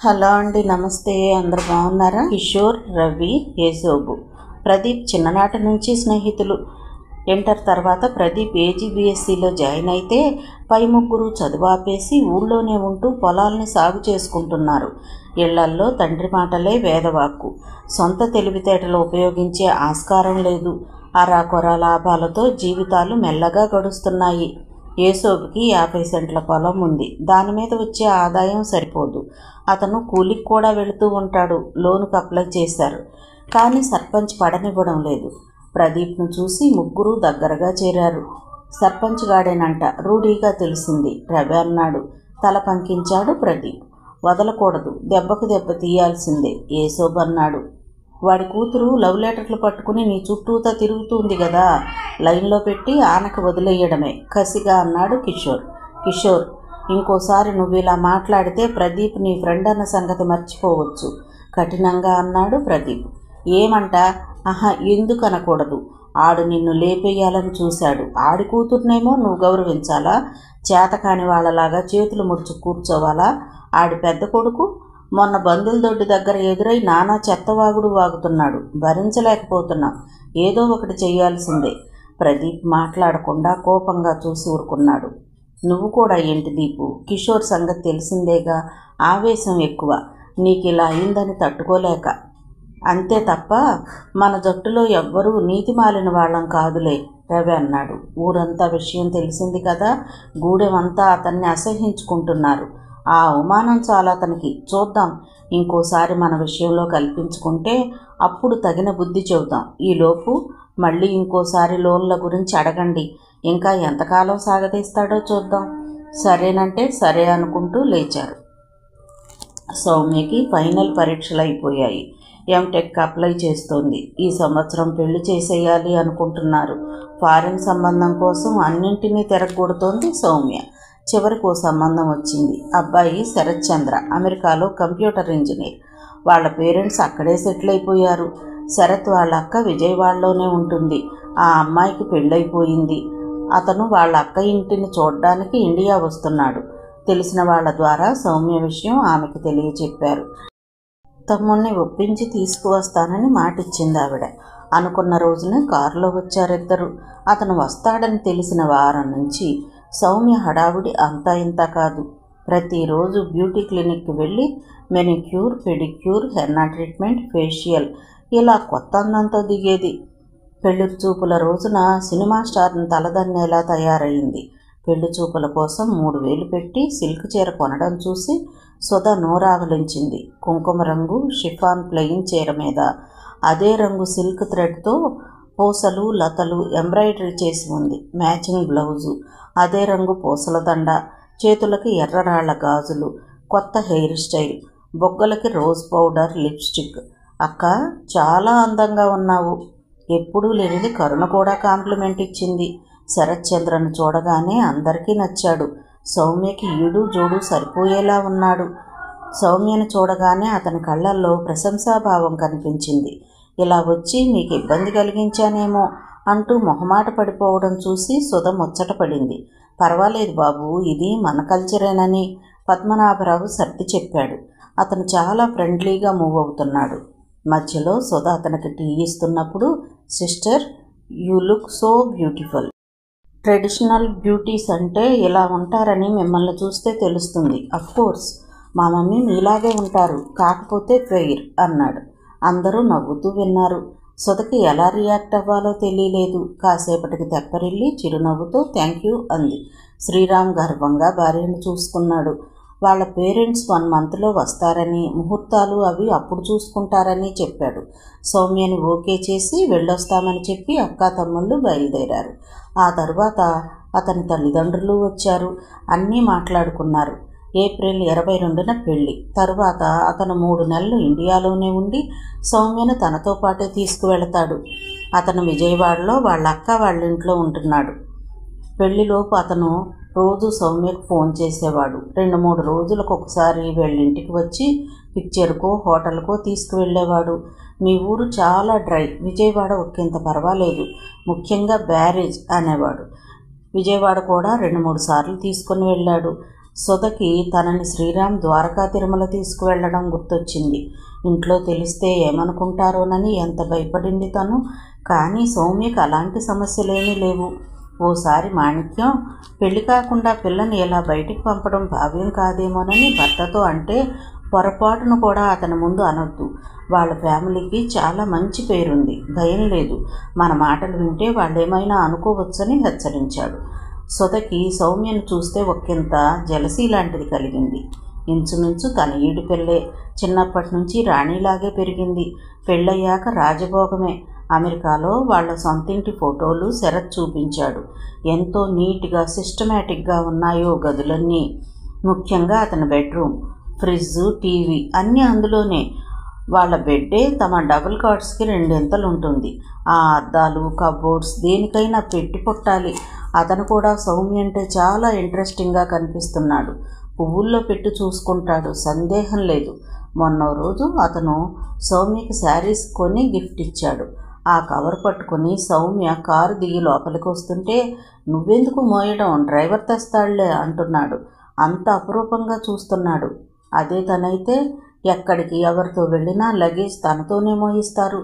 Hello అండి, నమస్తే. అందరు బాగున్నారా? కిషోర్, రవి, యేసోబు, ప్రదీప్ చిన్ననాటి నుంచి స్నేహితులు. ఇంటర్ తర్వాత ప్రదీప్ ఏజీబీఎస్సీలో జాయిన్ అయితే పై ముగ్గురు చదువు ఆపేసి ఊళ్ళోనే ఉంటూ పొలాల్ని సాగు చేసుకుంటున్నారు. ఇళ్లల్లో తండ్రి మాటలే వేదవాక్కు. సొంత తెలివితేటలు ఉపయోగించే ఆస్కారం లేదు. అరాకొర లాభాలతో జీవితాలు మెల్లగా గడుస్తున్నాయి. యేసోబుకి 50 సెంట్ల పొలం ఉంది. దాని మీద వచ్చే ఆదాయం సరిపోదు. అతను కూలికి కూడా వెళుతూ ఉంటాడు. లోనుకు అప్లై చేశారు, కానీ సర్పంచ్ పడనివ్వడం లేదు. ప్రదీప్ను చూసి ముగ్గురు దగ్గరగా చేరారు. సర్పంచ్ గాడేనంట, రూఢీగా తెలిసింది. రవి అన్నాడు. తల పంకించాడు ప్రదీప్. వదలకూడదు, దెబ్బకు దెబ్బ తీయాల్సిందే. యేసోబు అన్నాడు. వాడి కూతురు లవ్ లెటర్లు పట్టుకుని నీ చుట్టూతా తిరుగుతుంది కదా, లైన్లో పెట్టి ఆనకు వదిలేయడమే, కసిగా అన్నాడు కిషోర్. కిషోర్, ఇంకోసారి నువ్వు ఇలా మాట్లాడితే ప్రదీప్ నీ ఫ్రెండ్ అన్న సంగతి మర్చిపోవచ్చు, కఠినంగా అన్నాడు ప్రదీప్. ఏమంట? ఆహా, ఎందుకు అనకూడదు. ఆడు నిన్ను లేపేయాలని చూశాడు. ఆడి కూతుర్నేమో నువ్వు గౌరవించాలా? చేతకాని వాళ్ళలాగా చేతులు ముడుచు కూర్చోవాలా? ఆడి పెద్ద కొడుకు మొన్న బందుల దొడ్డి దగ్గర ఎదురై నానా చెత్తవాగుడు వాగుతున్నాడు. భరించలేకపోతున్నాం. ఏదో ఒకటి చెయ్యాల్సిందే. ప్రదీప్ మాట్లాడకుండా కోపంగా చూసి ఊరుకున్నాడు. నువ్వు కూడా ఏంటి దీపు? కిషోర్ సంగతి తెలిసిందేగా. ఆవేశం ఎక్కువ. నీకు ఇలా అయిందని తట్టుకోలేక అంతే తప్ప మన జట్టులో ఎవ్వరూ నీతిమాలిన వాళ్ళం కాదులే, రవి అన్నాడు. ఊరంతా విషయం తెలిసింది కదా. గూడెమంతా అతన్ని అసహ్యించుకుంటున్నారు. ఆ అవమానం చాలా అతనికి. చూద్దాం, ఇంకోసారి మన విషయంలో కల్పించుకుంటే అప్పుడు తగిన బుద్ధి చెబుతాం. ఈలోపు మళ్ళీ ఇంకోసారి లోన్ల గురించి అడగండి. ఇంకా ఎంతకాలం సాగదీస్తాడో చూద్దాం. సరేనంటే సరే అనుకుంటూ లేచారు. సౌమ్యకి ఫైనల్ పరీక్షలు అయిపోయాయి. ఎంటెక్ అప్లై చేస్తోంది. ఈ సంవత్సరం పెళ్లి చేసేయాలి అనుకుంటున్నారు. ఫారిన్ సంబంధం కోసం అన్నింటినీ తిరగొడుతోంది సౌమ్య. చివరికి ఓ సంబంధం వచ్చింది. అబ్బాయి శరత్ చంద్ర, అమెరికాలో కంప్యూటర్ ఇంజనీర్. వాళ్ళ పేరెంట్స్ అక్కడే సెటిల్ అయిపోయారు. శరత్ వాళ్ళ అక్క విజయవాడలోనే ఉంటుంది. ఆ అమ్మాయికి పెళ్ళైపోయింది. అతను వాళ్ళ అక్క ఇంటిని చూడడానికి ఇండియా వస్తున్నాడు. తెలిసిన వాళ్ళ ద్వారా సౌమ్య విషయం ఆమెకు తెలియచెప్పారు. తమ్ముణ్ణి ఒప్పించి తీసుకువస్తానని మాటిచ్చింది ఆవిడ. అనుకున్న రోజునే కారులో వచ్చారిద్దరు. అతను వస్తాడని తెలిసిన వారం నుంచి సౌమ్య హడావుడి అంతా ఇంత కాదు. ప్రతిరోజు బ్యూటీ క్లినిక్కి వెళ్ళి manicure, pedicure, henna treatment, facial, ఇలా కొత్త అందంతో దిగేది. పెళ్లి చూపుల రోజున సినిమా స్టార్ని తలదన్నేలా తయారయింది. పెళ్లి చూపుల కోసం 3000 పెట్టి సిల్క్ చీర కొనడం చూసి సుధ నోరావలించింది. కుంకుమ రంగు షిఫాన్ ప్లెయిన్ చీర మీద అదే రంగు సిల్క్ థ్రెడ్తో పూసలు, లతలు ఎంబ్రాయిడరీ చేసి ఉంది. మ్యాచింగ్ బ్లౌజు, అదే రంగు పూసల దండ, చేతులకి ఎర్రరాళ్ల గాజులు, కొత్త హెయిర్ స్టైల్, బొగ్గలకి రోజ్ పౌడర్, లిప్స్టిక్. అక్క, చాలా అందంగా ఉన్నావు. ఎప్పుడూ లేనిది కరుణ కూడా కాంప్లిమెంట్ ఇచ్చింది. శరత్ చంద్రను చూడగానే అందరికీ నచ్చాడు. సౌమ్యకి ఈడు జోడు సరిపోయేలా ఉన్నాడు. సౌమ్యను చూడగానే అతని కళ్ళల్లో ప్రశంసాభావం కనిపించింది. ఇలా వచ్చి మీకు ఇబ్బంది కలిగించానేమో అంటూ మొహమాట పడిపోవడం చూసి సుధ ముచ్చటపడింది. పర్వాలేదు బాబు, ఇది మన కల్చరేనని పద్మనాభరావు సర్ది చెప్పాడు. అతను చాలా ఫ్రెండ్లీగా మూవ్ అవుతున్నాడు. మధ్యలో సుధ అతనికి టీ ఇస్తున్నప్పుడు, sister, you look so beautiful. Traditional beauties అంటే ఇలా ఉంటారని మిమ్మల్ని చూస్తే తెలుస్తుంది. అఫ్కోర్స్ మా మమ్మీ మీలాగే ఉంటారు, కాకపోతే ఫెయిర్ అన్నాడు. అందరూ నవ్వుతూ విన్నారు. సుధకి ఎలా రియాక్ట్ అవ్వాలో తెలియలేదు. కాసేపటికి తెప్పరిల్లి చిరునవ్వుతో థ్యాంక్ యూ అంది. శ్రీరామ్ గర్వంగా భార్యను చూసుకున్నాడు. వాళ్ళ పేరెంట్స్ 1 మంత్లో వస్తారని, ముహూర్తాలు అవి అప్పుడు చూసుకుంటారని చెప్పాడు. సౌమ్యని ఓకే చేసి వెళ్ళొస్తామని చెప్పి అక్కా తమ్ముళ్ళు బయలుదేరారు. ఆ తరువాత అతని తల్లిదండ్రులు వచ్చారు. అన్నీ మాట్లాడుకున్నారు. ఏప్రిల్ 22న పెళ్లి. తరువాత అతను 3 నెలలు ఇండియాలోనే ఉండి సౌమ్యను తనతో పాటే తీసుకువెళతాడు. అతను విజయవాడలో వాళ్ళ అక్క వాళ్ళ ఇంట్లో ఉంటున్నాడు. పెళ్లిలోపు అతను రోజు సౌమ్యకు ఫోన్ చేసేవాడు. 2-3 రోజులకు ఒకసారి వీళ్ళింటికి వచ్చి పిక్చర్కో హోటల్కో తీసుకువెళ్ళేవాడు. మీ ఊరు చాలా డ్రై, విజయవాడ ఒక్కింత పర్వాలేదు, ముఖ్యంగా బ్యారేజ్ అనేవాడు. విజయవాడ కూడా 2-3 సార్లు తీసుకుని వెళ్ళాడు. సుధకి తనని శ్రీరామ్ ద్వారకా తిరుమల తీసుకువెళ్లడం గుర్తొచ్చింది. ఇంట్లో తెలిస్తే ఏమనుకుంటారోనని ఎంత భయపడింది తను. కానీ సౌమ్యకి అలాంటి సమస్యలేమీ లేవు. ఓసారి మాణిక్యం పెళ్లి కాకుండా పిల్లని ఇలా బయటికి పంపడం భావ్యం కాదేమోనని భర్తతో అంటే పొరపాటును కూడా అతని ముందు అనొద్దు. వాళ్ళ ఫ్యామిలీకి చాలా మంచి పేరుంది, భయం లేదు, మన మాటలు వింటే వాళ్ళేమైనా అనుకోవచ్చని హెచ్చరించాడు. సుధకి సౌమ్యను చూస్తే ఒక్కింత జలసీ లాంటిది కలిగింది. ఇంచుమించు తన ఈడు పిల్లే. చిన్నప్పటి నుంచి రాణిలాగే పెరిగింది. పెళ్ళయ్యాక రాజభోగమే. అమెరికాలో వాళ్ళ సొంతింటి ఫోటోలు శరత్ చూపించాడు. ఎంతో నీట్గా సిస్టమేటిక్గా ఉన్నాయో గదులన్నీ. ముఖ్యంగా అతని బెడ్రూమ్, ఫ్రిడ్జ్, టీవీ అన్నీ అందులోనే. వాళ్ళ బెడ్డే తమ డబుల్ కాట్స్కి 2 ఉంటుంది. ఆ అద్దాలు, కబోర్డ్స్ దేనికైనా పెట్టి పుట్టాలి. అతను కూడా సౌమ్య అంటే చాలా ఇంట్రెస్టింగ్గా కనిపిస్తున్నాడు. పువ్వుల్లో పెట్టి చూసుకుంటాడు, సందేహం లేదు. మొన్న రోజు అతను సౌమ్యకి శారీస్ కొని గిఫ్ట్ ఇచ్చాడు. ఆ కవర్ పట్టుకుని సౌమ్య కారు దిగి లోపలికి వస్తుంటే, నువ్వెందుకు మోయడం, డ్రైవర్ తెస్తాడులే అంటున్నాడు. అంత అపురూపంగా చూస్తున్నాడు. అదే తనైతే ఎక్కడికి ఎవరితో వెళ్ళినా లగేజ్ తనతోనే మోయిస్తారు.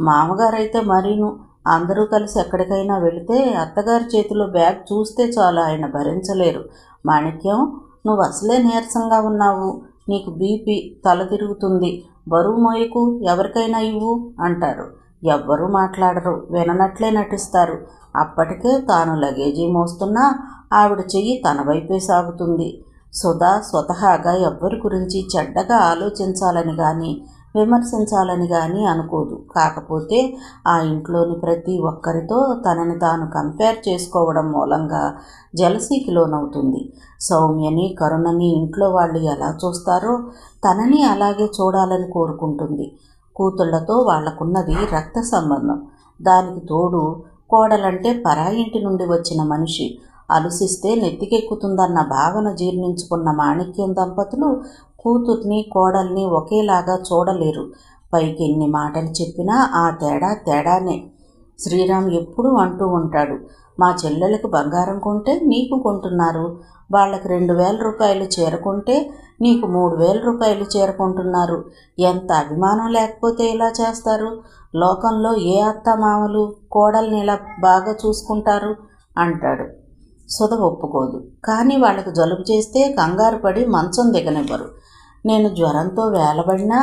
మామగారైతే మరీను. అందరూ కలిసి ఎక్కడికైనా వెళితే అత్తగారి చేతిలో బ్యాగ్ చూస్తే చాలు ఆయన భరించలేరు. మాణిక్యం, నువ్వు అసలే నీరసంగా ఉన్నావు, నీకు బీపీ, తల తిరుగుతుంది, బరువు మోయకు, ఎవరికైనా ఇవ్వు అంటారు. ఎవ్వరూ మాట్లాడరు, విననట్లే నటిస్తారు. అప్పటికే తాను లగేజీ మోస్తున్నా ఆవిడ చెయ్యి తన వైపే సాగుతుంది. సుధా స్వతహాగా ఎవ్వరి గురించి చెడ్డగా ఆలోచించాలని కానీ విమర్శించాలని కానీ అనుకోదు. కాకపోతే ఆ ఇంట్లోని ప్రతి ఒక్కరితో తనని తాను కంపేర్ చేసుకోవడం మూలంగా జలసీకి లోనవుతుంది. సౌమ్యని, కరుణని ఇంట్లో వాళ్ళు ఎలా చూస్తారో తనని అలాగే చూడాలని కోరుకుంటుంది. కూతుళ్లతో వాళ్లకున్నది రక్త సంబంధం. దానికి తోడు కోడలంటే పరాయింటి నుండి వచ్చిన మనిషి, అలుసిస్తే నెత్తికెక్కుతుందన్న భావన జీర్ణించుకున్న మాణిక్యం దంపతులు కూతుర్ని, కోడల్ని ఒకేలాగా చూడలేరు. పైకి ఎన్ని మాటలు చెప్పినా ఆ తేడానే. శ్రీరామ్ ఎప్పుడూ అంటూ ఉంటాడు, మా చెల్లెలకు బంగారం కొంటే నీకు కొంటున్నారు, వాళ్ళకి 2,000 రూపాయలు చీర కొంటే నీకు 3,000 రూపాయలు చీర కొంటున్నారు. ఎంత అభిమానం లేకపోతే ఇలా చేస్తారు? లోకంలో ఏ అత్తమామలు కోడల్ని ఇలా బాగా చూసుకుంటారు అంటాడు. సుధ ఒప్పుకోదు. కానీ వాళ్ళకు జలుబు చేస్తే కంగారు పడి మంచం దిగనివ్వరు. నేను జ్వరంతో వేలబడినా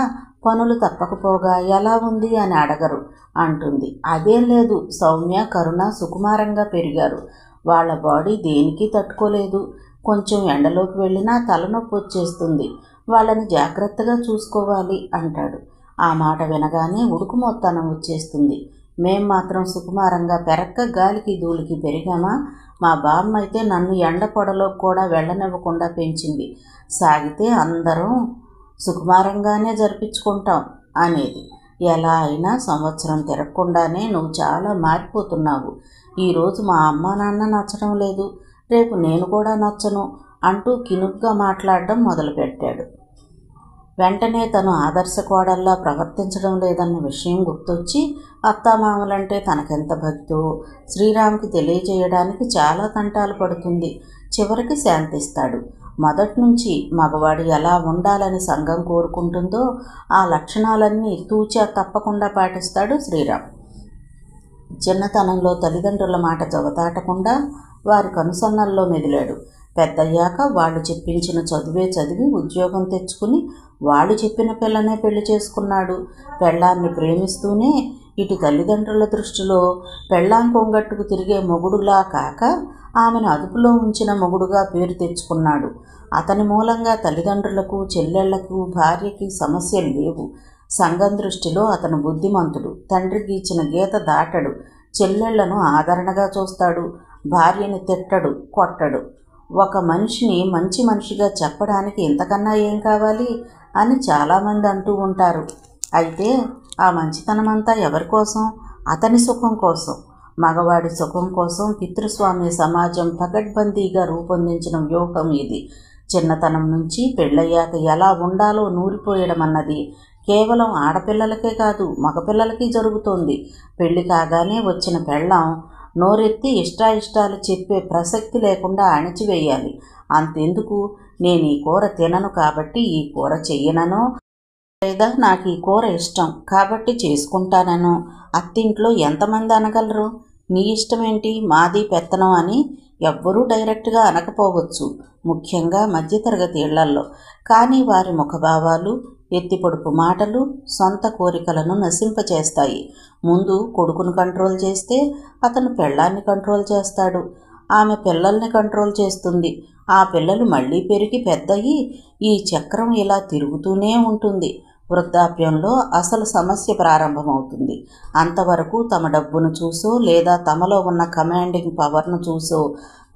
పనులు తప్పకపోగా ఎలా ఉంది అని అడగరు అంటుంది. అదేం లేదు, సౌమ్య, కరుణ సుకుమారంగా పెరిగారు. వాళ్ళ బాడీ దేనికి తట్టుకోలేదు. కొంచెం ఎండలోకి వెళ్ళినా తలనొప్పి వచ్చేస్తుంది. వాళ్ళని జాగ్రత్తగా చూసుకోవాలి అంటాడు. ఆ మాట వినగానే ఉడుకుమొత్తనం వచ్చేస్తుంది. మేం మాత్రం సుకుమారంగా పెరక్క గాలికి ధూళికి పెరిగామా? మా బామ్మ అయితే నన్ను ఎండ పొడలో కూడా వెళ్ళనివ్వకుండా పెంచింది. సాగితే అందరం సుకుమారంగానే జరిపించుకుంటాం అనేది. ఎలా అయినా సంవత్సరం తిరగకుండానే నువ్వు చాలా మారిపోతున్నావు. ఈరోజు మా అమ్మా నాన్న నచ్చడం లేదు, రేపు నేను కూడా నచ్చను అంటూ కినుగ్గా మాట్లాడడం మొదలుపెట్టాడు. వెంటనే తను ఆదర్శ కోడల్లా ప్రవర్తించడం లేదన్న విషయం గుర్తొచ్చి అత్తామామలంటే తనకెంత భక్తో శ్రీరామ్కి తెలియజేయడానికి చాలా తంటాలు పడుతుంది. చివరికి శాంతిస్తాడు. మొదటి నుంచి మగవాడు ఎలా ఉండాలని సంఘం కోరుకుంటుందో ఆ లక్షణాలన్నీ తూచా తప్పకుండా పాటిస్తాడు శ్రీరామ్. చిన్నతనంలో తల్లిదండ్రుల మాట జవదాటకుండా వారి కనుసన్నల్లో మెదిలాడు. పెద్దయ్యాక వాళ్ళు చెప్పించిన చదువే చదివి ఉద్యోగం తెచ్చుకుని వాళ్ళు చెప్పిన పిల్లనే పెళ్లి చేసుకున్నాడు. పెళ్ళాన్ని ప్రేమిస్తూనే ఇటు తల్లిదండ్రుల దృష్టిలో పెళ్ళాం కొంగట్టుకు తిరిగే మొగుడులా కాక ఆమెను అదుపులో ఉంచిన మొగుడుగా పేరు తెచ్చుకున్నాడు. అతని మూలంగా తల్లిదండ్రులకు, చెల్లెళ్లకు, భార్యకి సమస్యలు లేవు. సంఘం దృష్టిలో అతను బుద్ధిమంతుడు. తండ్రికి ఇచ్చిన గీత దాటడు. చెల్లెళ్లను ఆదరణగా చూస్తాడు. భార్యని తిట్టడు, కొట్టడు. ఒక మనిషిని మంచి మనిషిగా చెప్పడానికి ఇంతకన్నా ఏం కావాలి అని చాలామంది అంటూ ఉంటారు. అయితే ఆ మంచితనమంతా ఎవరి కోసం? అతని సుఖం కోసం. మగవాడి సుఖం కోసం పితృస్వామ్య సమాజం పకడ్బందీగా రూపొందించిన వ్యూహం ఇది. చిన్నతనం నుంచి పెళ్ళయ్యాక ఎలా ఉండాలో నూరిపోయడం అన్నది కేవలం ఆడపిల్లలకే కాదు, మగపిల్లలకి జరుగుతోంది. పెళ్లి కాగానే వచ్చిన పెళ్ళాం నోరెత్తి ఇష్టాయిష్టాలు చెప్పే ప్రసక్తి లేకుండా అణిచివేయాలి. అంతెందుకు, నేను ఈ కూర తినను కాబట్టి ఈ కూర చెయ్యననో, లేదా నాకు ఈ కూర ఇష్టం కాబట్టి చేసుకుంటాననో అత్తింట్లో ఎంతమంది అనగలరు? నీ ఇష్టమేంటి, మాది పెత్తనం అని ఎవ్వరూ డైరెక్ట్గా అనకపోవచ్చు, ముఖ్యంగా మధ్యతరగతి ఇళ్లల్లో. కానీ వారి ముఖభావాలు, ఎత్తిపొడుపు మాటలు సొంత కోరికలను నశింపచేస్తాయి. ముందు కొడుకును కంట్రోల్ చేస్తే అతను పెళ్ళాన్ని కంట్రోల్ చేస్తాడు. ఆమె పిల్లల్ని కంట్రోల్ చేస్తుంది. ఆ పిల్లలు మళ్ళీ పెరిగి పెద్దయి ఈ చక్రం ఇలా తిరుగుతూనే ఉంటుంది. వృద్ధాప్యంలో అసలు సమస్య ప్రారంభమవుతుంది. అంతవరకు తమ డబ్బును చూసో లేదా తమలో ఉన్న కమాండింగ్ పవర్ను చూసో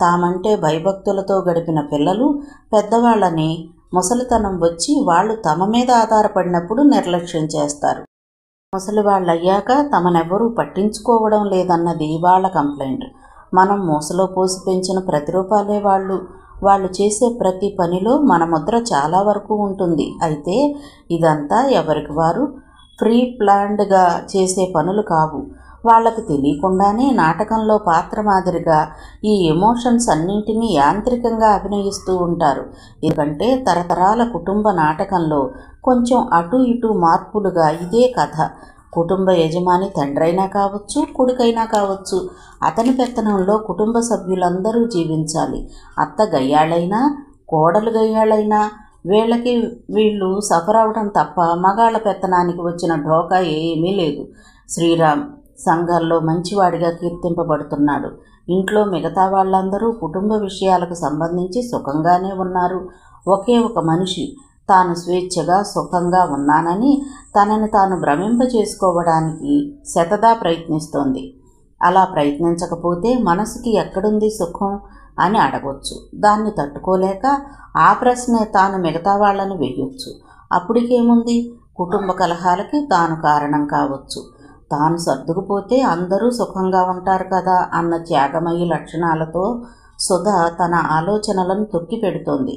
తామంటే భయభక్తులతో గడిపిన పిల్లలు పెద్దవాళ్ళని ముసలితనం వచ్చి వాళ్ళు తమ మీద ఆధారపడినప్పుడు నిర్లక్ష్యం చేస్తారు. ముసలి వాళ్ళయ్యాక తమనెవరూ పట్టించుకోవడం లేదన్నది వాళ్ళ కంప్లైంట్. మనం మూసలో పోసి పెంచిన ప్రతిరూపాలే వాళ్ళు చేసే ప్రతి పనిలో మన ముద్ర చాలా వరకు ఉంటుంది. అయితే ఇదంతా ఎవరికి వారు ప్రీ ప్లాన్డ్గా చేసే పనులు కావు. వాళ్ళకు తెలియకుండానే నాటకంలో పాత్ర మాదిరిగా ఈ ఎమోషన్స్ అన్నింటినీ యాంత్రికంగా అభినయిస్తూ ఉంటారు. ఎందుకంటే తరతరాల కుటుంబ నాటకంలో కొంచెం అటు ఇటు మార్పులుగా ఇదే కథ. కుటుంబ యజమాని తండ్రైనా కావచ్చు, కొడుకైనా కావచ్చు. అతని పెత్తనంలో కుటుంబ సభ్యులందరూ జీవించాలి. అత్త గయ్యాళైనా, కోడలు గయ్యాళైనా వీళ్ళకి వీళ్ళు సఫర్ అవడం తప్ప మగాళ్ళ పెత్తనానికి వచ్చిన ఢోకా ఏమీ లేదు. శ్రీరామ్ సంఘాల్లో మంచివాడిగా కీర్తింపబడుతున్నాడు. ఇంట్లో మిగతా వాళ్ళందరూ కుటుంబ విషయాలకు సంబంధించి సుఖంగానే ఉన్నారు. ఒకే ఒక మనిషి తాను స్వేచ్ఛగా సుఖంగా ఉన్నానని తనని తాను భ్రమింపచేసుకోవడానికి శతదా ప్రయత్నిస్తోంది. అలా ప్రయత్నించకపోతే మనసుకి ఎక్కడుంది సుఖం అని అడగొచ్చు. దాన్ని తట్టుకోలేక ఆ ప్రశ్నే తాను మిగతా వాళ్ళని వెయ్యొచ్చు. అప్పటికేముంది, కుటుంబ కలహాలకి తాను కారణం కావచ్చు. తాను సర్దుకుపోతే అందరూ సుఖంగా ఉంటారు కదా అన్న త్యాగమయ్యి లక్షణాలతో సుధ తన ఆలోచనలను తొక్కి పెడుతోంది.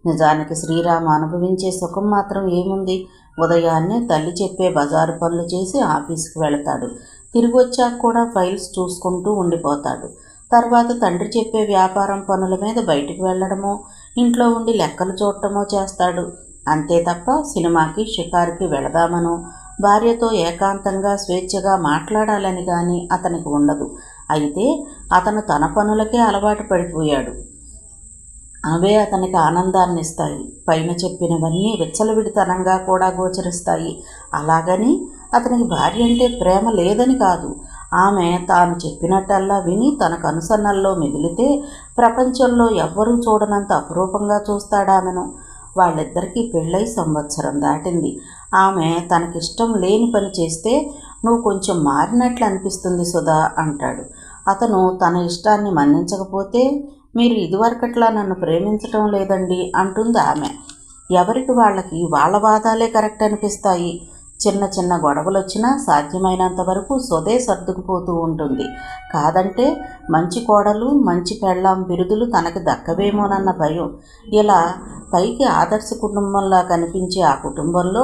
నిజానికి శ్రీరామ్ అనుభవించే సుఖం మాత్రం ఏముంది? ఉదయాన్నే తల్లి చెప్పే బజారు పనులు చేసి ఆఫీస్కి వెళతాడు. తిరిగి వచ్చాక కూడా ఫైల్స్ చూసుకుంటూ ఉండిపోతాడు. తర్వాత తండ్రి చెప్పే వ్యాపారం పనుల మీద బయటికి వెళ్ళడమో, ఇంట్లో ఉండి లెక్కలు చూడటమో చేస్తాడు. అంతే తప్ప సినిమాకి, షికారుకి వెళదామనో, భార్యతో ఏకాంతంగా స్వేచ్ఛగా మాట్లాడాలని కానీ అతనికి ఉండదు. అయితే అతను తన పనులకే అలవాటు పడిపోయాడు. అవే అతనికి ఆనందాన్ని ఇస్తాయి. పైన చెప్పినవన్నీ విచ్చలవిడితనంగా కూడా గోచరిస్తాయి. అలాగని అతనికి భార్య అంటే ప్రేమ లేదని కాదు. ఆమె తాను చెప్పినట్టల్లా విని తన కనుసన్నల్లో మెదిలితే ప్రపంచంలో ఎవ్వరూ చూడనంత అపురూపంగా చూస్తాడామెను. వాళ్ళిద్దరికీ పెళ్ళై సంవత్సరం దాటింది. ఆమె తనకిష్టం లేని పని చేస్తే నువ్వు కొంచెం మారినట్లు అనిపిస్తుంది సుధా అంటాడు. అతను తన ఇష్టాన్ని మన్నించకపోతే మీరు ఇదివరకట్లా నన్ను ప్రేమించటం లేదండి అంటుంది ఆమె. ఎవరికి వాళ్ళకి వాళ్ళ వాదాలే కరెక్ట్ అనిపిస్తాయి. చిన్న చిన్న గొడవలు వచ్చినా సాధ్యమైనంత వరకు సుధే సర్దుకుపోతూ ఉంటుంది. కాదంటే మంచి కోడలు, మంచి పెళ్ళాం బిరుదులు తనకి దక్కవేమోనన్న భయం. ఇలా పైకి ఆదర్శ కుటుంబంలా కనిపించే ఆ కుటుంబంలో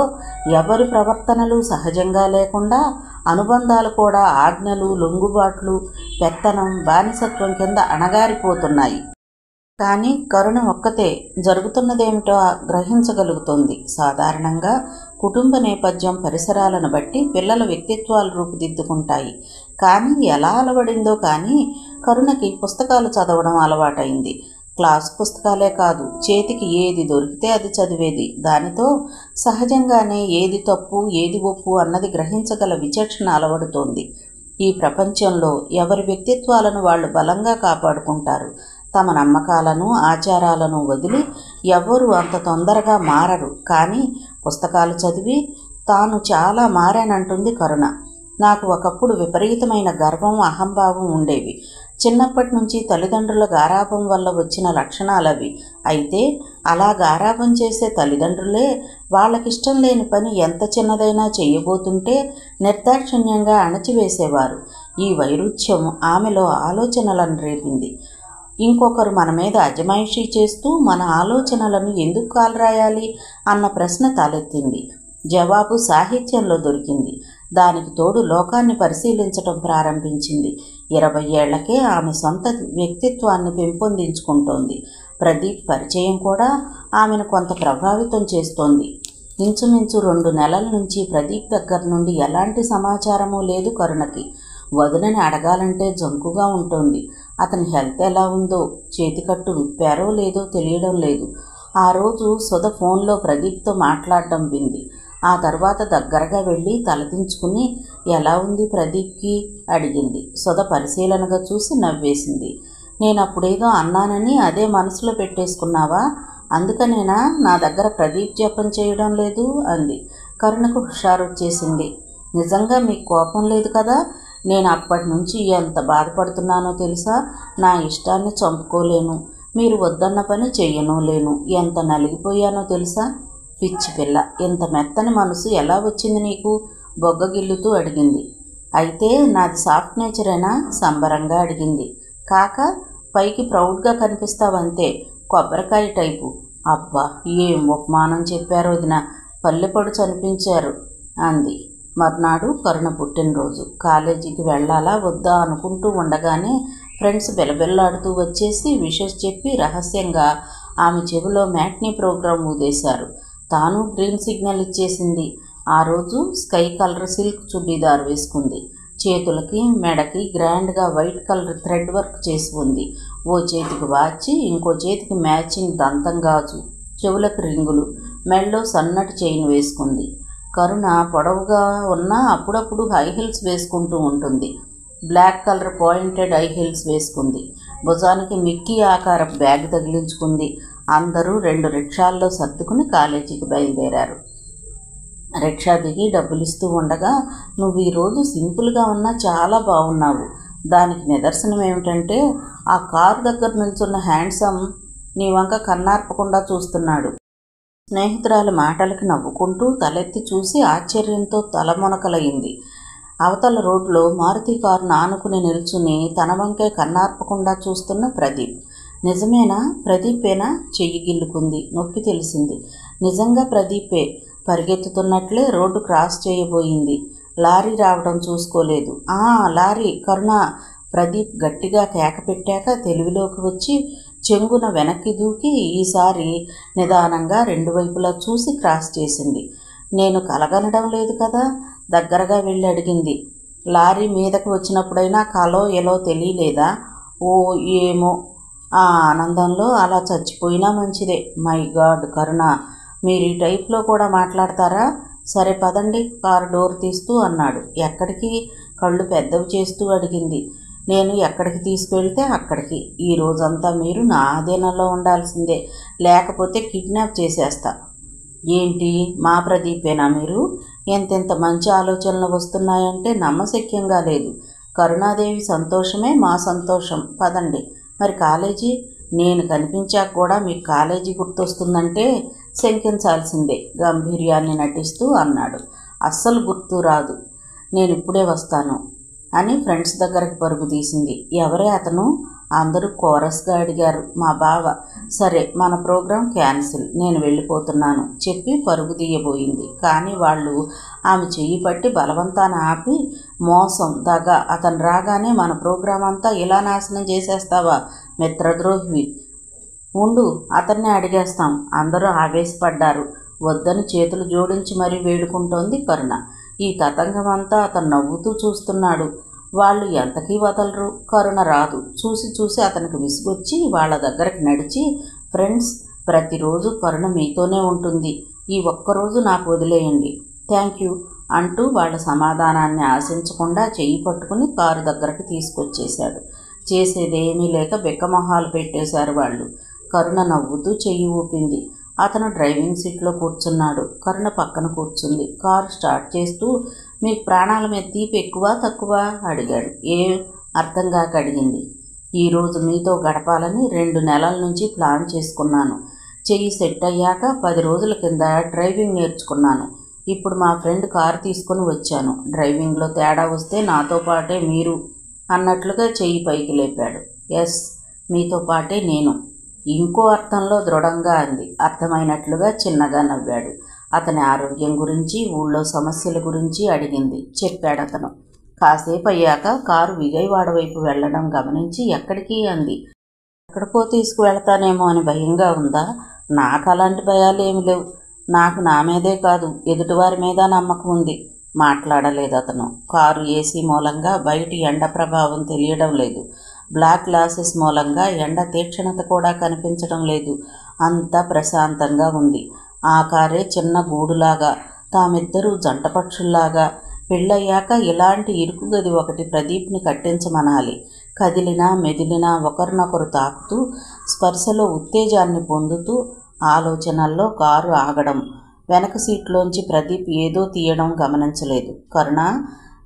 ఎవరి ప్రవర్తనలు సహజంగా లేకుండా అనుబంధాలు కూడా ఆజ్ఞలు, లొంగుబాట్లు, పెత్తనం, బానిసత్వం కింద అణగారిపోతున్నాయి. కానీ కరుణ ఒక్కతే జరుగుతున్నదేమిటో గ్రహించగలుగుతోంది. సాధారణంగా కుటుంబ నేపథ్యం, పరిసరాలను బట్టి పిల్లల వ్యక్తిత్వాలు రూపుదిద్దుకుంటాయి. కానీ ఎలా అలవడిందో కానీ కరుణకి పుస్తకాలు చదవడం అలవాటైంది. క్లాసు పుస్తకాలే కాదు, చేతికి ఏది దొరికితే అది చదివేది. దానితో సహజంగానే ఏది తప్పు, ఏది ఒప్పు అన్నది గ్రహించగల విచక్షణ అలవడుతోంది. ఈ ప్రపంచంలో ఎవరి వ్యక్తిత్వాలను వాళ్ళు బలంగా కాపాడుకుంటారు. తమ నమ్మకాలను, ఆచారాలను వదిలి ఎవ్వరూ అంత తొందరగా మారరు. కానీ పుస్తకాలు చదివి తాను చాలా మారానంటుంది కరుణ. నాకు ఒకప్పుడు విపరీతమైన గర్వం, అహంభావం ఉండేవి. చిన్నప్పటి నుంచి తల్లిదండ్రుల గారాబం వల్ల వచ్చిన లక్షణాలవి. అయితే అలా గారాబం చేసే తల్లిదండ్రులే వాళ్ళకిష్టం లేని పని ఎంత చిన్నదైనా చేయబోతుంటే నిర్దాక్షిణ్యంగా అణచివేసేవారు. ఈ వైరుధ్యం ఆమెలో ఆలోచనలను రేపింది. ఇంకొకరు మన మీద అజమాయిషీ చేస్తూ మన ఆలోచనలను ఎందుకు కాలరాయాలి అన్న ప్రశ్న తలెత్తింది. జవాబు సాహిత్యంలో దొరికింది. దానికి తోడు లోకాన్ని పరిశీలించటం ప్రారంభించింది. 20 ఏళ్లకే ఆమె సొంత వ్యక్తిత్వాన్ని పెంపొందించుకుంటోంది. ప్రదీప్ పరిచయం కూడా ఆమెను కొంత ప్రభావితం చేస్తోంది. ఇంచుమించు 2 నెలల నుంచి ప్రదీప్ దగ్గర నుండి ఎలాంటి సమాచారమూ లేదు కరుణకి. వదినని అడగాలంటే జంకుగా ఉంటుంది. అతని హెల్త్ ఎలా ఉందో, చేతికట్టు విప్పారో లేదో తెలియడం లేదు. ఆ రోజు సుధ ఫోన్లో ప్రదీప్తో మాట్లాడడం వింది. ఆ తర్వాత దగ్గరగా వెళ్ళి తలదించుకుని ఎలా ఉంది ప్రదీప్కి అడిగింది. సుధ పరిశీలనగా చూసి నవ్వేసింది. నేనప్పుడేదో అన్నానని అదే మనసులో పెట్టేసుకున్నావా? అందుకనేనా నా దగ్గర ప్రదీప్ జపం చేయడం లేదు అంది. కరుణకు హుషారొచ్చేసింది. నిజంగా మీకు కోపం లేదు కదా? నేను అప్పటి నుంచి ఎంత బాధపడుతున్నానో తెలుసా? నా ఇష్టాన్ని చంపుకోలేను, మీరు వద్దన్న పని చెయ్యను లేను, ఎంత నలిగిపోయానో తెలుసా? పిచ్చి పిల్ల, ఇంత మెత్తని మనసు ఎలా వచ్చింది నీకు? బొగ్గగిల్లుతూ అడిగింది. అయితే నాది సాఫ్ట్ నేచరేనా? సంబరంగా అడిగింది. కాక పైకి ప్రౌడ్గా కనిపిస్తావంతే, కొబ్బరికాయ టైపు. అబ్బా, ఏం ఉపమానం చెప్పారు వదిన, పల్లెపడు చనిపించారు అంది. మర్నాడు కరుణ పుట్టినరోజు. కాలేజీకి వెళ్ళాలా వద్దా అనుకుంటూ ఉండగానే ఫ్రెండ్స్ బెలబెల్లాడుతూ వచ్చేసి విషెస్ చెప్పి రహస్యంగా ఆమె చెవిలో మ్యాట్నీ ప్రోగ్రాం ఊదేశారు. తాను గ్రీన్ సిగ్నల్ ఇచ్చేసింది. ఆ రోజు స్కై కలర్ సిల్క్ చుడీదార్ వేసుకుంది. చేతులకి మెడకి గ్రాండ్గా వైట్ కలర్ థ్రెడ్ వర్క్ చేసి ఉంది. ఓ చేతికి వాచి, ఇంకో చేతికి మ్యాచింగ్ దంతం గాజు, చెవులకు రింగులు, మెడలో సన్నటి చైన్ వేసుకుంది. కరుణ పొడవుగా ఉన్నా అప్పుడప్పుడు హై హీల్స్ వేసుకుంటూ ఉంటుంది. Black colour pointed high heels వేసుకుంది. భుజానికి మిక్కీ ఆకార బ్యాగ్ తగిలించుకుంది. అందరూ 2 రిక్షాల్లో సర్దుకుని కాలేజీకి బయలుదేరారు. రిక్షా దిగి డబ్బులిస్తూ ఉండగా, నువ్వు ఈరోజు సింపుల్గా ఉన్నా చాలా బాగున్నావు. దానికి నిదర్శనం ఏమిటంటే ఆ కారు దగ్గర నిల్చున్న హ్యాండ్సమ్ నీ వంక కన్నార్పకుండా చూస్తున్నాడు. స్నేహితురాలి మాటలకి నవ్వుకుంటూ తలెత్తి చూసి ఆశ్చర్యంతో తలమునకలయింది. అవతల రోడ్లో మారుతి కారును ఆనుకుని నిల్చుని తన వంకే కన్నార్పకుండా చూస్తున్న ప్రదీప్. నిజమేనా? ప్రదీపేనా? చెయ్యి గిల్లుకుంది. నొప్పి తెలిసింది. నిజంగా ప్రదీపే. పరిగెత్తుతున్నట్లే రోడ్డు క్రాస్ చేయబోయింది. లారీ రావడం చూసుకోలేదు. లారీ! కరుణ! ప్రదీప్ గట్టిగా కేక పెట్టాక తెలివిలోకి వచ్చి చెంగున వెనక్కి దూకి ఈసారి నిదానంగా 2 వైపులా చూసి క్రాస్ చేసింది. నేను కలగనడం లేదు కదా? దగ్గరగా వెళ్ళి అడిగింది. లారీ మీదకు వచ్చినప్పుడైనా కలో ఎలో తెలియలేదా? ఓ ఏమో. ఆ ఆనందంలో అలా చచ్చిపోయినా మంచిదే. మై గాడ్ కరుణ, మీరు ఈ టైప్లో కూడా మాట్లాడతారా? సరే పదండి, కారు డోర్ తీస్తూ అన్నాడు. ఎక్కడికి? కళ్ళు పెద్దవి చేస్తూ అడిగింది. నేను ఎక్కడికి తీసుకువెళ్తే అక్కడికి. ఈ రోజంతా మీరు నా ఆధీనంలో ఉండాల్సిందే, లేకపోతే కిడ్నాప్ చేసేస్తా. ఏంటి, మా ప్రదీపేనా మీరు? ఎంతెంత మంచి ఆలోచనలు వస్తున్నాయంటే నమ్మశక్యంగా లేదు. కరుణాదేవి సంతోషమే మా సంతోషం. పదండి. మరి కాలేజీ? నేను కనిపించాక కూడా మీకు కాలేజీ గుర్తొస్తుందంటే శంకించాల్సిందే, గంభీర్యాన్ని నటిస్తూ అన్నాడు. అస్సలు గుర్తు రాదు. నేను ఇప్పుడే వస్తాను అని ఫ్రెండ్స్ దగ్గరకు పరుగు తీసింది. ఎవరే అతను? అందరూ కోరస్గా అడిగారు. మా బావ. సరే, మన ప్రోగ్రాం క్యాన్సిల్, నేను వెళ్ళిపోతున్నాను చెప్పి పరుగు తీయబోయింది. కానీ వాళ్ళు ఆమె చెయ్యి పట్టి బలవంతాన ఆపి, మోసం, దగ, అతను రాగానే మన ప్రోగ్రాం అంతా ఇలా నాశనం చేసేస్తావా? మిత్రద్రోహివి. ఉండు, అతన్నే అడిగేస్తాం. అందరూ ఆవేశపడ్డారు. వద్దని చేతులు జోడించి మరీ వేడుకుంటోంది కరుణ. ఈ తతంగం అంతా అతను నవ్వుతూ చూస్తున్నాడు. వాళ్ళు ఎంతకీ వదలరు. కరుణ రాదు. చూసి చూసి అతనికి విసుగొచ్చి వాళ్ళ దగ్గరికి నడిచి, ఫ్రెండ్స్, ప్రతిరోజు కరుణ మీతోనే ఉంటుంది, ఈ ఒక్కరోజు నాకు వదిలేయండి, థ్యాంక్ యూ అంటూ వాళ్ళ సమాధానాన్ని ఆశించకుండా చెయ్యి పట్టుకుని కారు దగ్గరకు తీసుకొచ్చేశాడు. చేసేదేమీ లేక బిక్కమొహాలు పెట్టేశారు వాళ్ళు. కరుణ నవ్వుతూ చెయ్యి ఊపింది. అతను డ్రైవింగ్ సీట్లో కూర్చున్నాడు. కరుణ పక్కన కూర్చుంది. కారు స్టార్ట్ చేస్తూ, మీకు ప్రాణాల మీద తీపి ఎక్కువ తక్కువ అడిగాడు. ఏం అర్థం కాక అడిగింది. ఈరోజు మీతో గడపాలని 2 నెలల నుంచి ప్లాన్ చేసుకున్నాను. చెయ్యి సెట్ అయ్యాక 10 రోజుల కింద డ్రైవింగ్ నేర్చుకున్నాను. ఇప్పుడు మా ఫ్రెండ్ కారు తీసుకుని వచ్చాను. డ్రైవింగ్లో తేడా వస్తే నాతో పాటే మీరు అన్నట్లుగా చెయ్యి పైకి లేపాడు. ఎస్, మీతో పాటే నేను. ఇంకో అర్థంలో దృఢంగా అంది. అర్థమైనట్లుగా చిన్నగా నవ్వాడు. అతని ఆరోగ్యం గురించి, ఊళ్ళో సమస్యల గురించి అడిగింది. చెప్పాడతను. కాసేపు అయ్యాక కారు విజయవాడ వైపు వెళ్లడం గమనించి ఎక్కడికి అంది. ఎక్కడికో తీసుకువెళతానేమో అని భయంగా ఉందా? నాకు అలాంటి భయాలు ఏమి లేవు. నాకు నా మీదే కాదు, ఎదుటివారి మీద నమ్మకం ఉంది. మాట్లాడలేదు అతను. కారు ఏసీ మూలంగా బయటి ఎండ ప్రభావం తెలియడం లేదు. బ్లాక్ గ్లాసెస్ మూలంగా ఎండ తీక్షణత కూడా కనిపించడం లేదు. అంతా ప్రశాంతంగా ఉంది. ఆ కారే చిన్న గూడులాగా, తామిద్దరూ జంట పక్షుల్లాగా. పెళ్ళయ్యాక ఇలాంటి ఇరుకు గది ఒకటి ప్రదీప్ని కట్టించమనాలి. కదిలినా మెదిలినా ఒకరినొకరు తాకుతూ, స్పర్శలో ఉత్తేజాన్ని పొందుతూ, ఆలోచనల్లో కారు ఆగడం. వెనక సీట్లోంచి ప్రదీప్ ఏదో తీయడం గమనించలేదు. Karuna,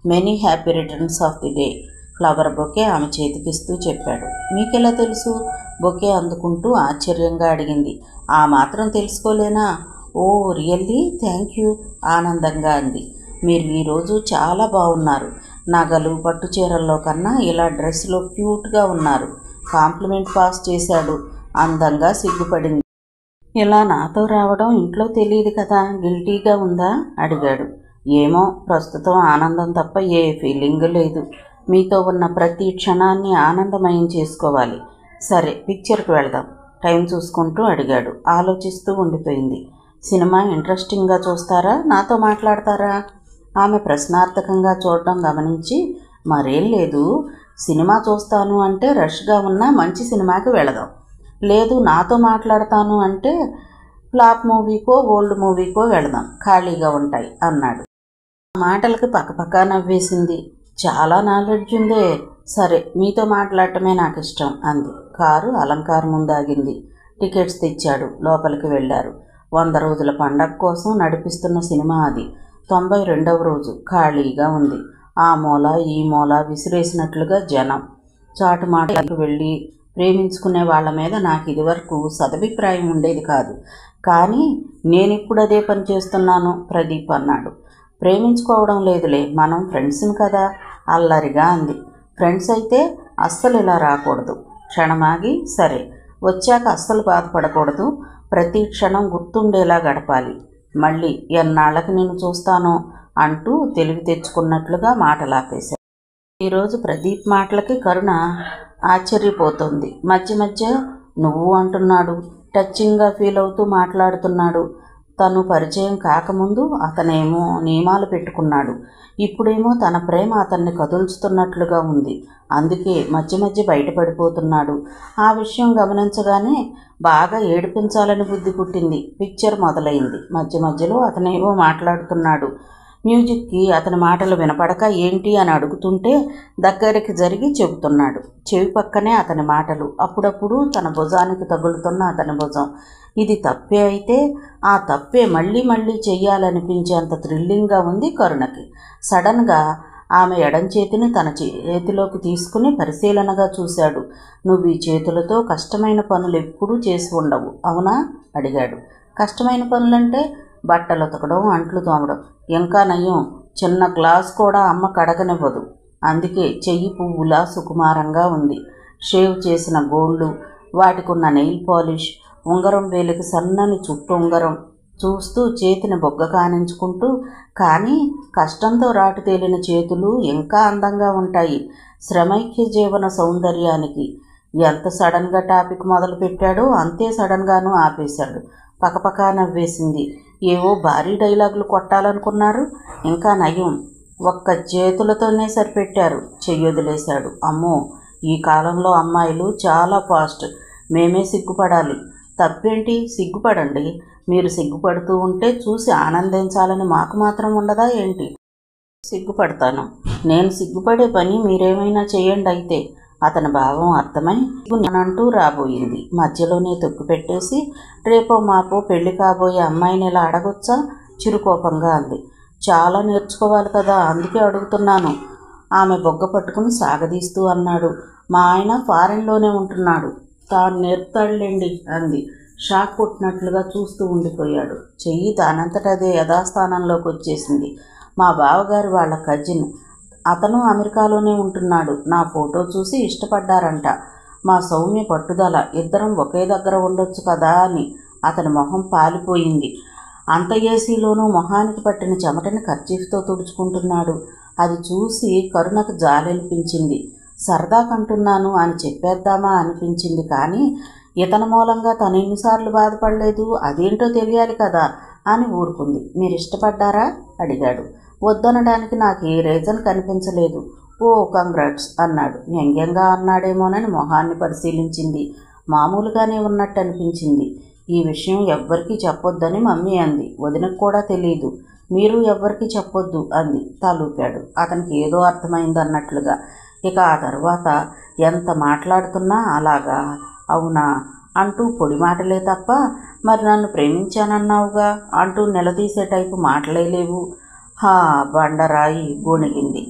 many happy returns of the day. Flower bouquet ఆమె చేతికిస్తూ చెప్పాడు. మీకెలా తెలుసు? బొకే అందుకుంటూ ఆశ్చర్యంగా అడిగింది. ఆ మాత్రం తెలుసుకోలేనా? ఓ రియల్లీ, థ్యాంక్ యూ ఆనందంగా అంది. మీరు ఈరోజు చాలా బాగున్నారు. నగలు పట్టు చీరల్లో కన్నా ఇలా డ్రెస్లో క్యూట్గా ఉన్నారు. కాంప్లిమెంట్ పాస్ చేశాడు. అందంగా సిగ్గుపడింది. ఇలా నాతో రావడం ఇంట్లో తెలియదు కదా, గిల్టీగా ఉందా అడిగాడు. ఏమో, ప్రస్తుతం ఆనందం తప్ప ఏ ఫీలింగ్ లేదు. మీతో ఉన్న ప్రతి క్షణాన్ని ఆనందమయం చేసుకోవాలి. సరే, పిక్చర్కి వెళ్దాం. టైం చూసుకుంటూ అడిగాడు. ఆలోచిస్తూ ఉండిపోయింది. సినిమా ఇంట్రెస్టింగ్గా చూస్తారా, నాతో మాట్లాడతారా? ఆమె ప్రశ్నార్థకంగా చూడడం గమనించి, మరేం లేదు, సినిమా చూస్తాను అంటే రష్గా ఉన్న మంచి సినిమాకి వెళదాం. లేదు, నాతో మాట్లాడతాను అంటే ఫ్లాప్ మూవీకో ఓల్డ్ మూవీకో వెళదాం, ఖాళీగా ఉంటాయి అన్నాడు. ఆ మాటలకి పక్కపక్క నవ్వేసింది. చాలా నాలెడ్జ్ ఉందే. సరే, మీతో మాట్లాడటమే నాకు ఇష్టం అంది. కారు అలంకారం ముందు ఆగింది. టికెట్స్ తెచ్చాడు. లోపలికి వెళ్ళారు. 100 రోజుల పండగ కోసం నడిపిస్తున్న సినిమా అది. 92వ రోజు. ఖాళీగా ఉంది. ఆ మూల ఈ మూల విసిరేసినట్లుగా జనం. చాటుమాటలకు వెళ్ళి ప్రేమించుకునే వాళ్ళ మీద నాకు ఇదివరకు సదభిప్రాయం ఉండేది కాదు. కానీ నేనిప్పుడు అదే పని చేస్తున్నాను ప్రదీప్ అన్నాడు. ప్రేమించుకోవడం లేదులే, మనం ఫ్రెండ్స్ని కదా అల్లరిగా అంది. ఫ్రెండ్స్ అయితే అస్సలు ఇలా రాకూడదు. క్షణమాగి, సరే, వచ్చాక అస్సలు బాధపడకూడదు. ప్రతి క్షణం గుర్తుండేలా గడపాలి. మళ్ళీ ఎన్నాళ్ళకి నిన్ను చూస్తానో అంటూ తెలివి తెచ్చుకున్నట్లుగా మాటలాపేశాడు. ఈరోజు ప్రదీప్ మాటలకి కరుణ ఆశ్చర్యపోతుంది. మధ్య మధ్య నువ్వు అంటున్నాడు. టచ్చింగ్గా ఫీల్ అవుతూ మాట్లాడుతున్నాడు. తను పరిచయం కాకముందు అతనేమో నియమాలు పెట్టుకున్నాడు. ఇప్పుడేమో తన ప్రేమ అతన్ని కదుల్చుతున్నట్లుగా ఉంది. అందుకే మధ్య మధ్య బయటపడిపోతున్నాడు. ఆ విషయం గమనించగానే బాగా ఏడిపించాలని బుద్ధి పుట్టింది. పిక్చర్ మొదలైంది. మధ్య మధ్యలో అతనేమో మాట్లాడుతున్నాడు. మ్యూజిక్కి అతని మాటలు వినపడక ఏంటి అని అడుగుతుంటే దగ్గరికి జరిగి చెబుతున్నాడు. చెవి పక్కనే అతని మాటలు. అప్పుడప్పుడు తన భుజానికి తగులుతున్న అతని భుజం. ఇది తప్పే అయితే ఆ తప్పే మళ్ళీ మళ్ళీ చెయ్యాలనిపించేంత థ్రిల్లింగ్గా ఉంది కరుణకి. సడన్గా ఆమె ఎడం చేతిని తన చేతిలోకి తీసుకుని పరిశీలనగా చూశాడు. నువ్వు ఈ చేతులతో కష్టమైన పనులు ఎప్పుడూ చేసి ఉండవు, అవునా అడిగాడు. కష్టమైన పనులంటే బట్టలు ఉతకడం, అంట్లు తోమడం. ఇంకా నయం, చిన్న గ్లాస్ కూడా అమ్మ కడగనివ్వదు. అందుకే చెయ్యి పువ్వులా సుకుమారంగా ఉంది. షేవ్ చేసిన గోళ్ళు, వాటికున్న నెయిల్ పాలిష్, ఉంగరం వేలికి సన్నని చుట్టు ఉంగరం చూస్తూ చేతిని బొగ్గ కానించుకుంటూ, కానీ కష్టంతో రాటు తేలిన చేతులు ఇంకా అందంగా ఉంటాయి. శ్రమైక్య జీవన సౌందర్యానికి. ఎంత సడన్గా టాపిక్ మొదలుపెట్టాడో అంతే సడన్గానూ ఆపేశాడు. పకపకా నవ్వేసింది. ఏవో భారీ డైలాగులు కొట్టాలనుకున్నారు. ఇంకా నయం, ఒక్క చేతులతోనే సరిపెట్టారు. చెయ్యొదిలేశాడు. అమ్మో, ఈ కాలంలో అమ్మాయిలు చాలా ఫాస్ట్. మేమే సిగ్గుపడాలి. తప్పేంటి, సిగ్గుపడండి. మీరు సిగ్గుపడుతూ ఉంటే చూసి ఆనందించాలని మాకు మాత్రం ఉండదా ఏంటి? సిగ్గుపడతాను. నేను సిగ్గుపడే పని మీరేమైనా చేయండి అయితే. అతని భావం అర్థమై అంటూ రాబోయింది. మధ్యలోనే తొక్కిపెట్టేసి, రేపో మాపో పెళ్లి కాబోయే అమ్మాయిని ఇలా అడగొచ్చా? చిరుకోపంగా అంది. చాలా నేర్చుకోవాలి కదా, అందుకే అడుగుతున్నాను. ఆమె బొగ్గ పట్టుకుని సాగదీస్తూ అన్నాడు. మా ఆయన ఫారెన్లోనే ఉంటున్నాడు, తాను నేర్పుతాడులేండి అంది. షాక్ కొట్టినట్లుగా చూస్తూ ఉండిపోయాడు. చెయ్యి దానంతటదే యథాస్థానంలోకి వచ్చేసింది. మా బావగారు వాళ్ళ కజిన్, అతను అమెరికాలోనే ఉంటున్నాడు. నా ఫోటో చూసి ఇష్టపడ్డారంట. మా సౌమ్య పట్టుదల, ఇద్దరం ఒకే దగ్గర ఉండొచ్చు కదా అని. అతని మొహం పాలిపోయింది. అంత ఏసీలోనూ మొహానికి పట్టిన చెమటని కర్చీఫ్తో తుడుచుకుంటున్నాడు. అది చూసి కరుణకు జాలనిపించింది. సరదాకంటున్నాను అని చెప్పేద్దామా అనిపించింది. కానీ ఇతని మూలంగా తను ఎన్నిసార్లు బాధపడలేదు, అదేంటో తెలియాలి కదా అని ఊరుకుంది. మీరు ఇష్టపడ్డారా అడిగాడు. వద్దనడానికి నాకు ఏ రీజన్ కనిపించలేదు. ఓ కంగ్రాట్స్ అన్నాడు. వ్యంగ్యంగా అన్నాడేమోనని మొహాన్ని పరిశీలించింది. మామూలుగానే ఉన్నట్టు అనిపించింది. ఈ విషయం ఎవ్వరికీ చెప్పొద్దని మమ్మీ అంది. వదినకు కూడా తెలియదు. మీరు ఎవ్వరికీ చెప్పొద్దు అంది. తలూపాడు. అతనికి ఏదో అర్థమైందన్నట్లుగా. ఇక ఆ తర్వాత ఎంత మాట్లాడుతున్నా అలాగా అవునా అంటూ పొడి మాటలే తప్ప మరి నన్ను ప్రేమించానన్నావుగా అంటూ నిలదీసే టైపు మాటలే లేవు. హా బండరాయి గొణిగింది.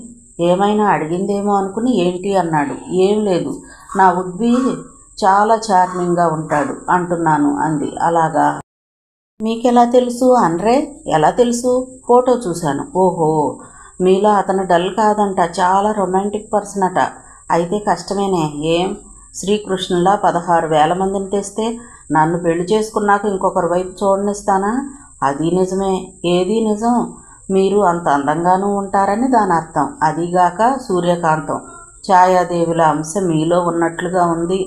ఏమైనా అడిగిందేమో అనుకుని ఏంటి అన్నాడు. ఏం లేదు, నా ఉడ్బీ చాలా చార్మింగ్గా ఉంటాడు అంటున్నాను అంది. అలాగా, మీకెలా తెలుసు అనరే? ఎలా తెలుసు? ఫోటో చూశాను. ఓహో, మీలో అతను డల్ కాదంట, చాలా రొమాంటిక్ పర్సన్ అట. అయితే కష్టమేనే. ఏం శ్రీకృష్ణులా 16,000 మందిని తెస్తే నన్ను పెళ్లి చేసుకున్నాక ఇంకొకరి వైపు చూడనిస్తానా? అది నిజమే. ఏది నిజం? మీరు అంత అందంగానూ ఉంటారని దాని అర్థం. అదీగాక సూర్యకాంతం ఛాయాదేవుల అంశం మీలో ఉన్నట్లుగా ఉంది.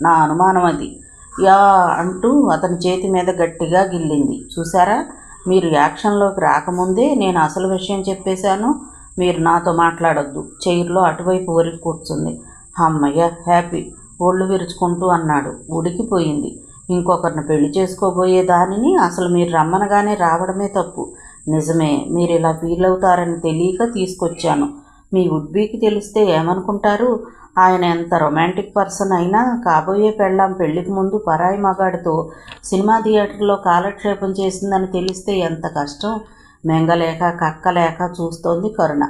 నా అనుమానం అది. యా అంటూ అతని చేతి మీద గట్టిగా గిల్లింది. చూసారా, మీరు యాక్షన్లోకి రాకముందే నేను అసలు విషయం చెప్పేశాను. మీరు నాతో మాట్లాడొద్దు. చైర్లో అటువైపు ఒరికి కూర్చుంది. అమ్మయ్య, హ్యాపీ ఒళ్ళు విరుచుకుంటూ అన్నాడు. ఉడికిపోయింది. ఇంకొకరిని పెళ్లి చేసుకోబోయే దానిని అసలు మీరు రమ్మనగానే రావడమే తప్పు. నిజమే, మీరు ఇలా ఫీల్ అవుతారని తెలియక తీసుకొచ్చాను. మీ వుడ్బీకి తెలిస్తే ఏమనుకుంటారు? ఆయన ఎంత రొమాంటిక్ పర్సన్ అయినా కాబోయే పెళ్ళాం పెళ్లికి ముందు పరాయి మగాడితో సినిమా థియేటర్లో కాలక్షేపం చేసిందని తెలిస్తే ఎంత కష్టం. మెంగలేక కక్కలేక చూస్తోంది కరుణ.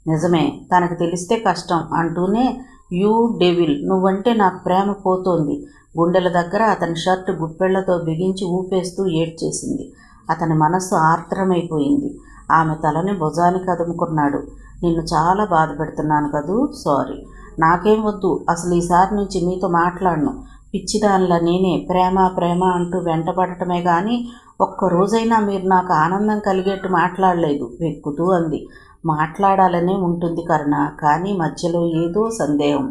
నిజమే, తనకు తెలిస్తే కష్టం అంటూనే యూ డెవిల్, నువ్వంటే నాకు ప్రేమ పోతోంది. గుండెల దగ్గర అతని షర్టు గుప్పెళ్లతో బిగించి ఊపేస్తూ ఏడ్చేసింది. అతని మనస్సు ఆర్ద్రమైపోయింది. ఆమె తలని భుజానికి అదుముకున్నాడు. నిన్ను చాలా బాధ పెడుతున్నాను కదూ, సారీ. నాకేం వద్దు, అసలు ఈసారి నుంచి మీతో మాట్లాడను. పిచ్చిదానిలా నేనే ప్రేమ ప్రేమ అంటూ వెంటపడటమే కానీ ఒక్కరోజైనా మీరు నాకు ఆనందం కలిగేట్టు మాట్లాడలేదు వెక్కుతూ అంది. మాట్లాడాలనే ఉంటుంది కరుణ, కానీ మధ్యలో ఏదో సందేహం.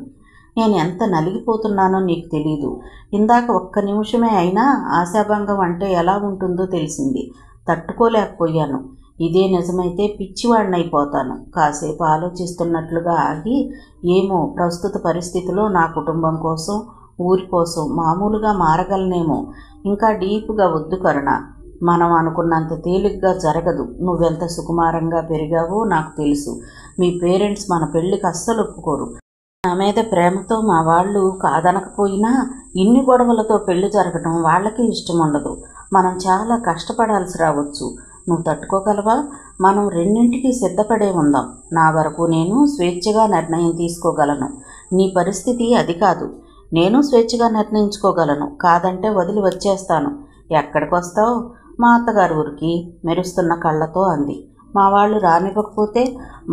నేను ఎంత నలిగిపోతున్నానో నీకు తెలీదు. ఇందాక ఒక్క నిమిషమే అయినా ఆశాభంగం అంటే ఎలా ఉంటుందో తెలిసింది. తట్టుకోలేకపోయాను. ఇదే నిజమైతే పిచ్చివాడినైపోతాను. కాసేపు ఆలోచిస్తున్నట్లుగా ఆగి, ఏమో ప్రస్తుత పరిస్థితిలో నా కుటుంబం కోసం, ఊరి కోసం మామూలుగా మారగలనేమో. ఇంకా డీప్గా వద్దు కరుణ. మనం అనుకున్నంత తేలిగ్గా జరగదు. నువ్వెంత సుకుమారంగా పెరిగావో నాకు తెలుసు. మీ పేరెంట్స్ మన పెళ్లికి అస్సలు ఒప్పుకోరు. నా మీద ప్రేమతో మా వాళ్ళు కాదనకపోయినా ఇన్ని గొడవలతో పెళ్లి జరగడం వాళ్ళకి ఇష్టం ఉండదు. మనం చాలా కష్టపడాల్సి రావచ్చు. నువ్వు తట్టుకోగలవా? మనం రెండింటికి సిద్ధపడే ఉందాం. నా వరకు నేను స్వేచ్ఛగా నిర్ణయం తీసుకోగలను. నీ పరిస్థితి అది కాదు. నేను స్వేచ్ఛగా నిర్ణయించుకోగలను. కాదంటే వదిలి వచ్చేస్తాను. ఎక్కడికి వస్తావు? మా అత్తగారి ఊరికి మెరుస్తున్న కళ్ళతో అంది. మా వాళ్ళు రానివ్వకపోతే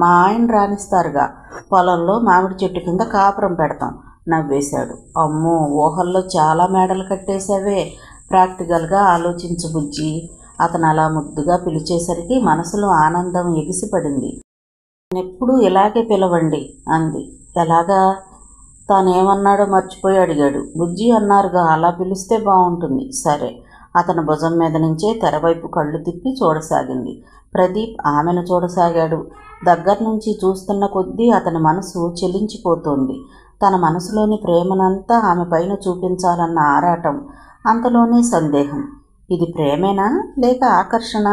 మా ఆయన రానిస్తారుగా. పొలంలో మామిడి చెట్టు కింద కాపురం పెడతాం. నవ్వేశాడు. అమ్మో, ఊహల్లో చాలా మేడలు కట్టేశావే. ప్రాక్టికల్గా ఆలోచించు బుజ్జి. అతను అలా ముద్దుగా పిలిచేసరికి మనసులో ఆనందం ఎగిసిపడింది. ఎప్పుడూ ఇలాగే పిలవండి అంది. ఎలాగా? తానేమన్నాడో మర్చిపోయి అడిగాడు. బుజ్జి అన్నారుగా, అలా పిలిస్తే బాగుంటుంది. సరే. అతని భుజం మీద నుంచే తెరవైపు కళ్ళు తిప్పి చూడసాగింది. ప్రదీప్ ఆమెను చూడసాగాడు. దగ్గర నుంచి చూస్తున్న కొద్దీ అతని మనసు చెలించిపోతోంది. తన మనసులోని ప్రేమనంతా ఆమె పైన చూపించాలన్న ఆరాటం. అంతలోనే సందేహం. ఇది ప్రేమేనా లేక ఆకర్షణ?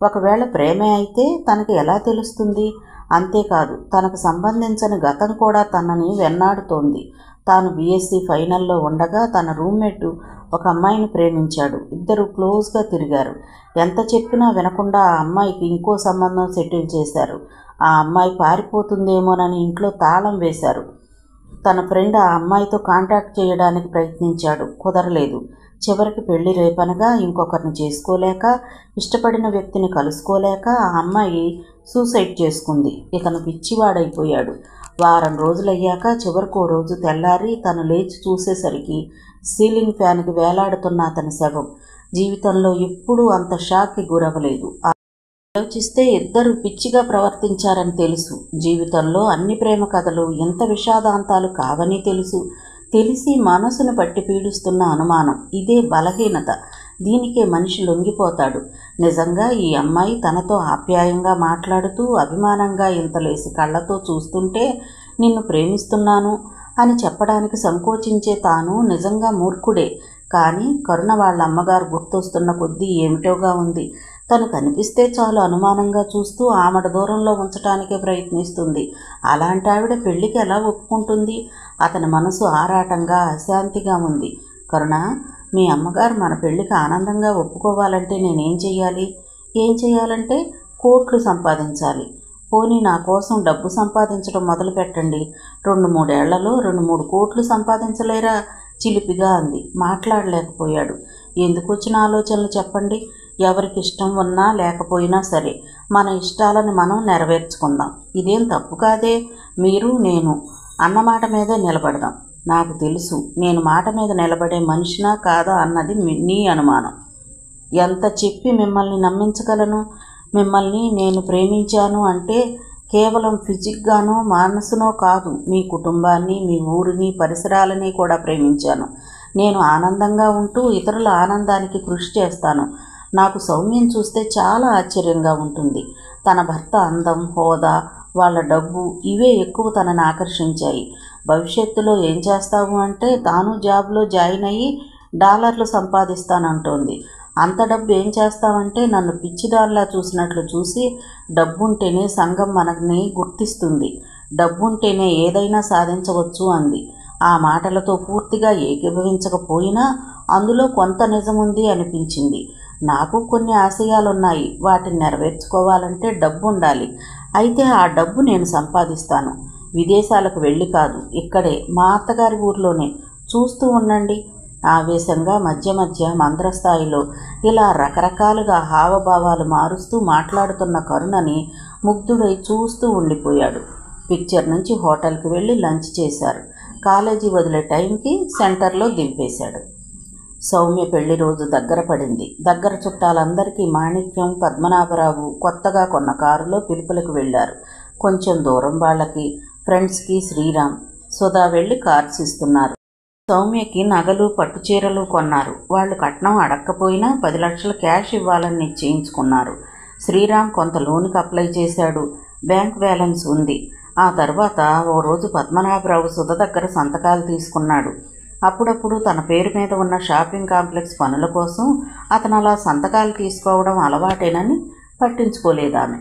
ఒకవేళ ప్రేమే అయితే తనకి ఎలా తెలుస్తుంది? అంతేకాదు, తనకు సంబంధించని గతం కూడా తనని వెన్నాడుతోంది. తాను బీఎస్సీ ఫైనల్లో ఉండగా తన రూమ్మేట్ ఒక అమ్మాయిని ప్రేమించాడు. ఇద్దరు క్లోజ్గా తిరిగారు. ఎంత చెప్పినా వినకుండా ఆ అమ్మాయికి ఇంకో సంబంధం సెటిల్ చేశారు. ఆ అమ్మాయి పారిపోతుందేమోనని ఇంట్లో తాళం వేశారు. తన ఫ్రెండ్ ఆ అమ్మాయితో కాంటాక్ట్ చేయడానికి ప్రయత్నించాడు. కుదరలేదు. చివరికి పెళ్లి రేపనగా ఇంకొకరిని చేసుకోలేక, ఇష్టపడిన వ్యక్తిని కలుసుకోలేక ఆ అమ్మాయి సూసైడ్ చేసుకుంది. ఇతను పిచ్చివాడైపోయాడు. వారం రోజులయ్యాక చివరికి ఓ రోజు తెల్లారి తను లేచి చూసేసరికి సీలింగ్ ఫ్యాన్కి వేలాడుతున్న అతని శవం. జీవితంలో ఎప్పుడూ అంత షాక్కి గురవలేదు. ఆలోచిస్తే ఇద్దరు పిచ్చిగా ప్రవర్తించారని తెలుసు. జీవితంలో అన్ని ప్రేమ కథలు ఎంత విషాదాంతాలు కావని తెలుసు. తెలిసి మనసును పట్టి పీడిస్తున్న అనుమానం. ఇదే బలహీనత. దీనికే మనిషి లొంగిపోతాడు. నిజంగా ఈ అమ్మాయి తనతో ఆప్యాయంగా మాట్లాడుతూ అభిమానంగా ఇంతలేసి కళ్ళతో చూస్తుంటే నిన్ను ప్రేమిస్తున్నాను అని చెప్పడానికి సంకోచించే తాను నిజంగా మూర్ఖుడే. కానీ కరుణ వాళ్ళ అమ్మగారు గుర్తొస్తున్న కొద్దీ ఏమిటోగా ఉంది. తను కనిపిస్తే చాలు అనుమానంగా చూస్తూ ఆమెడ దూరంలో ఉంచటానికే ప్రయత్నిస్తుంది. అలాంటి ఆవిడ పెళ్లికి ఎలా ఒప్పుకుంటుంది? అతని మనసు ఆరాటంగా అశాంతిగా ఉంది. కరుణ, మీ అమ్మగారు మన పెళ్లికి ఆనందంగా ఒప్పుకోవాలంటే నేనేం చెయ్యాలి? ఏం చెయ్యాలంటే కోట్లు సంపాదించాలి. పోనీ నా కోసం డబ్బు సంపాదించడం మొదలు పెట్టండి. 2-3 ఏళ్లలో 2-3 కోట్లు సంపాదించలేరా? చిలిపిగా అంది. మాట్లాడలేకపోయాడు. ఎందుకు వచ్చిన ఆలోచనలు చెప్పండి. ఎవరికి ఇష్టం ఉన్నా లేకపోయినా సరే మన ఇష్టాలను మనం నెరవేర్చుకుందాం. ఇదేం తప్పు కాదే. మీరు నేను అన్నమాట మీదే నిలబడదాం. నాకు తెలుసు నేను మాట మీద నిలబడే మనిషినా కాదా అన్నది నీ అనుమానం. ఎంత చెప్పి మిమ్మల్ని నమ్మించగలను? మిమ్మల్ని నేను ప్రేమించాను అంటే కేవలం ఫిజిక్గానో మనసునో కాదు, మీ కుటుంబాన్ని, మీ ఊరిని, పరిసరాలని కూడా ప్రేమించాను. నేను ఆనందంగా ఉంటూ ఇతరుల ఆనందానికి కృషి చేస్తాను. నాకు సౌమ్యం చూస్తే చాలా ఆశ్చర్యంగా ఉంటుంది. తన భర్త అందం, హోదా, వాళ్ళ డబ్బు ఇవే ఎక్కువ తనని ఆకర్షించాయి. భవిష్యత్తులో ఏం చేస్తావు అంటే తాను జాబ్లో జాయిన్ అయ్యి డాలర్లు సంపాదిస్తానంటోంది. అంత డబ్బు ఏం చేస్తావంటే నన్ను పిచ్చిదానిలా చూసినట్లు చూసి డబ్బుంటేనే సంఘం మనల్ని గుర్తిస్తుంది, డబ్బుంటేనే ఏదైనా సాధించవచ్చు అంది. ఆ మాటలతో పూర్తిగా ఏకీభవించకపోయినా అందులో కొంత నిజముంది అనిపించింది. నాకు కొన్ని ఆశయాలున్నాయి. వాటిని నెరవేర్చుకోవాలంటే డబ్బు ఉండాలి. అయితే ఆ డబ్బు నేను సంపాదిస్తాను. విదేశాలకు వెళ్ళి కాదు, ఇక్కడే మా అత్తగారి ఊర్లోనే. చూస్తూ ఉండండి. ఆవేశంగా మధ్య మధ్య మంద్రస్థాయిలో ఇలా రకరకాలుగా హావభావాలు మారుస్తూ మాట్లాడుతున్న కరుణని ముగ్ధుడై చూస్తూ ఉండిపోయాడు. పిక్చర్ నుంచి హోటల్కి వెళ్ళి లంచ్ చేశారు. కాలేజీ వదిలే టైంకి సెంటర్లో దింపేశాడు. సౌమ్య పెళ్లి రోజు దగ్గర పడింది. దగ్గర చుట్టాలందరికీ మాణిక్యం, పద్మనాభరావు కొత్తగా కొన్న కారులో పిలుపులకు వెళ్లారు. కొంచెం దూరం వాళ్ళకి, ఫ్రెండ్స్కి శ్రీరామ్, సుధా వెళ్ళి కార్డ్స్ ఇస్తున్నారు. సౌమ్యకి నగలు, పట్టుచీరలు కొన్నారు. వాళ్ళు కట్నం అడక్కపోయినా 10 లక్షలు క్యాష్ ఇవ్వాలని నిశ్చయించుకున్నారు. శ్రీరామ్ కొంత లోనుకి అప్లై చేశాడు. బ్యాంక్ బ్యాలెన్స్ ఉంది. ఆ తర్వాత ఓ రోజు పద్మనాభరావు సుధ దగ్గర సంతకాలు తీసుకున్నాడు. అప్పుడప్పుడు తన పేరు మీద ఉన్న షాపింగ్ కాంప్లెక్స్ పనుల కోసం అతను అలా సంతకాలు తీసుకోవడం అలవాటేనని పట్టించుకోలేదామె.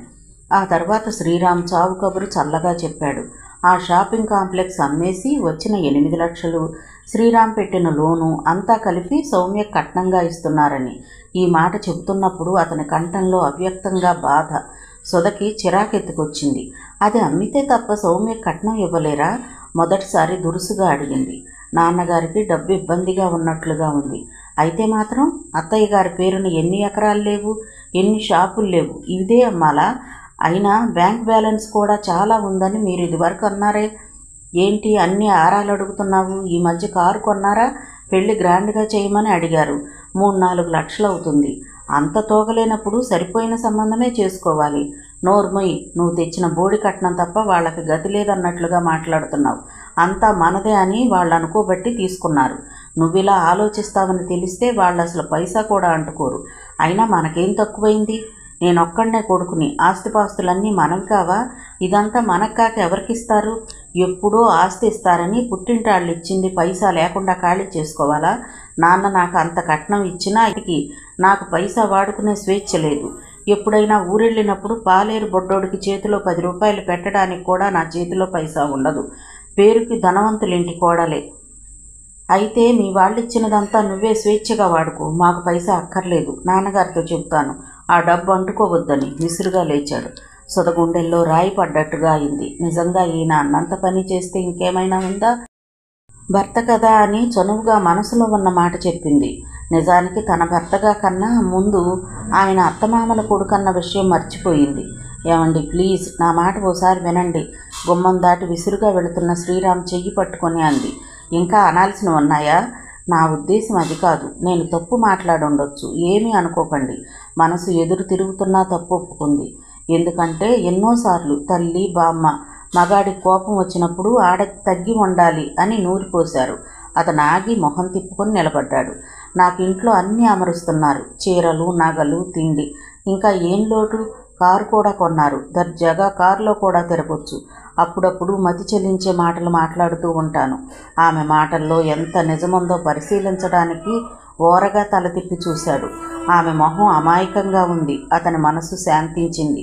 ఆ తర్వాత శ్రీరామ్ చావు కబురు చల్లగా చెప్పాడు. ఆ షాపింగ్ కాంప్లెక్స్ అమ్మేసి వచ్చిన 8 లక్షలు, శ్రీరామ్ పెట్టిన లోను అంతా కలిపి సౌమ్య కట్నంగా ఇస్తున్నారని. ఈ మాట చెబుతున్నప్పుడు అతని కంఠంలో అవ్యక్తంగా బాధ. సుధకి చిరాకెత్తుకొచ్చింది. అది అమ్మితే తప్ప సౌమ్య కట్నం ఇవ్వలేరా? మొదటిసారి దురుసుగా అడిగింది. నాన్నగారికి డబ్బు ఇబ్బందిగా ఉన్నట్లుగా ఉంది. అయితే మాత్రం అత్తయ్య గారి పేరున ఎన్ని ఎకరాలు లేవు, ఎన్ని షాపులు లేవు, ఇదే అమ్మాలా? అయినా బ్యాంక్ బ్యాలెన్స్ కూడా చాలా ఉందని మీరు ఇదివరకు అన్నారే. ఏంటి అన్ని ఆరాలు అడుగుతున్నావు? ఈ మధ్య కారు కొన్నారా? పెళ్లి గ్రాండ్గా చేయమని అడిగారు. 3-4 లక్షలు అవుతుంది. అంత తోగలేనప్పుడు సరిపోయిన సంబంధమే చేసుకోవాలి. నోర్మొయ్, నువ్వు తెచ్చిన బోడి కట్నం తప్ప వాళ్ళకి గతి లేదన్నట్లుగా మాట్లాడుతున్నావు. అంతా మనదే అని వాళ్ళు అనుకోబట్టి తీసుకున్నారు. నువ్విలా ఆలోచిస్తావని తెలిస్తే వాళ్ళు అసలు పైసా కూడా అంటుకోరు. అయినా మనకేం తక్కువైంది? నేనొక్కడనే కొడుకుని, ఆస్తిపాస్తులన్నీ మనవి కావా? ఇదంతా మనకు కాక ఎవరికిస్తారు? ఎప్పుడో ఆస్తి ఇస్తారని పుట్టింటాళ్ళు ఇచ్చింది పైసా లేకుండా ఖాళీ చేసుకోవాలా? నాన్న నాకు అంత కట్నం ఇచ్చినా ఇటుకి నాకు పైసా వాడుకునే స్వేచ్ఛ లేదు. ఎప్పుడైనా ఊరెళ్ళినప్పుడు పాలేరు బొడ్డోడికి చేతిలో 10 రూపాయలు పెట్టడానికి కూడా నా చేతిలో పైసా ఉండదు. పేరుకి ధనవంతులింటి కోడలే. అయితే మీ వాళ్ళిచ్చినదంతా నువ్వే స్వేచ్ఛగా వాడుకో, మాకు పైసా అక్కర్లేదు. నాన్నగారితో చెబుతాను ఆ డబ్బు అంటుకోవద్దని విసురుగా లేచాడు. సుధ గుండెల్లో రాయి పడ్డట్టుగా అయింది. నిజంగా ఈయన అన్నంత పని చేస్తే ఇంకేమైనా ఉందా? భర్త కదా అని చనువుగా మనసులో ఉన్న మాట చెప్పింది. నిజానికి తన భర్తగా కన్నా ముందు ఆయన అత్తమామల కొడుకన్న విషయం మర్చిపోయింది. ఏమండి ప్లీజ్ నా మాట ఓసారి వినండి. గుమ్మం దాటి విసురుగా వెళుతున్న శ్రీరామ్ చెయ్యి పట్టుకొని అంది. ఇంకా అనాల్సినవి ఉన్నాయా? నా ఉద్దేశం అది కాదు. నేను తప్పు మాట్లాడుండొచ్చు, ఏమీ అనుకోకండి. మనసు ఎదురు తిరుగుతున్నా తప్పు ఒప్పుకుంది. ఎందుకంటే ఎన్నోసార్లు తల్లి, బామ్మ మగాడి కోపం వచ్చినప్పుడు ఆడ తగ్గి ఉండాలి అని నూరిపోశారు. అతను ఆగి మొహం తిప్పుకొని నిలబడ్డాడు. నాకు ఇంట్లో అన్నీ అమరుస్తున్నారు, చీరలు, నగలు, తిండి. ఇంకా ఏం లోటు? కారు కూడా కొన్నారు. దర్జాగా కారులో కూడా తిరగొచ్చు. అప్పుడప్పుడు మతి చెల్లించే మాటలు మాట్లాడుతూ ఉంటాను. ఆమె మాటల్లో ఎంత నిజముందో పరిశీలించడానికి ఓరగా తల తిప్పి చూశాడు. ఆమె మొహం అమాయకంగా ఉంది. అతని మనసు శాంతించింది.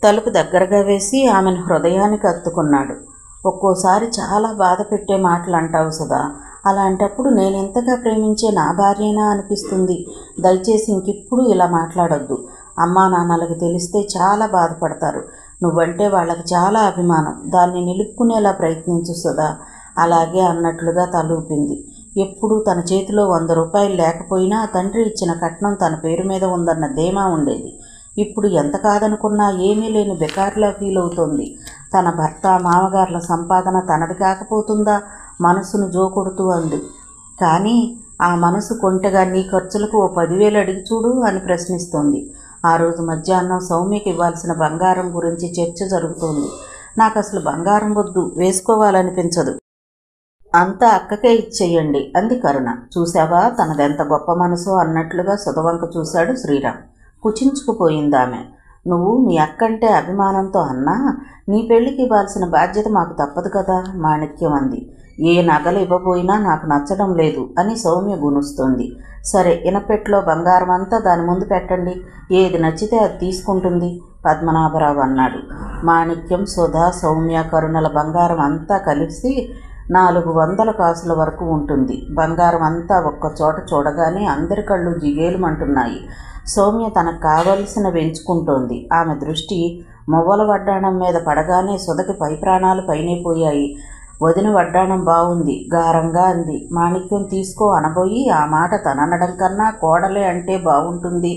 తలుపు దగ్గరగా వేసి ఆమెను హృదయానికి హత్తుకున్నాడు. ఒక్కోసారి చాలా బాధ పెట్టే మాటలు అంటావు సుధా. అలాంటప్పుడు నేనెంతగా ప్రేమించే నా భార్యేనా అనిపిస్తుంది. దయచేసి ఇంకెప్పుడు ఇలా మాట్లాడొద్దు. అమ్మా నాన్నలకు తెలిస్తే చాలా బాధపడతారు. నువ్వంటే వాళ్ళకి చాలా అభిమానం. దాన్ని నిలుపుకునేలా ప్రయత్నించు సుధా. అలాగే అన్నట్లుగా తలూపింది. ఎప్పుడూ తన చేతిలో 100 రూపాయలు లేకపోయినా తండ్రి ఇచ్చిన కట్నం తన పేరు మీద ఉందన్న ధీమా ఉండేది. ఇప్పుడు ఎంత కాదనుకున్నా ఏమీ లేని బెకార్లా ఫీల్ అవుతోంది. తన భర్త, మామగారుల సంపాదన తనది కాకపోతుందా? మనసును జోకొడుతూ అంది. కానీ ఆ మనసు కొంటెగా నీ ఖర్చులకు ఓ 10,000 అడిగి చూడు అని ప్రశ్నిస్తోంది. ఆ రోజు మధ్యాహ్నం సౌమ్యకి ఇవ్వాల్సిన బంగారం గురించి చర్చ జరుగుతోంది. నాకు అసలు బంగారం వద్దు, వేసుకోవాలనిపించదు. అంతా అక్కకే ఇచ్చేయండి అంది కరుణ. చూశావా తనదెంత గొప్ప మనసో అన్నట్లుగా సుధవంక చూశాడు శ్రీరామ్. కుచించుకుపోయిందామె. నువ్వు మీ అక్కంటే అభిమానంతో అన్నా నీ పెళ్లికి ఇవ్వాల్సిన బాధ్యత మాకు తప్పదు కదా మాణిక్యం అంది. ఏ నగలు ఇవ్వబోయినా నాకు నచ్చడం లేదు అని సౌమ్య గునుస్తోంది. సరే, ఇనపెట్లో బంగారం అంతా దాని ముందు పెట్టండి, ఏది నచ్చితే అది తీసుకుంటుంది పద్మనాభరావు అన్నాడు. మాణిక్యం, సుధా, సౌమ్య, కరుణల బంగారం అంతా కలిసి 400 కాసుల వరకు ఉంటుంది. బంగారం అంతా ఒక్కచోట చూడగానే అందరి కళ్ళు జిగేలుమంటున్నాయి. సౌమ్య తనకు కావలసినవి ఎంచుకుంటోంది. ఆమె దృష్టి మువ్వల వడ్డాణం మీద పడగానే సుధకి పై ప్రాణాలు పైనే పోయాయి. వదిన వడ్డాణం బాగుంది గారంగా అంది. మాణిక్యం తీసుకో అనబోయి ఆ మాట తననడం కన్నా కోడలే అంటే బాగుంటుంది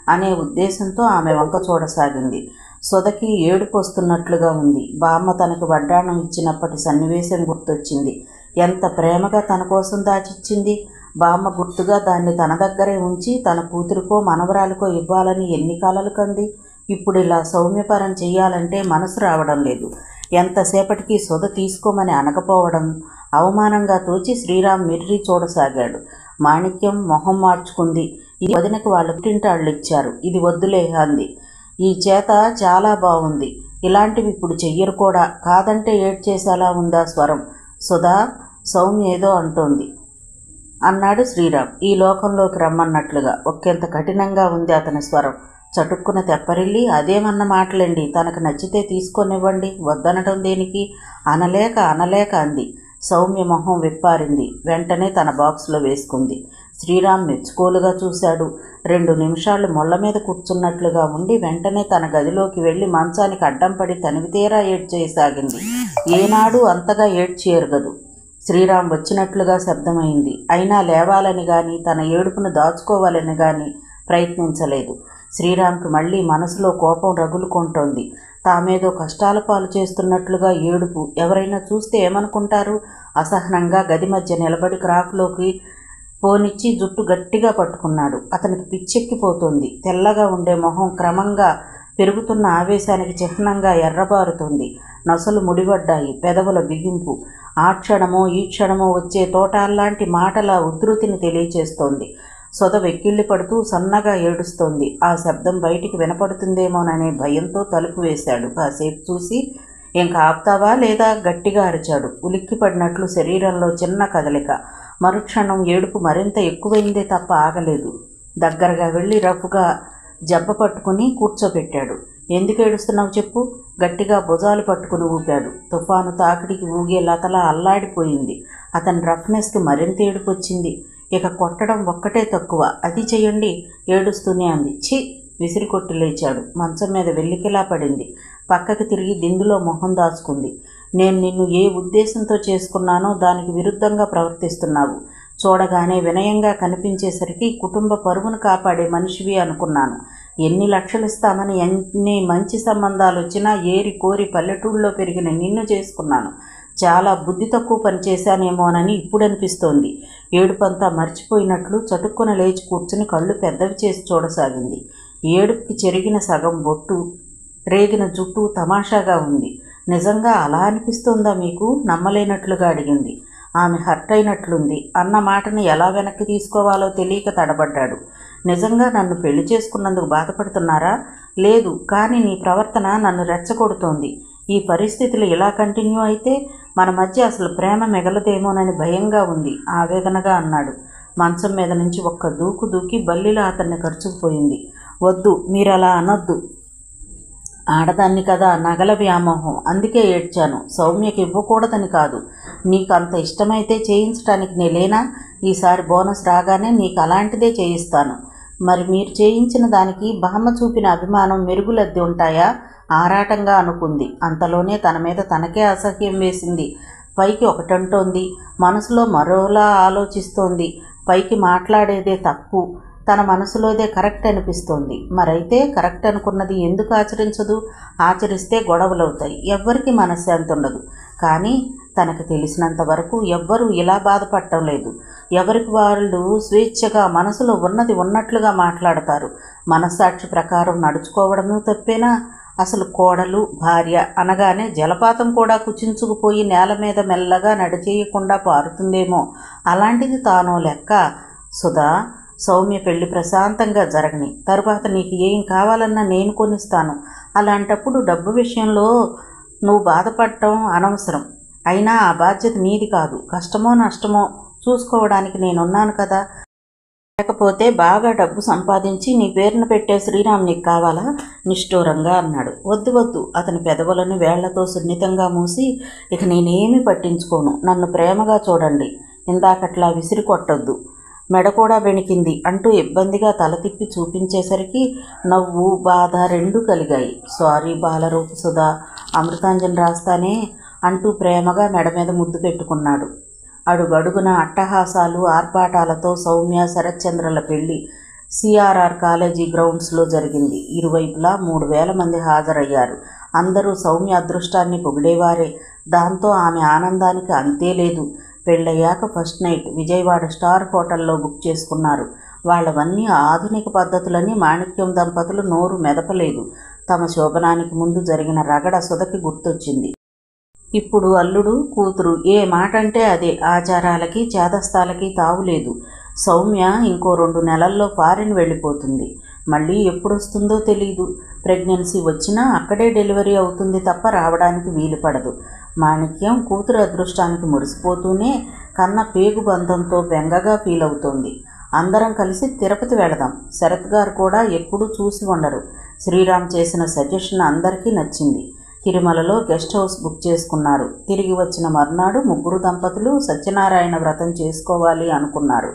అనే ఉద్దేశంతో ఆమె వంక చూడసాగింది. సుధకి ఏడుపు వస్తున్నట్లుగా ఉంది. బామ్మ తనకు వడ్డాణం ఇచ్చినప్పటి సన్నివేశం గుర్తొచ్చింది. ఎంత ప్రేమగా తన కోసం దాచిచ్చింది. బామ్మ గుర్తుగా దాన్ని తన దగ్గరే ఉంచి తన కూతురికో మనవరాలికో ఇవ్వాలని ఎన్ని కలలు కంది. ఇప్పుడు ఇలా సౌమ్యపరం చెయ్యాలంటే మనసు రావడం లేదు. ఎంతసేపటికి సుధ తీసుకోమని అనకపోవడం అవమానంగా తోచి శ్రీరామ్ మిర్రి చూడసాగాడు. మాణిక్యం మొహం మార్చుకుంది. ఇది వదినకు వాళ్ళు పుట్టింటాళ్ళు ఇచ్చారు, ఇది వద్దులే అంది. ఈ చేత చాలా బాగుంది, ఇలాంటివి ఇప్పుడు చెయ్యరు కూడా, కాదంటే ఏడ్చేసేలా ఉందా స్వరం. సుధా, సౌమ్య ఏదో అంటోంది అన్నాడు శ్రీరామ్ ఈ లోకంలోకి రమ్మన్నట్లుగా. ఒక్కెంత కఠినంగా ఉంది అతని స్వరం. చటుక్కున తెప్పరిల్లి, అదేమన్న మాటలండి, తనకు నచ్చితే తీసుకొనివ్వండి, వద్దనడం దేనికి అనలేక అంది. సౌమ్య మొహం విప్పారింది. వెంటనే తన బాక్స్లో వేసుకుంది. శ్రీరామ్ మెచ్చుకోలుగా చూశాడు. 2 నిమిషాలు మొళ్ళ మీద కూర్చున్నట్లుగా ఉండి వెంటనే తన గదిలోకి వెళ్ళి మంచానికి అడ్డం పడి తనివితేరా ఏడ్చేయసాగింది. ఏనాడు అంతగా ఏడ్చేయరుగదు. శ్రీరామ్ వచ్చినట్లుగా శబ్దమైంది. అయినా లేవాలని గాని తన ఏడుపును దాచుకోవాలని గాని ప్రయత్నించలేదు. శ్రీరామ్కి మళ్ళీ మనసులో కోపం రగులుకుంటోంది. తామేదో కష్టాల పాలు చేస్తున్నట్లుగా ఏడుపు. ఎవరైనా చూస్తే ఏమనుకుంటారు? అసహనంగా గది మధ్య నిలబడి క్రాఫ్లోకి పోనిచ్చి జుట్టు గట్టిగా పట్టుకున్నాడు. అతనికి పిచ్చెక్కిపోతోంది. తెల్లగా ఉండే మొహం క్రమంగా పెరుగుతున్న ఆవేశానికి చిహ్నంగా ఎర్రబారుతోంది. నొసలు ముడిపడ్డాయి, పెదవుల బిగింపు. ఆ క్షణమో ఈ క్షణమో వచ్చే తోటాల్లాంటి మాటల ఉధృతిని తెలియచేస్తోంది. సుధ వెక్కిళ్ళి పడుతూ సన్నగా ఏడుస్తోంది. ఆ శబ్దం బయటికి వినపడుతుందేమోననే భయంతో తలుపు వేశాడు. కాసేపు చూసి, ఇంక ఆపుతావా లేదా గట్టిగా అరిచాడు. ఉలిక్కిపడినట్లు శరీరంలో చిన్న కదలిక. మరుక్షణం ఏడుపు మరింత ఎక్కువైందే తప్ప ఆగలేదు. దగ్గరగా వెళ్ళి రఫ్గా జబ్బ పట్టుకుని కూర్చోబెట్టాడు. ఎందుకు ఏడుస్తున్నావు చెప్పు? గట్టిగా భుజాలు పట్టుకుని ఊపాడు. తుఫాను తాకిడికి ఊగే లతలా అల్లాడిపోయింది. అతని రఫ్నెస్కి మరింత ఏడుపు వచ్చింది. ఇక కొట్టడం ఒక్కటే తక్కువ, అది చెయ్యండి ఏడుస్తూనే అంది. ఛీ! విసిరి కొట్టి లేచాడు. మంచం మీద వెల్లికిలా పడింది. పక్కకి తిరిగి దిండులో మొహం దాచుకుంది. నేను నిన్ను ఏ ఉద్దేశంతో చేసుకున్నానో దానికి విరుద్ధంగా ప్రవర్తిస్తున్నావు. చూడగానే వినయంగా కనిపించేసరికి కుటుంబ పరువును కాపాడే మనిషివి అనుకున్నాను. ఎన్ని లక్షలు ఇస్తామని ఎన్ని మంచి సంబంధాలు వచ్చినా ఏరి కోరి పల్లెటూళ్ళలో పెరిగిన నిన్ను చేసుకున్నాను. చాలా బుద్ధి తక్కువ పని చేశానేమోనని ఇప్పుడు అనిపిస్తోంది. ఏడుపంతా మర్చిపోయినట్లు చటుక్కున లేచి కూర్చుని కళ్ళు పెద్దవి చేసి చూడసాగింది. ఏడుపుకి చెరిగిన సగం బొట్టు, రేగిన జుట్టు తమాషాగా ఉంది. నిజంగా అలా అనిపిస్తోందా మీకు? నమ్మలేనట్లుగా అడిగింది. ఆమె హర్ట్ అయినట్లుంది అన్న మాటని ఎలా వెనక్కి తీసుకోవాలో తెలియక తడబడ్డాడు. నిజంగా నన్ను పెళ్లి చేసుకున్నందుకు బాధపడుతున్నారా? లేదు, కానీ నీ ప్రవర్తన నన్ను రెచ్చగొడుతోంది. ఈ పరిస్థితులు ఇలా కంటిన్యూ అయితే మన మధ్య అసలు ప్రేమ మిగలదేమోనని భయంగా ఉంది ఆవేదనగా అన్నాడు. మంచం మీద నుంచి ఒక్క దూకు దూకి బల్లిలా అతన్ని ఖర్చుకుపోయింది. వద్దు, మీరలా అనొద్దు. ఆడదాన్ని కదా, నగల వ్యామోహం, అందుకే ఏడ్చాను. సౌమ్యకి ఇవ్వకూడదని కాదు. నీకు అంత ఇష్టమైతే చేయించడానికి నేలేనా? ఈసారి బోనస్ రాగానే నీకు అలాంటిదే చేయిస్తాను. మరి మీరు చేయించిన దానికి బామ్మ చూపిన అభిమానం మెరుగులద్ది ఉంటాయా? ఆరాటంగా అనుకుంది. అంతలోనే తన మీద తనకే అసహ్యం వేసింది. పైకి ఒకటంటోంది, మనసులో మరోలా ఆలోచిస్తోంది. పైకి మాట్లాడేదే తప్పు, తన మనసులోదే కరెక్ట్ అనిపిస్తోంది. మరైతే కరెక్ట్ అనుకున్నది ఎందుకు ఆచరించదు? ఆచరిస్తే గొడవలవుతాయి, ఎవ్వరికి మనశ్శాంతి ఉండదు. కానీ తనకు తెలిసినంత వరకు ఎవ్వరూ ఇలా బాధపడటం లేదు. ఎవరికి వాళ్ళు స్వేచ్ఛగా మనసులో ఉన్నది ఉన్నట్లుగా మాట్లాడతారు. మనస్సాక్షి ప్రకారం నడుచుకోవడమూ తప్పేనా? అసలు కోడలు భార్య అనగానే జలపాతం కూడా కుచించుకుపోయి నేల మీద మెల్లగా నడిచేయకుండా పారుతుందేమో, అలాంటిది తానో లెక్క. సుధా, సౌమ్య పెళ్లి ప్రశాంతంగా జరగని తరువాత నీకు ఏం కావాలన్నా నేను కొనిస్తాను. అలాంటప్పుడు డబ్బు విషయంలో నువ్వు బాధపడటం అనవసరం. అయినా ఆ బాధ్యత నీది కాదు. కష్టమో నష్టమో చూసుకోవడానికి నేనున్నాను కదా. లేకపోతే బాగా డబ్బు సంపాదించి నీ పేరున పెట్టే శ్రీరామ్ నీకు కావాలా? నిష్ఠూరంగా అన్నాడు. వద్దు వద్దు. అతని పెదవులను వేళ్లతో సున్నితంగా మూసి, ఇక నేనేమీ పట్టించుకోను, నన్ను ప్రేమగా చూడండి, ఇందాకట్లా విసిరి కొట్టొద్దు. మెడ కూడా వెణికింది అంటూ ఇబ్బందిగా తల తిప్పి చూపించేసరికి నవ్వు బాధ రెండూ కలిగాయి. సారీ బాలరూప సుధా, అమృతాంజన్ రాస్తానే అంటూ ప్రేమగా మెడ మీద ముద్దు పెట్టుకున్నాడు. అడుగడుగున అట్టహాసాలు ఆర్భాటాలతో సౌమ్య శరత్చంద్రల పెళ్లి సిఆర్ఆర్ కాలేజీ గ్రౌండ్స్లో జరిగింది. ఇరువైపులా 3000 మంది హాజరయ్యారు. అందరూ సౌమ్య అదృష్టాన్ని పొగిడేవారే. దాంతో ఆమె ఆనందానికి అంతే లేదు. పెళ్ళయ్యాక ఫస్ట్ నైట్ విజయవాడ స్టార్ హోటల్లో బుక్ చేసుకున్నారు. వాళ్ళవన్నీ ఆధునిక పద్ధతులని మాణిక్యం దంపతులు నోరు మెదపలేదు. తమ శోభనానికి ముందు జరిగిన రగడ సుధకి గుర్తొచ్చింది. ఇప్పుడు అల్లుడు కూతురు ఏ మాట అంటే అదే. ఆచారాలకి చేదస్తాలకి తావులేదు. సౌమ్య ఇంకో 2 నెలల్లో ఫారిన్ వెళ్ళిపోతుంది. మళ్ళీ ఎప్పుడొస్తుందో తెలీదు. ప్రెగ్నెన్సీ వచ్చినా అక్కడే డెలివరీ అవుతుంది తప్ప రావడానికి వీలు పడదు. మాణిక్యం కూతురు అదృష్టానికి మురిసిపోతూనే కన్న పేగు బంధంతో బెంగగా ఫీల్ అవుతోంది. అందరం కలిసి తిరుపతి వెళదాం. శరత్ గారు కూడా ఎప్పుడూ చూసి ఉండరు. శ్రీరామ్ చేసిన సజెషన్ అందరికీ నచ్చింది. తిరుమలలో గెస్ట్ హౌస్ బుక్ చేసుకున్నారు. తిరిగి వచ్చిన మర్నాడు ముగ్గురు దంపతులు సత్యనారాయణ వ్రతం చేసుకోవాలి అనుకున్నారు.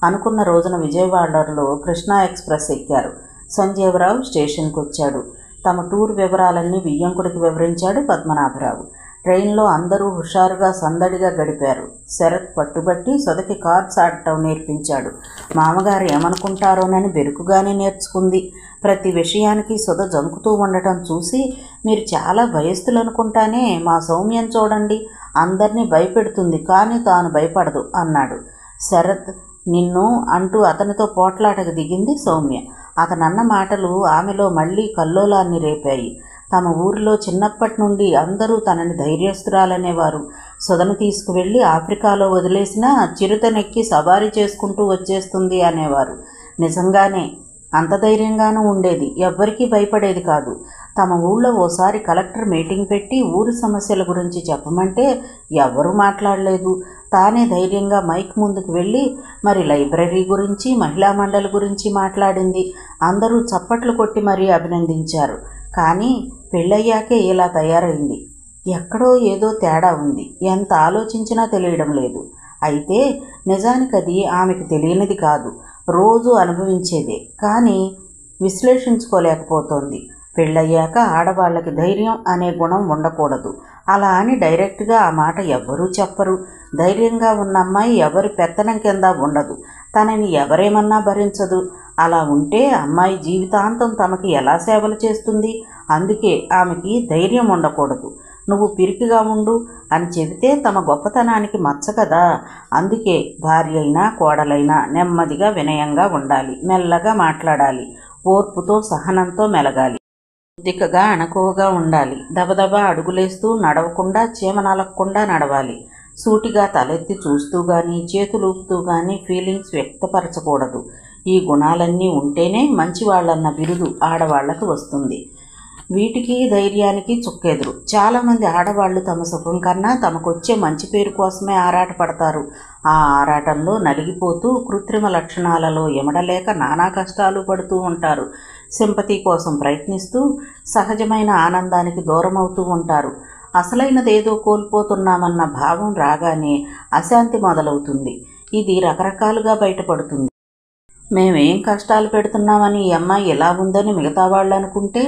అనుకున్న రోజున విజయవాడలో కృష్ణా ఎక్స్ప్రెస్ ఎక్కారు. సంజీవరావు స్టేషన్కి వచ్చాడు. తమ టూర్ వివరాలన్నీ వియ్యంకుడికి వివరించాడు పద్మనాభరావు. ట్రైన్లో అందరూ హుషారుగా సందడిగా గడిపారు. శరత్ పట్టుబట్టి సుధకి కార్డ్స్ ఆడటం నేర్పించాడు. మామగారు ఏమనుకుంటారోనని బెరుకుగానే నేర్చుకుంది. ప్రతి విషయానికి సుధ జంకుతూ ఉండటం చూసి, మీరు చాలా భయస్థులు అనుకుంటానే, మా సౌమ్యం చూడండి, అందరినీ భయపెడుతుంది కానీ తాను భయపడదు అన్నాడు. శరత్ నిన్ను అంటూ అతనితో పోట్లాటకు దిగింది సౌమ్య. అతనన్న మాటలు ఆమెలో మళ్ళీ కల్లోలాన్ని రేపాయి. తమ ఊరిలో చిన్నప్పటి నుండి అందరూ తనని ధైర్యస్తురాలనేవారు. సుధను తీసుకువెళ్ళి ఆఫ్రికాలో వదిలేసినా చిరుతనెక్కి సవారీ చేసుకుంటూ వచ్చేస్తుంది అనేవారు. నిజంగానే అంత ధైర్యంగానూ ఉండేది. ఎవ్వరికీ భయపడేది కాదు. తమ ఊళ్ళో ఓసారి కలెక్టర్ మీటింగ్ పెట్టి ఊరి సమస్యల గురించి చెప్పమంటే ఎవరూ మాట్లాడలేదు. తానే ధైర్యంగా మైక్ ముందుకు వెళ్ళి మరి లైబ్రరీ గురించి, మహిళా మండలి గురించి మాట్లాడింది. అందరూ చప్పట్లు కొట్టి మరీ అభినందించారు. కానీ పెళ్ళయ్యాకే ఇలా తయారైంది. ఎక్కడో ఏదో తేడా ఉంది. ఎంత ఆలోచించినా తెలియడం లేదు. అయితే నిజానికది ఆమెకు తెలియనిది కాదు, రోజు అనుభవించేదే. కానీ విశ్లేషించుకోలేకపోతోంది. పెళ్ళయ్యాక ఆడవాళ్ళకి ధైర్యం అనే గుణం ఉండకూడదు. అలా అని డైరెక్ట్గా ఆ మాట ఎవ్వరూ చెప్పరు. ధైర్యంగా ఉన్న అమ్మాయి ఎవరి పెత్తనం కింద ఉండదు. తనని ఎవరేమన్నా భరించదు. అలా ఉంటే అమ్మాయి జీవితాంతం తమకి ఎలా సేవలు చేస్తుంది? అందుకే ఆమెకి ధైర్యం ఉండకూడదు. నువ్వు పిరికిగా ఉండు అని చెబితే తమ గొప్పతనానికి మచ్చ కదా. అందుకే భార్య అయినా కోడలైనా నెమ్మదిగా వినయంగా ఉండాలి, మెల్లగా మాట్లాడాలి, ఓర్పుతో సహనంతో మెలగాలి, దిక్కగా అణకువగా ఉండాలి, దబదబా అడుగులేస్తూ నడవకుండా చీమ నలగకుండా నడవాలి. సూటిగా తలెత్తి చూస్తూ కానీ చేతులూపుతూ కానీ ఫీలింగ్స్ వ్యక్తపరచకూడదు. ఈ గుణాలన్నీ ఉంటేనే మంచివాళ్ళన్న బిరుదు ఆడవాళ్లకు వస్తుంది. వీటికి ధైర్యానికి చుక్కెదురు. చాలామంది ఆడవాళ్లు తమ సుఖం కన్నా తమకొచ్చే మంచి పేరు కోసమే ఆరాటపడతారు. ఆ ఆరాటంలో నలిగిపోతూ కృత్రిమ లక్షణాలలో ఎమడలేక నానా కష్టాలు పడుతూ ఉంటారు. సింపతి కోసం ప్రయత్నిస్తూ సహజమైన ఆనందానికి దూరమవుతూ ఉంటారు. అసలైనదేదో కోల్పోతున్నామన్న భావం రాగానే అశాంతి మొదలవుతుంది. ఇది రకరకాలుగా బయటపడుతుంది. మేమేం కష్టాలు పెడుతున్నామని ఈ అమ్మాయి ఎలా ఉందని మిగతా వాళ్ళు అనుకుంటే,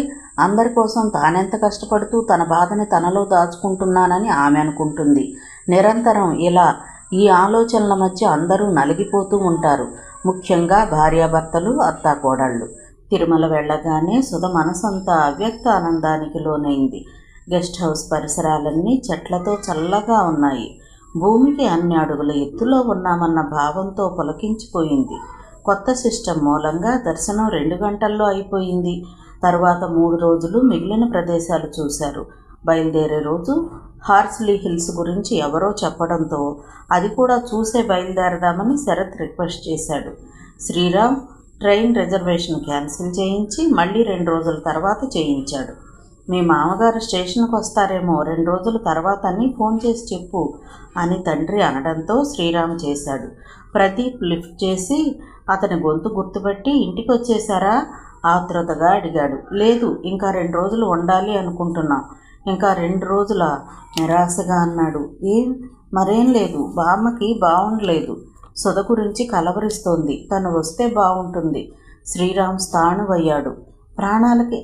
అందరి కోసం తానెంత కష్టపడుతూ తన బాధని తనలో దాచుకుంటున్నానని ఆమె అనుకుంటుంది. నిరంతరం ఇలా ఈ ఆలోచనల మధ్య అందరూ నలిగిపోతూ ఉంటారు. ముఖ్యంగా భార్యాభర్తలు, అత్తాకోడళ్ళు. తిరుమల వెళ్ళగానే సుధ మనసంతా అవ్యక్త ఆనందానికి లోనైంది. గెస్ట్ హౌస్ పరిసరాలన్నీ చెట్లతో చల్లగా ఉన్నాయి. భూమికి అన్ని అడుగుల ఎత్తులో ఉన్నామన్న భావంతో పులకించిపోయింది. కొత్త సిస్టమ్ మూలంగా దర్శనం 2 గంటల్లో అయిపోయింది. తర్వాత 3 రోజులు మిగిలిన ప్రదేశాలు చూశారు. బయలుదేరే రోజు హార్స్లీ హిల్స్ గురించి ఎవరో చెప్పడంతో అది కూడా చూసే బయలుదేరదామని శరత్ రిక్వెస్ట్ చేశాడు. శ్రీరామ్ ట్రైన్ రిజర్వేషన్ క్యాన్సిల్ చేయించి మళ్ళీ 2 రోజుల తర్వాత చేయించాడు. మీ మామగారు స్టేషన్కి వస్తారేమో 2 రోజుల తర్వాత అని ఫోన్ చేసి చెప్పు అని తండ్రి అనడంతో శ్రీరామ్ చేశాడు. ప్రదీప్ లిఫ్ట్ చేసి అతని గొంతు గుర్తుపట్టి ఇంటికి వచ్చేశారా ఆతృతగా అడిగాడు. లేదు, ఇంకా 2 రోజులు ఉండాలి అనుకుంటున్నాం. ఇంకా 2 రోజుల నిరాశగా అన్నాడు. మరేం లేదు, బామ్మకి బాగుండలేదు. సుధ గురించి కలవరిస్తోంది. తను వస్తే బాగుంటుంది. శ్రీరామ్ స్థాణువయ్యాడు. ప్రాణాలకి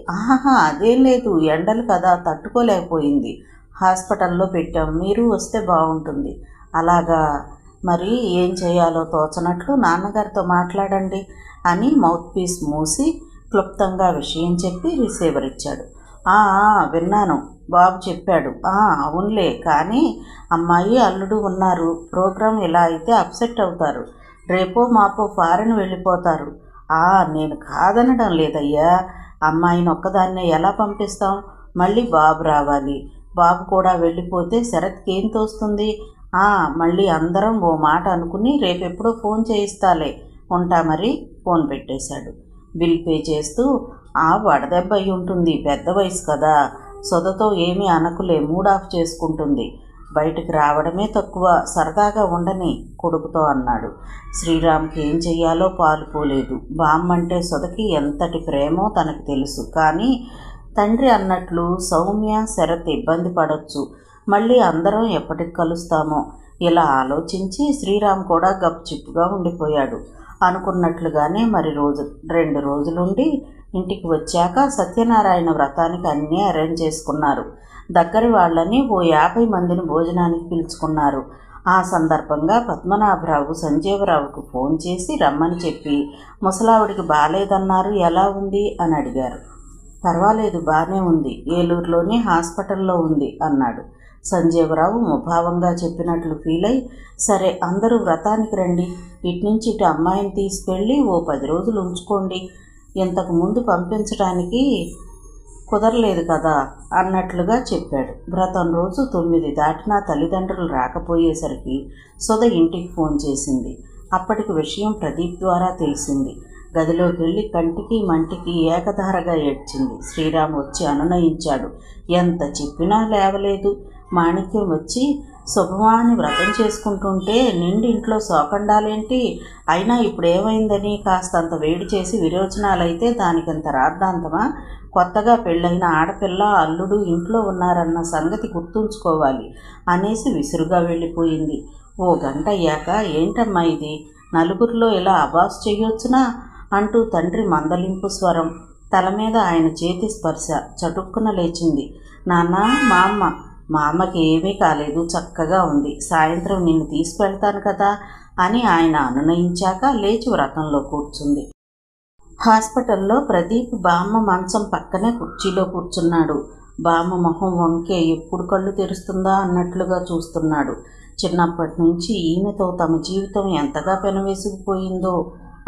అదేం లేదు, ఎండలు కదా తట్టుకోలేకపోయింది. హాస్పిటల్లో పెట్టాం, మీరు వస్తే బాగుంటుంది. అలాగా, మరి ఏం చేయాలో తోచనట్లు నాన్నగారితో మాట్లాడండి అని మౌత్ పీస్ మూసి క్లుప్తంగా విషయం చెప్పి రిసీవర్ ఇచ్చాడు. విన్నాను, బాబు చెప్పాడు. అవునులే, కానీ అమ్మాయి అల్లుడు ఉన్నారు. ప్రోగ్రాం ఇలా అయితే అప్సెట్ అవుతారు. రేపో మాపో ఫారెన్ వెళ్ళిపోతారు. నేను కాదనడం లేదయ్యా. అమ్మాయిని ఒక్కదాన్నే ఎలా పంపిస్తాం? మళ్ళీ బాబు రావాలి. బాబు కూడా వెళ్ళిపోతే శరత్కి ఏం తోస్తుంది? మళ్ళీ అందరం ఓ మాట అనుకుని రేపెప్పుడో ఫోన్ చేయిస్తాలే. ఉంటా మరి. ఫోన్ పెట్టేశాడు. బిల్ పే చేస్తూ వడదెబ్బ అయి ఉంటుంది, పెద్ద వయసు కదా. సొదతో ఏమీ అనకులే, మూడ్ ఆఫ్ చేసుకుంటుంది. బయటికి రావడమే తక్కువ, సరదాగా ఉండని కొడుకుతో అన్నాడు. శ్రీరామ్కి ఏం చెయ్యాలో పాలుపోలేదు. బామ్మంటే సొదకి ఎంతటి ప్రేమో తనకు తెలుసు. కానీ తండ్రి అన్నట్లు సౌమ్య, శరత్ ఇబ్బంది పడొచ్చు. మళ్ళీ అందరం ఎప్పటికి కలుస్తామో ఇలా ఆలోచించి శ్రీరామ్ కూడా గప్చిప్పుగా ఉండిపోయాడు. అనుకున్నట్లుగానే మరి 2 రోజులుండి ఇంటికి వచ్చాక సత్యనారాయణ వ్రతానికి అన్నీ అరేంజ్ చేసుకున్నారు. దగ్గరి వాళ్ళని ఓ 50 మందిని భోజనానికి పిలుచుకున్నారు. ఆ సందర్భంగా పద్మనాభరావు సంజీవరావుకు ఫోన్ చేసి రమ్మని చెప్పి, ముసలావిడికి బాలేదన్నారు, ఎలా ఉంది అని అడిగారు. పర్వాలేదు, బాగానే ఉంది, ఏలూరులోని హాస్పిటల్లో ఉంది అన్నాడు. సంజీవరావు ముభావంగా చెప్పినట్లు ఫీల్ అయి, సరే అందరూ వ్రతానికి రండి, ఇట్నుంచి ఇటు అమ్మాయిని తీసుకెళ్ళి ఓ 10 రోజులు ఉంచుకోండి, ఇంతకు ముందు పంపించడానికి కుదరలేదు కదా అన్నట్లుగా చెప్పాడు. వ్రతం రోజు 9 దాటినా తల్లిదండ్రులు రాకపోయేసరికి సుధ ఇంటికి ఫోన్ చేసింది. అప్పటికి విషయం ప్రదీప్ ద్వారా తెలిసింది. గదిలోకి వెళ్ళి కంటికి మంటికి ఏకధారగా ఏడ్చింది. శ్రీరామ్ వచ్చి అనునయించాడు. ఎంత చెప్పినా లేవలేదు. మాణిక్యం వచ్చి శుభమాని వ్రతం చేసుకుంటుంటే నిండి ఇంట్లో శోకండాలేంటి, అయినా ఇప్పుడేమైందని కాస్తంత వేడి చేసి విరోచనాలైతే దానికింత రాద్ధాంతమా? కొత్తగా పెళ్ళైన ఆడపిల్ల అల్లుడు ఇంట్లో ఉన్నారన్న సంగతి గుర్తుంచుకోవాలి అనేసి విసురుగా వెళ్ళిపోయింది. ఓ గంట అయ్యాక, ఏంటమ్మా ఇది, నలుగురిలో ఇలా అబాస్ చెయ్యొచ్చునా అంటూ తండ్రి మందలింపు స్వరం. తల మీద ఆయన చేతి స్పర్శ. చటుక్కున లేచింది. నాన్న, మా అమ్మకి ఏమీ కాలేదు, చక్కగా ఉంది. సాయంత్రం నిన్ను తీసుకెళ్తాను కదా అని ఆయన అనునయించాక లేచి వ్రతంలో కూర్చుంది. హాస్పిటల్లో ప్రదీప్ బామ్మ మంచం పక్కనే కుర్చీలో కూర్చున్నాడు. బామ్మ మొహం వంకే ఎప్పుడు కళ్ళు తెరుస్తుందా అన్నట్లుగా చూస్తున్నాడు. చిన్నప్పటి నుంచి ఈమెతో తమ జీవితం ఎంతగా పెనవేసుకుపోయిందో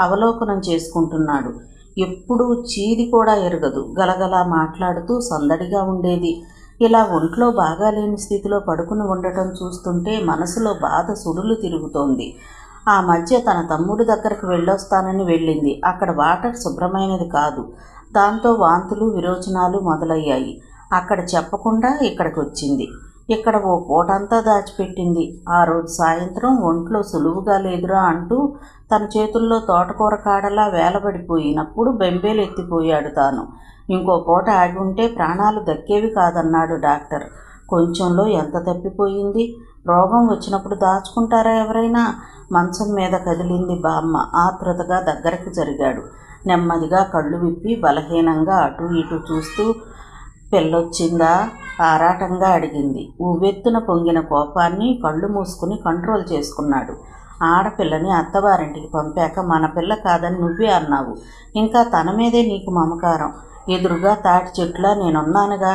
అవలోకనం చేసుకుంటున్నాడు. ఎప్పుడూ చీది కూడా ఎరగదు. గలగలా మాట్లాడుతూ సందడిగా ఉండేది. ఇలా ఒంట్లో బాగాలేని స్థితిలో పడుకుని ఉండటం చూస్తుంటే మనసులో బాధ సుడులు తిరుగుతోంది. ఆ మధ్య తన తమ్ముడి దగ్గరకు వెళ్ళొస్తానని వెళ్ళింది. అక్కడ వాటర్ శుభ్రమైనది కాదు. దాంతో వాంతులు విరోచనాలు మొదలయ్యాయి. అక్కడ చెప్పకుండా ఇక్కడికి వచ్చింది. ఇక్కడ ఓ పూటంతా దాచిపెట్టింది. ఆ రోజు సాయంత్రం ఒంట్లో సులువుగా లేదురా అంటూ తన చేతుల్లో తోటకూర కాడలా వేలబడిపోయినప్పుడు బెంబేలు ఎత్తిపోయాడు తాను. ఇంకో పూట ఆగి ఉంటే ప్రాణాలు దక్కేవి కాదన్నాడు డాక్టర్. కొంచెంలో ఎంత తప్పిపోయింది. రోగం వచ్చినప్పుడు దాచుకుంటారా ఎవరైనా? మంచం మీద కదిలింది బామ్మ. ఆతృతగా దగ్గరకు జరిగాడు. నెమ్మదిగా కళ్ళు విప్పి బలహీనంగా అటు ఇటు చూస్తూ పెళ్ళొచ్చిందా ఆరాటంగా అడిగింది. ఉవ్వెత్తున పొంగిన కోపాన్ని కళ్ళు మూసుకుని కంట్రోల్ చేసుకున్నాడు. ఆడపిల్లని అత్తవారింటికి పంపాక మన పిల్ల కాదని నువ్వే అన్నావు. ఇంకా తన మీదే నీకు మమకారం. ఎదురుగా తాటి చెట్లా నేనున్నానుగా.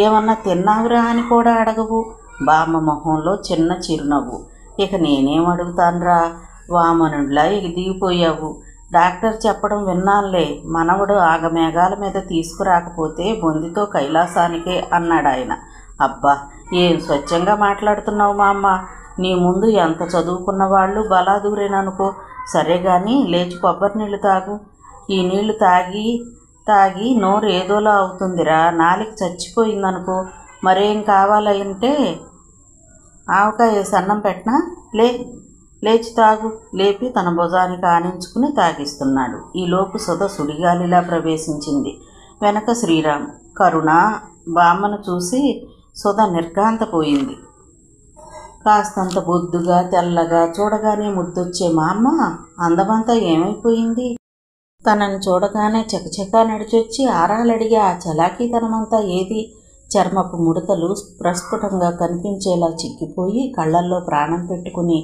ఏమన్నా తిన్నావురా అని కూడా అడగవు. బామ్మ మొహంలో చిన్న చిరునవ్వు. ఇక నేనేం అడుగుతానురా, వామనుడిలా దిగిపోయావు. డాక్టర్ చెప్పడం విన్నానులే. మనవడు ఆగమేఘాల మీద తీసుకురాకపోతే బొందితో కైలాసానికే అన్నాడాయన. అబ్బా, ఏం స్వచ్ఛంగా మాట్లాడుతున్నావు మా అమ్మ. నీ ముందు ఎంత చదువుకున్న వాళ్ళు బలాదూరేననుకో. సరే గాని లేచి కొబ్బరి నీళ్లు తాగు. ఈ నీళ్లు తాగి తాగి నోరు ఏదోలా అవుతుందిరా. నాలిక చచ్చిపోయిందనుకో. మరేం కావాలంటే ఆవకాయ సన్నం పెట్టనా? లేచి తాగు. లేపి తన భుజానికి ఆనించుకుని తాగిస్తున్నాడు. ఈలోపు సుధ సుడిగాలిలా ప్రవేశించింది. వెనక శ్రీరామ్. కరుణ బామ్మను చూసి సుధ నిర్ఘాంతపోయింది. కాస్తంత బొద్దుగా తెల్లగా చూడగానే ముద్దొచ్చే మా అమ్మ అందమంతా ఏమైపోయింది? తనని చూడగానే చకచకా నడిచొచ్చి ఆరాలడిగే ఆ చలాకీతనమంతా ఏది? చర్మపు ముడతలు ప్రస్ఫుటంగా కనిపించేలా చిక్కిపోయి కళ్ళల్లో ప్రాణం పెట్టుకుని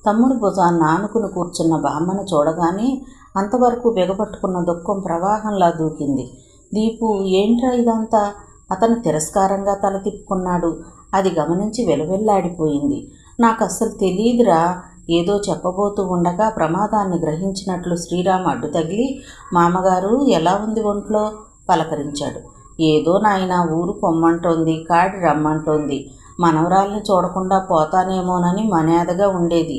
తమ్ముడి భుజాన్ని ఆనుకుని కూర్చున్న బామ్మను చూడగానే అంతవరకు బిగపట్టుకున్న దుఃఖం ప్రవాహంలా దూకింది. దీపు, ఏంట్రా ఇదంతా? అతను తిరస్కారంగా తల తిప్పుకున్నాడు. అది గమనించి వెలవెల్లాడిపోయింది. నాకు అస్సలు తెలియదురా. ఏదో చెప్పబోతూ ఉండగా ప్రమాదాన్ని గ్రహించినట్లు శ్రీరామ్ అడ్డు తగిలి, మామగారు ఎలా ఉంది ఒంట్లో పలకరించాడు. ఏదో నాయన ఊరు పొమ్మంటోంది, కాడి రమ్మంటోంది. మనవరాల్ని చూడకుండా పోతానేమోనని మర్యాదగా ఉండేది.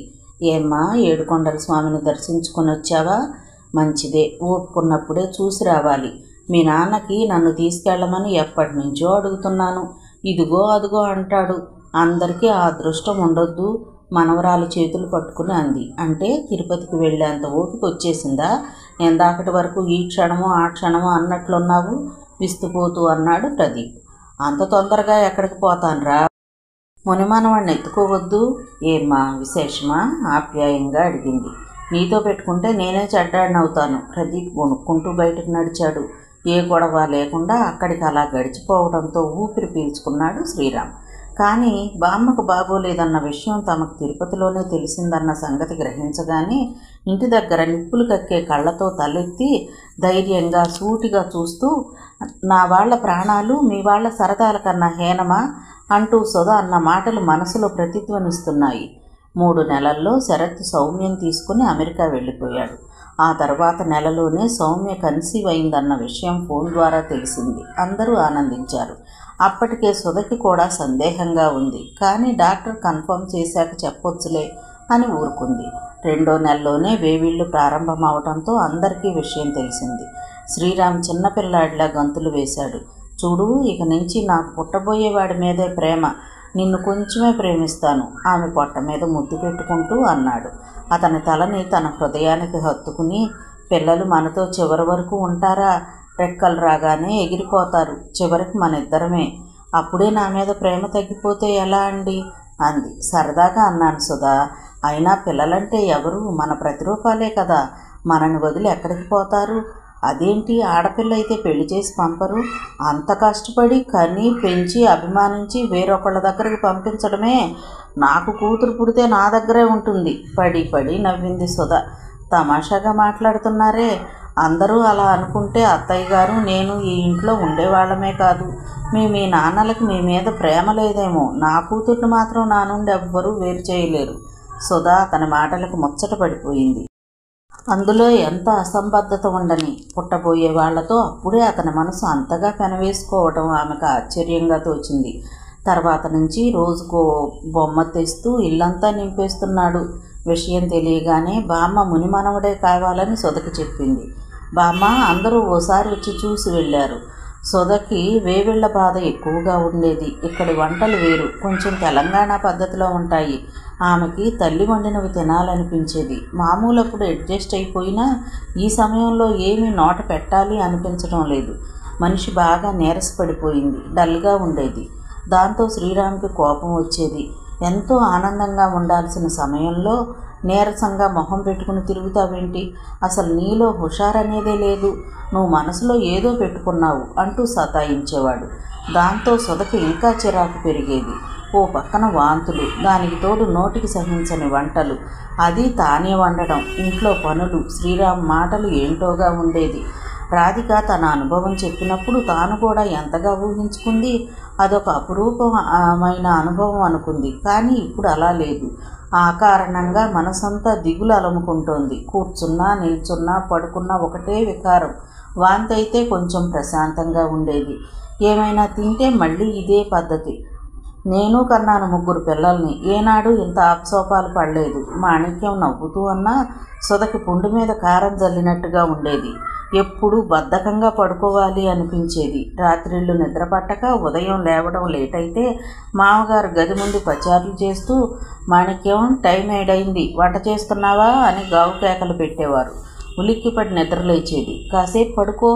ఏమ్మా, ఏడుకొండల స్వామిని దర్శించుకొని వచ్చావా? మంచిదే, ఓపుకున్నప్పుడే చూసి రావాలి. మీ నాన్నకి నన్ను తీసుకెళ్లమని ఎప్పటి నుంచో అడుగుతున్నాను. ఇదిగో అదిగో అంటాడు. అందరికీ ఆ అదృష్టం ఉండొద్దు. మనవరాలు చేతులు పట్టుకుని అంది. అంటే తిరుపతికి వెళ్ళేంత ఓపిక వచ్చేసిందా? ఎందాకటి వరకు ఈ క్షణమో ఆ క్షణమో అన్నట్లున్నావు విస్తుపోతూ అన్నాడు ప్రదీప్. అంత తొందరగా ఎక్కడికి పోతానురా? మునిమానవాడిని ఎత్తుకోవద్దు. ఏమ్మా, విశేషమా? ఆప్యాయంగా అడిగింది. నీతో పెట్టుకుంటే నేనే చెడ్డాడినవుతాను. ప్రదీప్ వణుక్కుంటూ బయటకు నడిచాడు. ఏ గొడవ లేకుండా అక్కడికి అలా గడిచిపోవడంతో ఊపిరి పీల్చుకున్నాడు శ్రీరామ్. కానీ బామ్మకు బాగోలేదన్న విషయం తమకు తిరుపతిలోనే తెలిసిందన్న సంగతి గ్రహించగానే ఇంటి దగ్గర నిప్పులు కక్కే కళ్ళతో తలెత్తి ధైర్యంగా సూటిగా చూస్తూ, నా వాళ్ల ప్రాణాలు మీ వాళ్ల సరదాల కన్నా హీనమా అంటూ సుధ అన్న మాటలు మనసులో ప్రతిధ్వనిస్తున్నాయి. 3 నెలల్లో శరత్ సౌమ్యం తీసుకుని అమెరికా వెళ్ళిపోయాడు. ఆ తర్వాత నెలలోనే సౌమ్య కన్సీవ్ అయిందన్న విషయం ఫోన్ ద్వారా తెలిసింది. అందరూ ఆనందించారు. అప్పటికే సుధకి కూడా సందేహంగా ఉంది. కానీ డాక్టర్ కన్ఫర్మ్ చేశాక చెప్పొచ్చులే అని ఊరుకుంది. 2వ నెలలోనే వేవిళ్ళు ప్రారంభమవడంతో అందరికీ విషయం తెలిసింది. శ్రీరామ్ చిన్నపిల్లాడిలా గంతులు వేశాడు. చూడు, ఇక నుంచి నాకు పుట్టబోయేవాడి మీదే ప్రేమ. నిన్ను కొంచెమే ప్రేమిస్తాను. ఆమె పొట్ట మీద ముద్దు పెట్టుకుంటూ అన్నాడు. అతని తలని తన హృదయానికి హత్తుకుని, పిల్లలు మనతో చివరి వరకు ఉంటారా? రెక్కలు రాగానే ఎగిరిపోతారు. చివరికి మన ఇద్దరమే. అప్పుడే నా మీద ప్రేమ తగ్గిపోతే ఎలా అండి అంది. సరదాగా అన్నాను సుధా. అయినా పిల్లలంటే ఎవరు? మన ప్రతిరూపాలే కదా. మనని వదిలి ఎక్కడికి పోతారు? అదేంటి, ఆడపిల్ల అయితే పెళ్లి చేసి పంపరు? అంత కష్టపడి కని పెంచి అభిమానించి వేరొకళ్ళ దగ్గరికి పంపించడమే. నాకు కూతురు పుడితే నా దగ్గరే ఉంటుంది. పడి పడి నవ్వింది సుధ. తమాషాగా మాట్లాడుతున్నారే. అందరూ అలా అనుకుంటే అత్తయ్య గారు నేను ఈ ఇంట్లో ఉండేవాళ్ళమే కాదు. మీ నాన్నలకి మీ మీద ప్రేమ లేదేమో. నా కూతుర్ని మాత్రం నా నుండి ఎవ్వరూ వేరు చేయలేరు. సుధ తన మాటలకు ముచ్చట పడిపోయింది. అందులో ఎంత అసంబద్ధత ఉండని పుట్టబోయే వాళ్లతో అప్పుడే అతని మనసు అంతగా పెనవేసుకోవటం ఆమెకు ఆశ్చర్యంగా తోచింది. తర్వాత నుంచి రోజుకో బొమ్మ తెస్తూ ఇల్లంతా నింపేస్తున్నాడు. విషయం తెలియగానే బామ్మ మునిమనవడే కావాలని సుధకి చెప్పింది. బామ్మ అందరూ ఓసారి వచ్చి చూసి వెళ్ళారు. సుధకి వేవిళ్ళ బాధ ఎక్కువగా ఉండేది. ఇక్కడి వంటలు వేరు, కొంచెం తెలంగాణ పద్ధతిలో ఉంటాయి. ఆమెకి తల్లి వండినవి తినాలనిపించేది. మామూలప్పుడు అడ్జస్ట్ అయిపోయినా ఈ సమయంలో ఏమీ నోట పెట్టాలి అనిపించడం లేదు. మనిషి బాగా నీరసపడిపోయింది, డల్గా ఉండేది. దాంతో శ్రీరామ్కి కోపం వచ్చేది. ఎంతో ఆనందంగా ఉండాల్సిన సమయంలో నీరసంగా మొహం పెట్టుకుని తిరుగుతావేంటి? అసలు నీలో హుషారనేదే లేదు. నువ్వు మనసులో ఏదో పెట్టుకున్నావు అంటూ సతాయించేవాడు. దాంతో సుధకి ఇంకా చిరాకు పెరిగేది. ఓ పక్కన వాంతులు, దానికి తోడు నోటికి సహించని వంటలు, అది తానే వండడం, ఇంట్లో పనులు. శ్రీరామ్ మాటలు ఏంటోగా ఉండేది. రాధిక తన అనుభవం చెప్పినప్పుడు తాను కూడా ఎంతగా ఊహించుకుంది. అదొక అపురూపమైన అనుభవం అనుకుంది. కానీ ఇప్పుడు అలా లేదు. ఆ కారణంగా మనసంతా దిగులు అలముకుంటోంది. కూర్చున్నా, నిల్చున్నా, పడుకున్నా ఒకటే వికారం. వాంతి అయితే కొంచెం ప్రశాంతంగా ఉండేది. ఏమైనా తింటే మళ్ళీ ఇదే పద్ధతి. నేను కన్నాను 3 పిల్లల్ని, ఏనాడు ఇంత ఆప్సోపాలు పడలేదు. మాణిక్యం నవ్వుతూ అన్నా సుధకి పుండు మీద కారం జల్లినట్టుగా ఉండేది. ఎప్పుడూ బద్ధకంగా పడుకోవాలి అనిపించేది. రాత్రిళ్ళు నిద్ర పట్టక ఉదయం లేవడం లేట్ అయితే మామగారు గది ముందు పచారులు చేస్తూ, మాణిక్యం టైం ఏడైంది, వంట చేస్తున్నావా అని గావు కేకలు పెట్టేవారు. ఉలిక్కిపడి నిద్రలేచేది. కాసేపు పడుకో,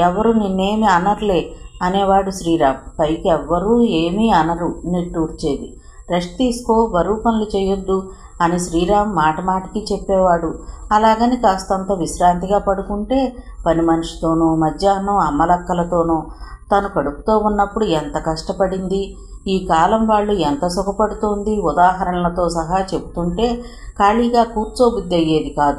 ఎవరు నిన్నేమి అనర్లే అనేవాడు శ్రీరామ్. పైకి ఎవ్వరూ ఏమీ అనరు నిట్టూర్చేది. రెస్ట్ తీసుకో, బరువు పనులు చేయొద్దు అని శ్రీరామ్ మాటమాటికి చెప్పేవాడు. అలాగని కాస్తంత విశ్రాంతిగా పడుకుంటే పని మనిషితోనో మధ్యాహ్నం అమ్మలక్కలతోనో తను కడుపుతో ఉన్నప్పుడు ఎంత కష్టపడింది, ఈ కాలం వాళ్ళు ఎంత సుఖపడుతోంది ఉదాహరణలతో సహా చెబుతుంటే ఖాళీగా కూర్చోబుద్ధి అయ్యేది కాదు.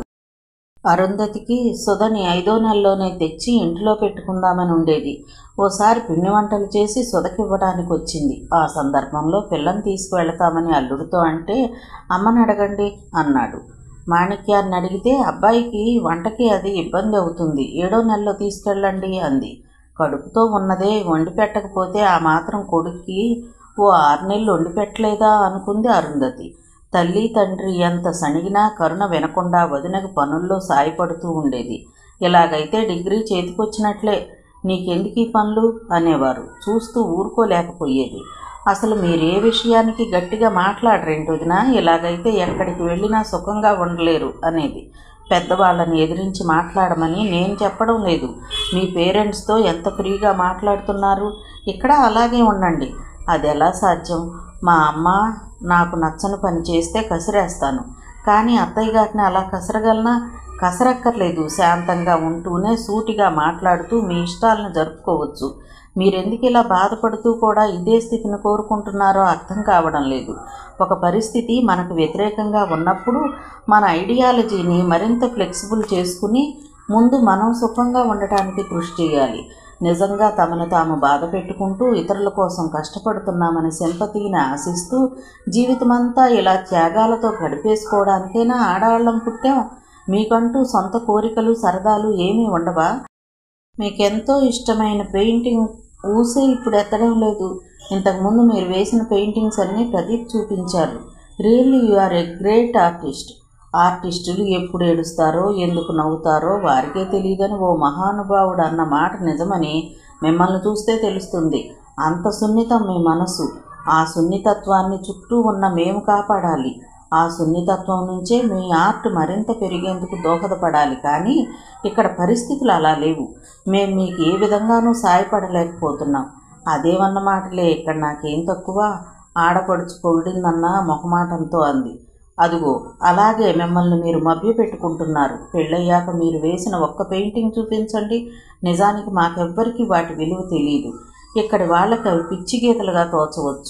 అరుంధతికి సుధని 5వ నెలలోనే తెచ్చి ఇంట్లో పెట్టుకుందామని ఉండేది. ఓసారి పిండి వంటలు చేసి సుధకివ్వడానికి వచ్చింది. ఆ సందర్భంలో పిల్లని తీసుకువెళతామని అల్లుడితో అంటే, అమ్మని అడగండి అన్నాడు. మాణిక్యాన్ని అడిగితే, అబ్బాయికి వంటకి అది ఇబ్బంది అవుతుంది, 7వ నెలలో తీసుకెళ్ళండి అంది. కడుపుతో ఉన్నదే, వండి పెట్టకపోతే ఆ మాత్రం కొడుక్కి ఓ 6 నెలలు వండి పెట్టలేదా అనుకుంది అరుంధతి. తల్లి తండ్రి ఎంత సణిగినా కరుణ వినకుండా వదినకు పనుల్లో సాయపడుతూ ఉండేది. ఇలాగైతే డిగ్రీ చేతికొచ్చినట్లే, నీకెందుకు ఈ పనులు అనేవారు. చూస్తూ ఊరుకోలేకపోయేది. అసలు మీరే విషయానికి గట్టిగా మాట్లాడరేంటి వదినా, ఇలాగైతే ఎక్కడికి వెళ్ళినా సుఖంగా ఉండలేరు అనేది. పెద్దవాళ్ళని ఎదిరించి మాట్లాడమని నేను చెప్పడం లేదు. మీ పేరెంట్స్తో ఎంత ఫ్రీగా మాట్లాడుతున్నారు, ఇక్కడ అలాగే ఉండండి. అది ఎలా సాధ్యం? మా అమ్మ నాకు నచ్చని పని చేస్తే కసిరేస్తాను, కానీ అత్తయ్య గారిని అలా కసరగలనా? కసరక్కర్లేదు. శాంతంగా ఉంటూనే సూటిగా మాట్లాడుతూ మీ ఇష్టాలను జరుపుకోవచ్చు. మీరెందుకు ఇలా బాధపడుతూ కూడా ఇదే స్థితిని కోరుకుంటున్నారో అర్థం కావడం లేదు. ఒక పరిస్థితి మనకు వ్యతిరేకంగా ఉన్నప్పుడు మన ఐడియాలజీని మరింత ఫ్లెక్సిబుల్ చేసుకుని ముందు మనం సుఖంగా ఉండటానికి కృషి చేయాలి. నిజంగా తమను తాము బాధ పెట్టుకుంటూ ఇతరుల కోసం కష్టపడుతున్నామని సింపతిని ఆశిస్తూ జీవితమంతా ఇలా త్యాగాలతో గడిపేసుకోవడానికైనా ఆడవాళ్ళం పుట్టాం. మీకంటూ సొంత కోరికలు సరదాలు ఏమీ ఉండవా? మీకెంతో ఇష్టమైన పెయింటింగ్ ఊసే ఇప్పుడు ఎత్తడం లేదు. ఇంతకుముందు మీరు వేసిన పెయింటింగ్స్ అన్నీ ప్రదీప్ చూపించారు. Really you are a great artist. ఆర్టిస్టులు ఎప్పుడు ఏడుస్తారో ఎందుకు నవ్వుతారో వారికే తెలియదని ఓ మహానుభావుడు అన్న మాట నిజమని మిమ్మల్ని చూస్తే తెలుస్తుంది. అంత సున్నితం మీ మనసు. ఆ సున్నితత్వాన్ని చుట్టూ ఉన్న మేము కాపాడాలి. ఆ సున్నితత్వం నుంచే మీ ఆర్ట్ మరింత పెరిగేందుకు దోహదపడాలి. కానీ ఇక్కడ పరిస్థితులు అలా లేవు. మేము మీకు ఏ విధంగానూ సాయపడలేకపోతున్నాం. అదేమన్న మాటలే, ఇక్కడ నాకేం తక్కువ? ఆడపడుచు పొగిడిందన్న మొహమాటంతో అంది. అదుగో అలాగే మిమ్మల్ని మీరు మభ్య పెట్టుకుంటున్నారు. పెళ్ళయ్యాక మీరు వేసిన ఒక్క పెయింటింగ్ చూపించండి. నిజానికి మాకెవ్వరికి వాటి విలువ తెలియదు. ఇక్కడి వాళ్ళకి అవి పిచ్చి గీతలుగా తోచవచ్చు.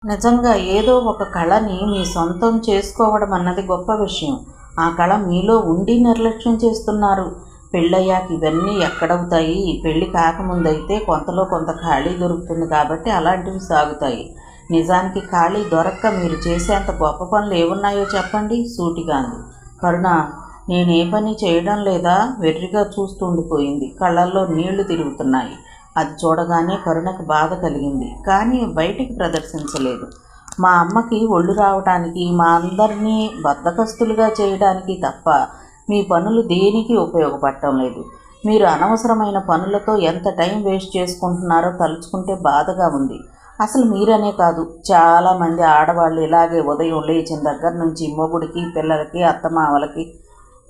నిజంగా ఏదో ఒక కళని మీ సొంతం చేసుకోవడం అన్నది గొప్ప విషయం. ఆ కళ మీలో ఉండి నిర్లక్ష్యం చేస్తున్నారు. పెళ్ళయ్యాక ఇవన్నీ ఎక్కడవుతాయి? పెళ్ళి కాకముందైతే కొంతలో కొంత ఖాళీ దొరుకుతుంది కాబట్టి అలాంటివి సాగుతాయి. నిజానికి ఖాళీ దొరక్క మీరు చేసేంత గొప్ప పనులు ఏమున్నాయో చెప్పండి సూటిగా అంది. కరుణ, నేనే పని చేయడం లేదా వెర్రిగా చూస్తుండిపోయింది. కళ్ళల్లో నీళ్లు తిరుగుతున్నాయి. అది చూడగానే కరుణకు బాధ కలిగింది, కానీ బయటికి ప్రదర్శించలేదు. మా అమ్మకి ఒళ్ళు రావటానికి, మా అందరినీ బద్ధకస్తులుగా చేయడానికి తప్ప మీ పనులు దేనికి ఉపయోగపడటం లేదు. మీరు అనవసరమైన పనులతో ఎంత టైం వేస్ట్ చేసుకుంటున్నారో తలుచుకుంటే బాధగా ఉంది. అసలు మీరనే కాదు, చాలామంది ఆడవాళ్ళు ఇలాగే ఉదయం లేచిన దగ్గర నుంచి మొగుడికి, పిల్లలకి, అత్తమామలకి,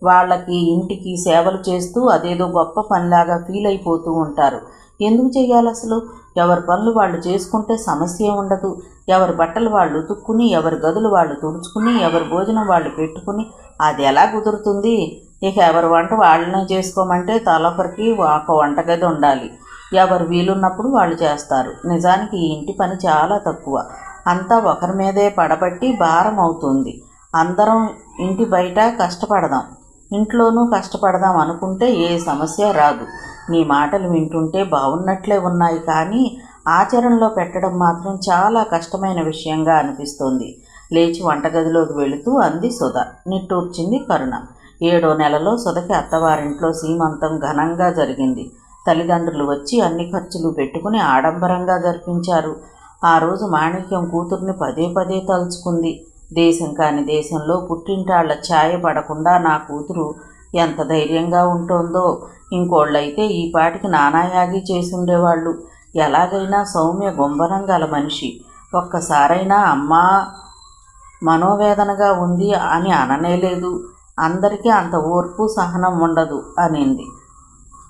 వాళ్ళకి, ఇంటికి సేవలు చేస్తూ అదేదో గొప్ప పనిలాగా ఫీల్ అయిపోతూ ఉంటారు. ఎందుకు చెయ్యాలి అసలు? ఎవరి పనులు వాళ్ళు చేసుకుంటే సమస్య ఉండదు. ఎవరి బట్టలు వాళ్ళు ఉతుక్కుని, ఎవరి గదులు వాళ్ళు తుడుచుకుని, ఎవరి భోజనం వాళ్ళు పెట్టుకుని అది ఎలా కుదురుతుంది? ఇక ఎవరి వంట వాళ్ళనే చేసుకోమంటే తలొకరికి ఒక వంటగది ఉండాలి. ఎవరు వీలున్నప్పుడు వాళ్ళు చేస్తారు. నిజానికి ఈ ఇంటి పని చాలా తక్కువ. అంతా ఒకరి మీదే పడబట్టి భారం అవుతుంది. అందరం ఇంటి బయట కష్టపడదాం, ఇంట్లోనూ కష్టపడదాం అనుకుంటే ఏ సమస్య రాదు. నీ మాటలు వింటుంటే బాగున్నట్లే ఉన్నాయి, కానీ ఆచరణలో పెట్టడం మాత్రం చాలా కష్టమైన విషయంగా అనిపిస్తోంది. లేచి వంటగదిలోకి వెళుతూ అంది సుధ. నిట్టూర్చింది కరుణ. 7వ నెలలో సుధకి అత్తవారింట్లో సీమంతం ఘనంగా జరిగింది. తల్లిదండ్రులు వచ్చి అన్ని ఖర్చులు పెట్టుకుని ఆడంబరంగా జరిపించారు. ఆ రోజు మాణిక్యం కూతుర్ని పదే పదే తలుచుకుంది. దేశం కాని దేశంలో పుట్టింటాళ్ల ఛాయ పడకుండా నా కూతురు ఎంత ధైర్యంగా ఉంటోందో. ఇంకోళ్ళైతే ఈ పాటికి నానాయాగి చేసుండేవాళ్ళు. ఎలాగైనా సౌమ్య గుంభనం గల మనిషి. ఒక్కసారైనా అమ్మా మనోవేదనగా ఉంది అని అననేలేదు. అందరికీ అంత ఓర్పు సహనం ఉండదు అనింది.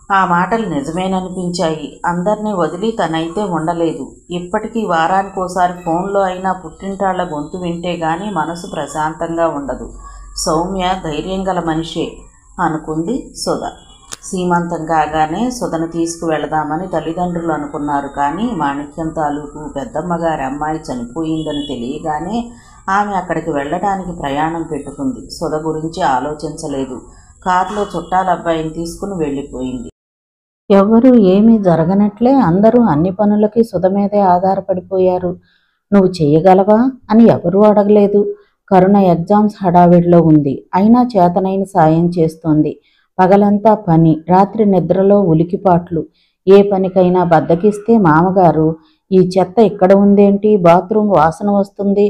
ఆ మాటలు నిజమేననిపించాయి. అందరినీ వదిలి తనైతే ఉండలేదు. ఇప్పటికీ వారానికోసారి ఫోన్లో అయినా పుట్టింటాళ్ల గొంతు వింటే గాని మనసు ప్రశాంతంగా ఉండదు. సౌమ్య ధైర్యం గల మనిషే అనుకుంది సుధ. సీమంతం కాగానే సుధను తీసుకువెళదామని తల్లిదండ్రులు అనుకున్నారు. కానీ మాణిక్యం తాలూకు పెద్దమ్మగారి అమ్మాయి చనిపోయిందని తెలియగానే ఆమె అక్కడికి వెళ్ళడానికి ప్రయాణం పెట్టుకుంది. సుధ గురించి ఆలోచించలేదు. కారులో చుట్టాల అబ్బాయిని తీసుకుని వెళ్ళిపోయింది. ఎవ్వరూ ఏమీ జరగనట్లే అందరూ అన్ని పనులకి సుధ మీదే ఆధారపడిపోయారు. నువ్వు చెయ్యగలవా అని ఎవరూ అడగలేదు. కరుణ ఎగ్జామ్స్ హడావిడిలో ఉంది. అయినా చేతనైన సాయం చేస్తోంది. పగలంతా పని, రాత్రి నిద్రలో ఉలికిపాట్లు. ఏ పనికైనా బద్దకిస్తే మామగారు ఈ చెత్త ఇక్కడ ఉందేంటి, బాత్రూమ్ వాసన వస్తుంది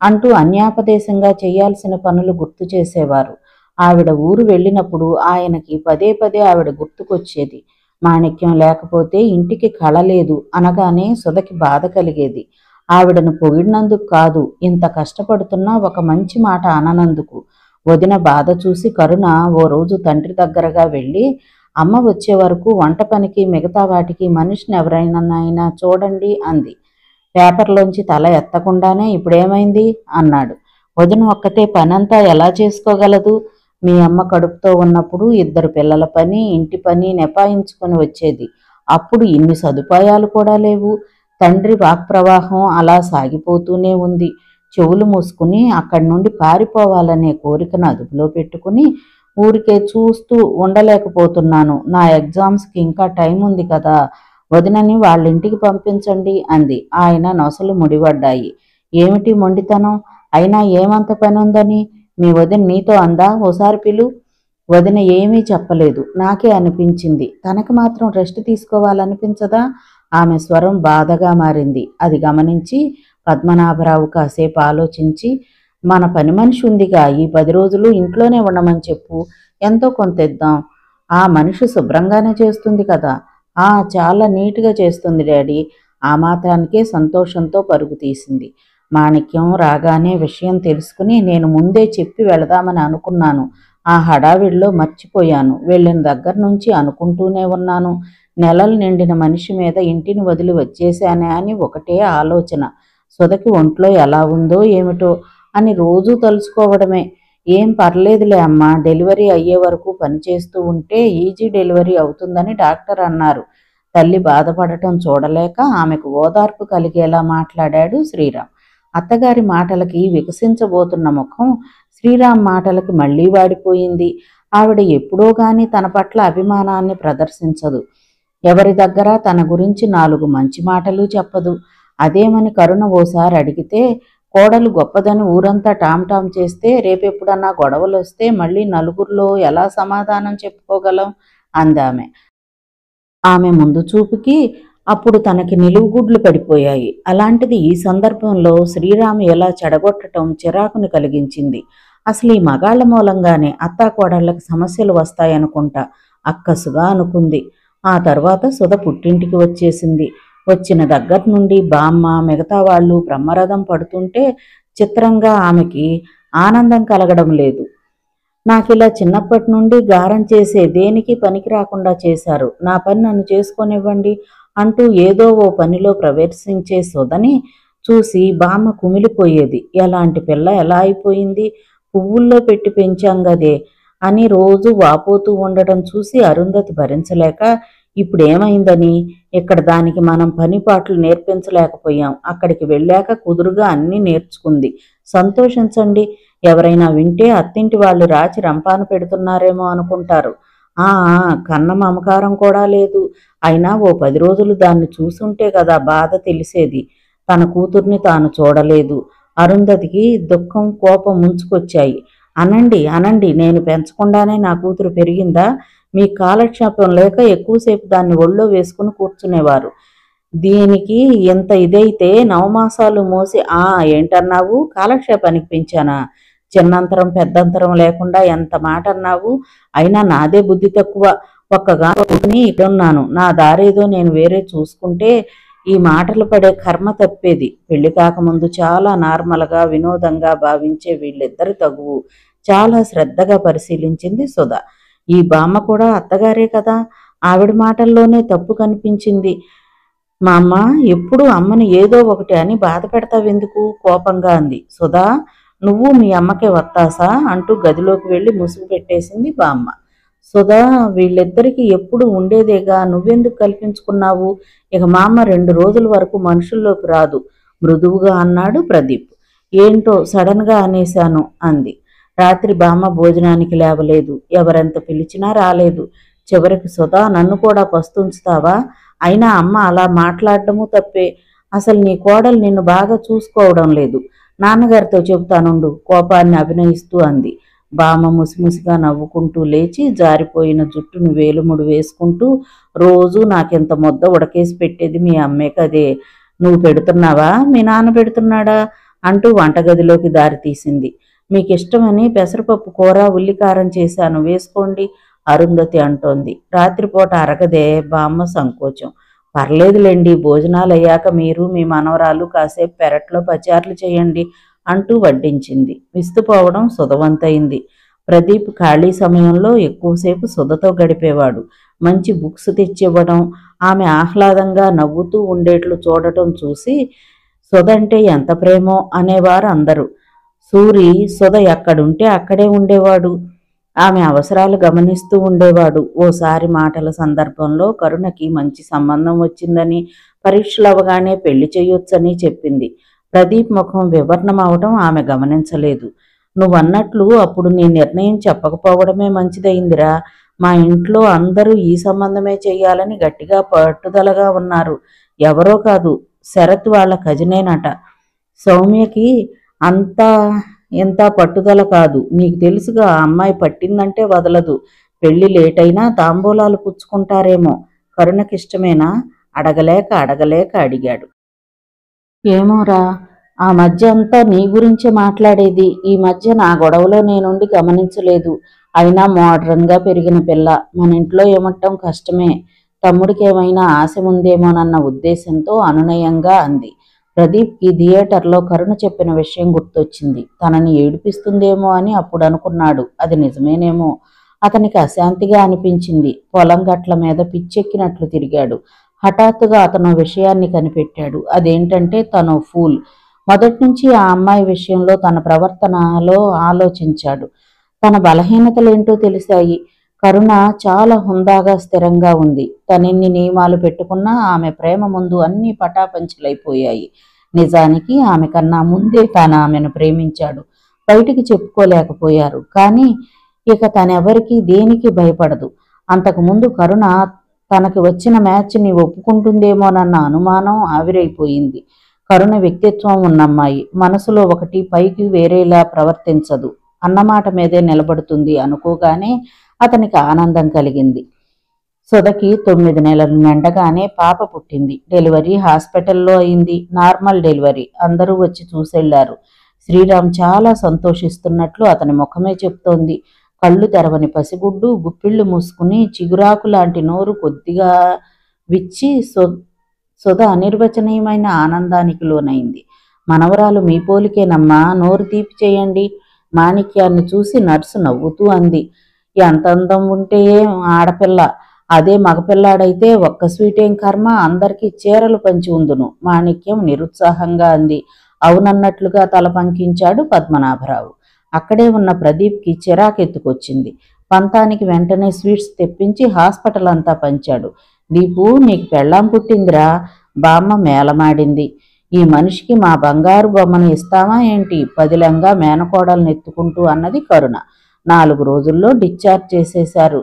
అంటూ అన్యాపదేశంగా చేయాల్సిన పనులు గుర్తు చేసేవారు. ఆవిడ ఊరు వెళ్ళినప్పుడు ఆయనకి పదే పదే ఆవిడ గుర్తుకొచ్చేది. మాణిక్యం లేకపోతే ఇంటికి కళ లేదు అనగానే సుధకి బాధ కలిగేది. ఆవిడను పొగిడినందుకు కాదు, ఇంత కష్టపడుతున్నా ఒక మంచి మాట అననందుకు. వదిన బాధ చూసి కరుణ ఓ రోజు తండ్రి దగ్గరగా వెళ్ళి, అమ్మ వచ్చే వరకు వంట పనికి మిగతా వాటికి మనిషిని ఎవరైనా చూడండి అంది. పేపర్లోంచి తల ఎత్తకుండానే ఇప్పుడేమైంది అన్నాడు. వదిన ఒక్కతే పనంతా ఎలా చేసుకోగలదు? మీ అమ్మ కడుపుతో ఉన్నప్పుడు 2 పిల్లల పని, ఇంటి పని నెపాయించుకొని వచ్చేది. అప్పుడు ఇన్ని సదుపాయాలు కూడా లేవు. తండ్రి వాక్ప్రవాహం అలా సాగిపోతూనే ఉంది. చెవులు మూసుకుని అక్కడి నుండి పారిపోవాలనే కోరికను అదుపులో పెట్టుకుని ఊరికే చూస్తూ ఉండలేకపోతున్నాను. నా ఎగ్జామ్స్కి ఇంకా టైం ఉంది కదా, వదినని వాళ్ళింటికి పంపించండి అంది. ఆయన నొసలు ముడిపడ్డాయి. ఏమిటి మొండితనం? అయినా ఏమంత పని ఉందని? మీ వదిన నీతో అందా? ఓసారి పిలు. వదిన ఏమీ చెప్పలేదు. నాకే అనిపించింది. తనకి మాత్రం రెస్ట్ తీసుకోవాలనిపించదా? ఆమె స్వరం బాధగా మారింది. అది గమనించి పద్మనాభరావు కాసేపు ఆలోచించి, మన పని మనిషి ఉందిగా, ఈ 10 రోజులు ఇంట్లోనే ఉండమని చెప్పు, ఎంతో కొంత ఇద్దాం. ఆ మనిషి శుభ్రంగానే చేస్తుంది కదా. చాలా నీట్గా చేస్తుంది డాడీ. ఆ మాత్రానికే సంతోషంతో పరుగు తీసింది. మాణిక్యం రాగానే విషయం తెలుసుకుని నేను ముందే చెప్పి వెళదామని అనుకున్నాను. ఆ హడావిడిలో మర్చిపోయాను. వెళ్ళిన దగ్గర నుంచి అనుకుంటూనే ఉన్నాను. నెలలు నిండిన మనిషి మీద ఇంటిని వదిలి వచ్చేశానే అని ఒకటే ఆలోచన. సుధకి ఒంట్లో ఎలా ఉందో ఏమిటో అని రోజూ తలుచుకోవడమే. ఏం పర్లేదులే అమ్మా, డెలివరీ అయ్యే వరకు పనిచేస్తూ ఉంటే ఈజీ డెలివరీ అవుతుందని డాక్టర్ అన్నారు. తల్లి బాధపడటం చూడలేక ఆమెకు ఓదార్పు కలిగేలా మాట్లాడాడు శ్రీరామ్. అత్తగారి మాటలకి వికసించబోతున్న ముఖం శ్రీరామ్ మాటలకి మళ్లీ వాడిపోయింది. ఆవిడ ఎప్పుడో గాని తన పట్ల అభిమానాన్ని ప్రదర్శించదు. ఎవరి దగ్గర తన గురించి 4 మంచి మాటలు చెప్పదు. అదేమని కరుణ ఓసారి అడిగితే కోడలు గొప్పదని ఊరంతా టామ్ చేస్తే రేపెప్పుడన్నా గొడవలు వస్తే మళ్ళీ నలుగురిలో ఎలా సమాధానం చెప్పుకోగలం అందామె. ఆమె ముందు చూపుకి అప్పుడు తనకి నిలువుగుడ్లు పడిపోయాయి. అలాంటిది ఈ సందర్భంలో శ్రీరాము ఎలా చెడగొట్టడం చిరాకుని కలిగించింది. అసలు ఈ మగాళ్ల మూలంగానే అత్తాకోడళ్ళకి సమస్యలు వస్తాయనుకుంటా అక్కసుగా అనుకుంది. ఆ తర్వాత సుధ పుట్టింటికి వచ్చేసింది. వచ్చిన దగ్గర నుండి బామ్మ మిగతా వాళ్ళు బ్రహ్మరథం పడుతుంటే చిత్రంగా ఆమెకి ఆనందం కలగడం లేదు. నాకిలా చిన్నప్పటి నుండి గారం చేసే దేనికి పనికి రాకుండా చేశారు, నా పని నన్ను చేసుకొనివ్వండి అంటూ ఏదో ఓ పనిలో ప్రవేశించే సుధని చూసి బామ్మ కుమిలిపోయేది. ఎలాంటి పిల్ల ఎలా అయిపోయింది, పువ్వుల్లో పెట్టి పెంచాం గదే అని రోజు వాపోతూ ఉండటం చూసి అరుంధతి భరించలేక ఇప్పుడేమైందని ఇక్కడ దానికి మనం పని పాటలు నేర్పించలేకపోయాం, అక్కడికి వెళ్ళాక కుదురుగా అన్నీ నేర్చుకుంది, సంతోషించండి, ఎవరైనా వింటే అత్తింటి వాళ్ళు రాచి రంపాను పెడుతున్నారేమో అనుకుంటారు. కన్న మమకారం కూడా లేదు. అయినా ఓ 10 రోజులు దాన్ని చూసుంటే కదా బాధ తెలిసేది. తన కూతుర్ని తాను చూడలేదు. అరుంధతికి దుఃఖం కోపం ముంచుకొచ్చాయి. అనండి అనండి, నేను పెంచకుండానే నా కూతురు పెరిగిందా? మీ కాలక్షేపం లేక ఎక్కువసేపు దాన్ని ఒళ్ళో వేసుకుని కూర్చునేవారు. దీనికి ఎంత ఇదైతే నవమాసాలు మోసి ఏంటన్నావు, కాలక్షేపానికి పెంచానా? చిన్నంతరం పెద్దంతరం లేకుండా ఎంత మాట అన్నావు? అయినా నాదే బుద్ధి తక్కువ. ఒక్కగా ఇక్కడున్నాను, నా దారేదో నేను వేరే చూసుకుంటే ఈ మాటలు పడే కర్మ తప్పేది. పెళ్లి కాకముందు చాలా నార్మల్గా వినోదంగా భావించే వీళ్ళిద్దరు తగువు చాలా శ్రద్ధగా పరిశీలించింది సుధ. ఈ బామ్మ కూడా అత్తగారే కదా, ఆవిడ మాటల్లోనే తప్పు కనిపించింది. మా అమ్మ ఎప్పుడు అమ్మని ఏదో ఒకటి అని బాధ పెడతావెందుకు, కోపంగా అంది. సుధా, నువ్వు మీ అమ్మకే వత్తాసా అంటూ గదిలోకి వెళ్ళి ముసుగు పెట్టేసింది బామ్మ. సుధా, వీళ్ళిద్దరికీ ఎప్పుడు ఉండేదేగా, నువ్వెందుకు కల్పించుకున్నావు? ఇక మా అమ్మ 2 రోజుల వరకు మనుషుల్లోకి రాదు మృదువుగా అన్నాడు ప్రదీప్. ఏంటో సడన్గా అనేశాను అంది. రాత్రి బామ్మ భోజనానికి లేవలేదు, ఎవరెంత పిలిచినా రాలేదు. చివరికి సుధా, నన్ను కూడా పస్తుంచుతావా? అయినా అమ్మ అలా మాట్లాడటము తప్పే. అసలు నీ కోడలు నిన్ను బాగా చూసుకోవడం లేదు, నాన్నగారితో చెబుతానుండు కోపాన్ని అభినయిస్తూ అంది. బామ్మ ముసిముసిగా నవ్వుకుంటూ లేచి జారిపోయిన జుట్టును వేలుముడు వేసుకుంటూ, రోజూ నాకెంత ముద్ద ఉడకేసి పెట్టేది మీ అమ్మే కదే, నువ్వు పెడుతున్నావా మీ నాన్న పెడుతున్నాడా అంటూ వంటగదిలోకి దారి తీసింది. మీకిష్టమని పెసరపప్పు కూర ఉల్లికారం చేశాను, వేసుకోండి అరుంధతి అంటోంది. రాత్రిపూట అరగదే బామ్మ సంకోచం. పర్లేదులేండి, భోజనాలయ్యాక మీరు మీ మనవరాలు కాసేపు పెరట్లో పచార్లు చేయండి అంటూ వడ్డించింది. విస్తుపోవడం సుధవంతైంది. ప్రదీప్ ఖాళీ సమయంలో ఎక్కువసేపు సుధతో గడిపేవాడు. మంచి బుక్స్ తెచ్చివ్వడం, ఆమె ఆహ్లాదంగా నవ్వుతూ ఉండేట్లు చూడటం చూసి సుధంటే ఎంత ప్రేమో అనేవారు అందరూ. సూరి సుధ ఎక్కడుంటే అక్కడే ఉండేవాడు. ఆమె అవసరాలు గమనిస్తూ ఉండేవాడు. ఓసారి మాటల సందర్భంలో కరుణకి మంచి సంబంధం వచ్చిందని, పరీక్షలు అవగానే పెళ్లి చేయొచ్చని చెప్పింది. ప్రదీప్ ముఖం వివర్ణమవటం ఆమె గమనించలేదు. నువ్వన్నట్లు అప్పుడు నీ నిర్ణయం చెప్పకపోవడమే మంచిదయిందిరా. మా ఇంట్లో అందరూ ఈ సంబంధమే చెయ్యాలని గట్టిగా పట్టుదలగా ఉన్నారు. ఎవరో కాదు, శరత్ వాళ్ళ కజినేనట. సౌమ్యకి అంతా ఎంత పట్టుదల కాదు, నీకు తెలుసుగా, ఆ అమ్మాయి పట్టిందంటే వదలదు. పెళ్లి లేటైనా తాంబూలాలు పుచ్చుకుంటారేమో. కరుణకిష్టమేనా? అడగలేక అడిగాడు. ఏమోరా, ఆ మధ్య అంతా నీ గురించే మాట్లాడేది. ఈ మధ్య నా గొడవలో నేనుండి గమనించలేదు. అయినా మోడ్రన్గా పెరిగిన పిల్ల, మన ఇంట్లో ఏమట్టం కష్టమే. తమ్ముడికి ఏమైనా ఆశ ఉందేమోనన్న ఉద్దేశంతో అనునయంగా అంది. ప్రదీప్కి థియేటర్లో కరుణ చెప్పిన విషయం గుర్తొచ్చింది. తనని ఏడిపిస్తుందేమో అని అప్పుడు అనుకున్నాడు. అది నిజమేనేమో. అతనికి అశాంతిగా అనిపించింది. పొలం గట్ల మీద పిచ్చెక్కినట్లు తిరిగాడు. హఠాత్తుగా అతను విషయాన్ని కనిపెట్టాడు. అదేంటంటే తను ఫూల్. మొదట్నుంచి ఆ అమ్మాయి విషయంలో తన ప్రవర్తనలో ఆలోచించాడు. తన బలహీనతలేంటో తెలిసాయి. కరుణ చాలా హుందాగా స్థిరంగా ఉంది. తనెన్ని నియమాలు పెట్టుకున్నా ఆమె ప్రేమ ముందు అన్నీ పటాపంచలైపోయాయి. నిజానికి ఆమె కన్నా ముందే తాను ఆమెను ప్రేమించాడు. బయటికి చెప్పుకోలేకపోయారు. కానీ ఇక తనెవరికి దేనికి భయపడదు. అంతకుముందు కరుణ తనకి వచ్చిన మ్యాచ్ని ఒప్పుకుంటుందేమోనన్న అనుమానం ఆవిరైపోయింది. కరుణ వ్యక్తిత్వం ఉన్నమ్మాయి, మనసులో ఒకటి పైకి వేరేలా ప్రవర్తించదు, అన్నమాట మీదే నిలబడుతుంది అనుకోగానే అతనికి ఆనందం కలిగింది. సుధకి 9 నెలలు నిండగానే పాప పుట్టింది. డెలివరీ హాస్పిటల్లో అయింది. Normal delivery. అందరూ వచ్చి చూసెళ్లారు. శ్రీరామ్ చాలా సంతోషిస్తున్నట్లు అతని ముఖమే చెప్తోంది. కళ్ళు తెరవని పసిగుడ్డు గుప్పిళ్ళు మూసుకుని చిగురాకు లాంటి నోరు కొద్దిగా విచ్చి సుధ అనిర్వచనీయమైన ఆనందానికి లోనైంది. మనవరాలు మీ పోలికేనమ్మా, నోరు తీపి చేయండి. మాణిక్యాన్ని చూసి నర్సు నవ్వుతూ అంది. ఎంత అందం ఉంటే ఆడపిల్ల, అదే మగపిల్లాడైతే ఒక్క స్వీటేం కర్మ, అందరికీ చీరలు పంచి ఉందును. మాణిక్యం నిరుత్సాహంగా అంది. అవునన్నట్లుగా తల పంకించాడు పద్మనాభరావు. అక్కడే ఉన్న ప్రదీప్కి చిరాకెత్తుకొచ్చింది. పంతానికి వెంటనే స్వీట్స్ తెప్పించి హాస్పిటల్ అంతా పంచాడు. దీపు, నీకు పెళ్ళాం పుట్టిందిరా, బామ్మ మేలమాడింది. ఈ మనిషికి మా బంగారు బొమ్మను ఇస్తామా ఏంటి, పదిలంగా మేనకోడల్ని ఎత్తుకుంటూ అన్నది కరుణ. 4 రోజుల్లో డిశ్చార్జ్ చేసేశారు.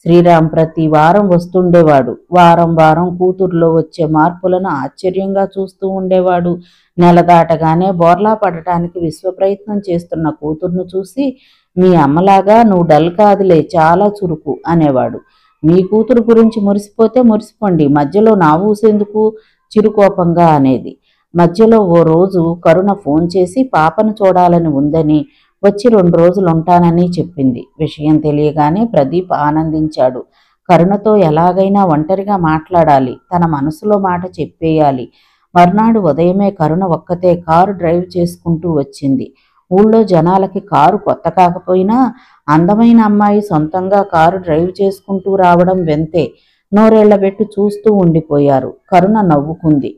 శ్రీరామ్ ప్రతి వారం వస్తుండేవాడు. వారం వారం కూతురులో వచ్చే మార్పులను ఆశ్చర్యంగా చూస్తూ ఉండేవాడు. నెల దాటగానే బోర్లా పడటానికి విశ్వప్రయత్నం చేస్తున్న కూతుర్ను చూసి, మీ అమ్మలాగా నువ్వు డల్ కాదులే, చాలా చురుకు అనేవాడు. మీ కూతురు గురించి మురిసిపోతే మురిసిపోండి, మధ్యలో నా ఊసేందుకు, చిరుకోపంగా అనేది. మధ్యలో ఓ రోజు కరుణ ఫోన్ చేసి పాపను చూడాలని ఉందని, వచ్చి 2 రోజులు ఉంటానని చెప్పింది. విషయం తెలియగానే ప్రదీప్ ఆనందించాడు. కరుణతో ఎలాగైనా ఒంటరిగా మాట్లాడాలి, తన మనసులో మాట చెప్పేయాలి. మర్నాడు ఉదయమే కరుణ ఒక్కతే కారు డ్రైవ్ చేసుకుంటూ వచ్చింది. ఊళ్ళో జనాలకి కారు కొత్త కాకపోయినా అందమైన అమ్మాయి సొంతంగా కారు డ్రైవ్ చేసుకుంటూ రావడం వింతే. నోరేళ్లబెట్టి చూస్తూ ఉండిపోయారు. కరుణ నవ్వుకుంది.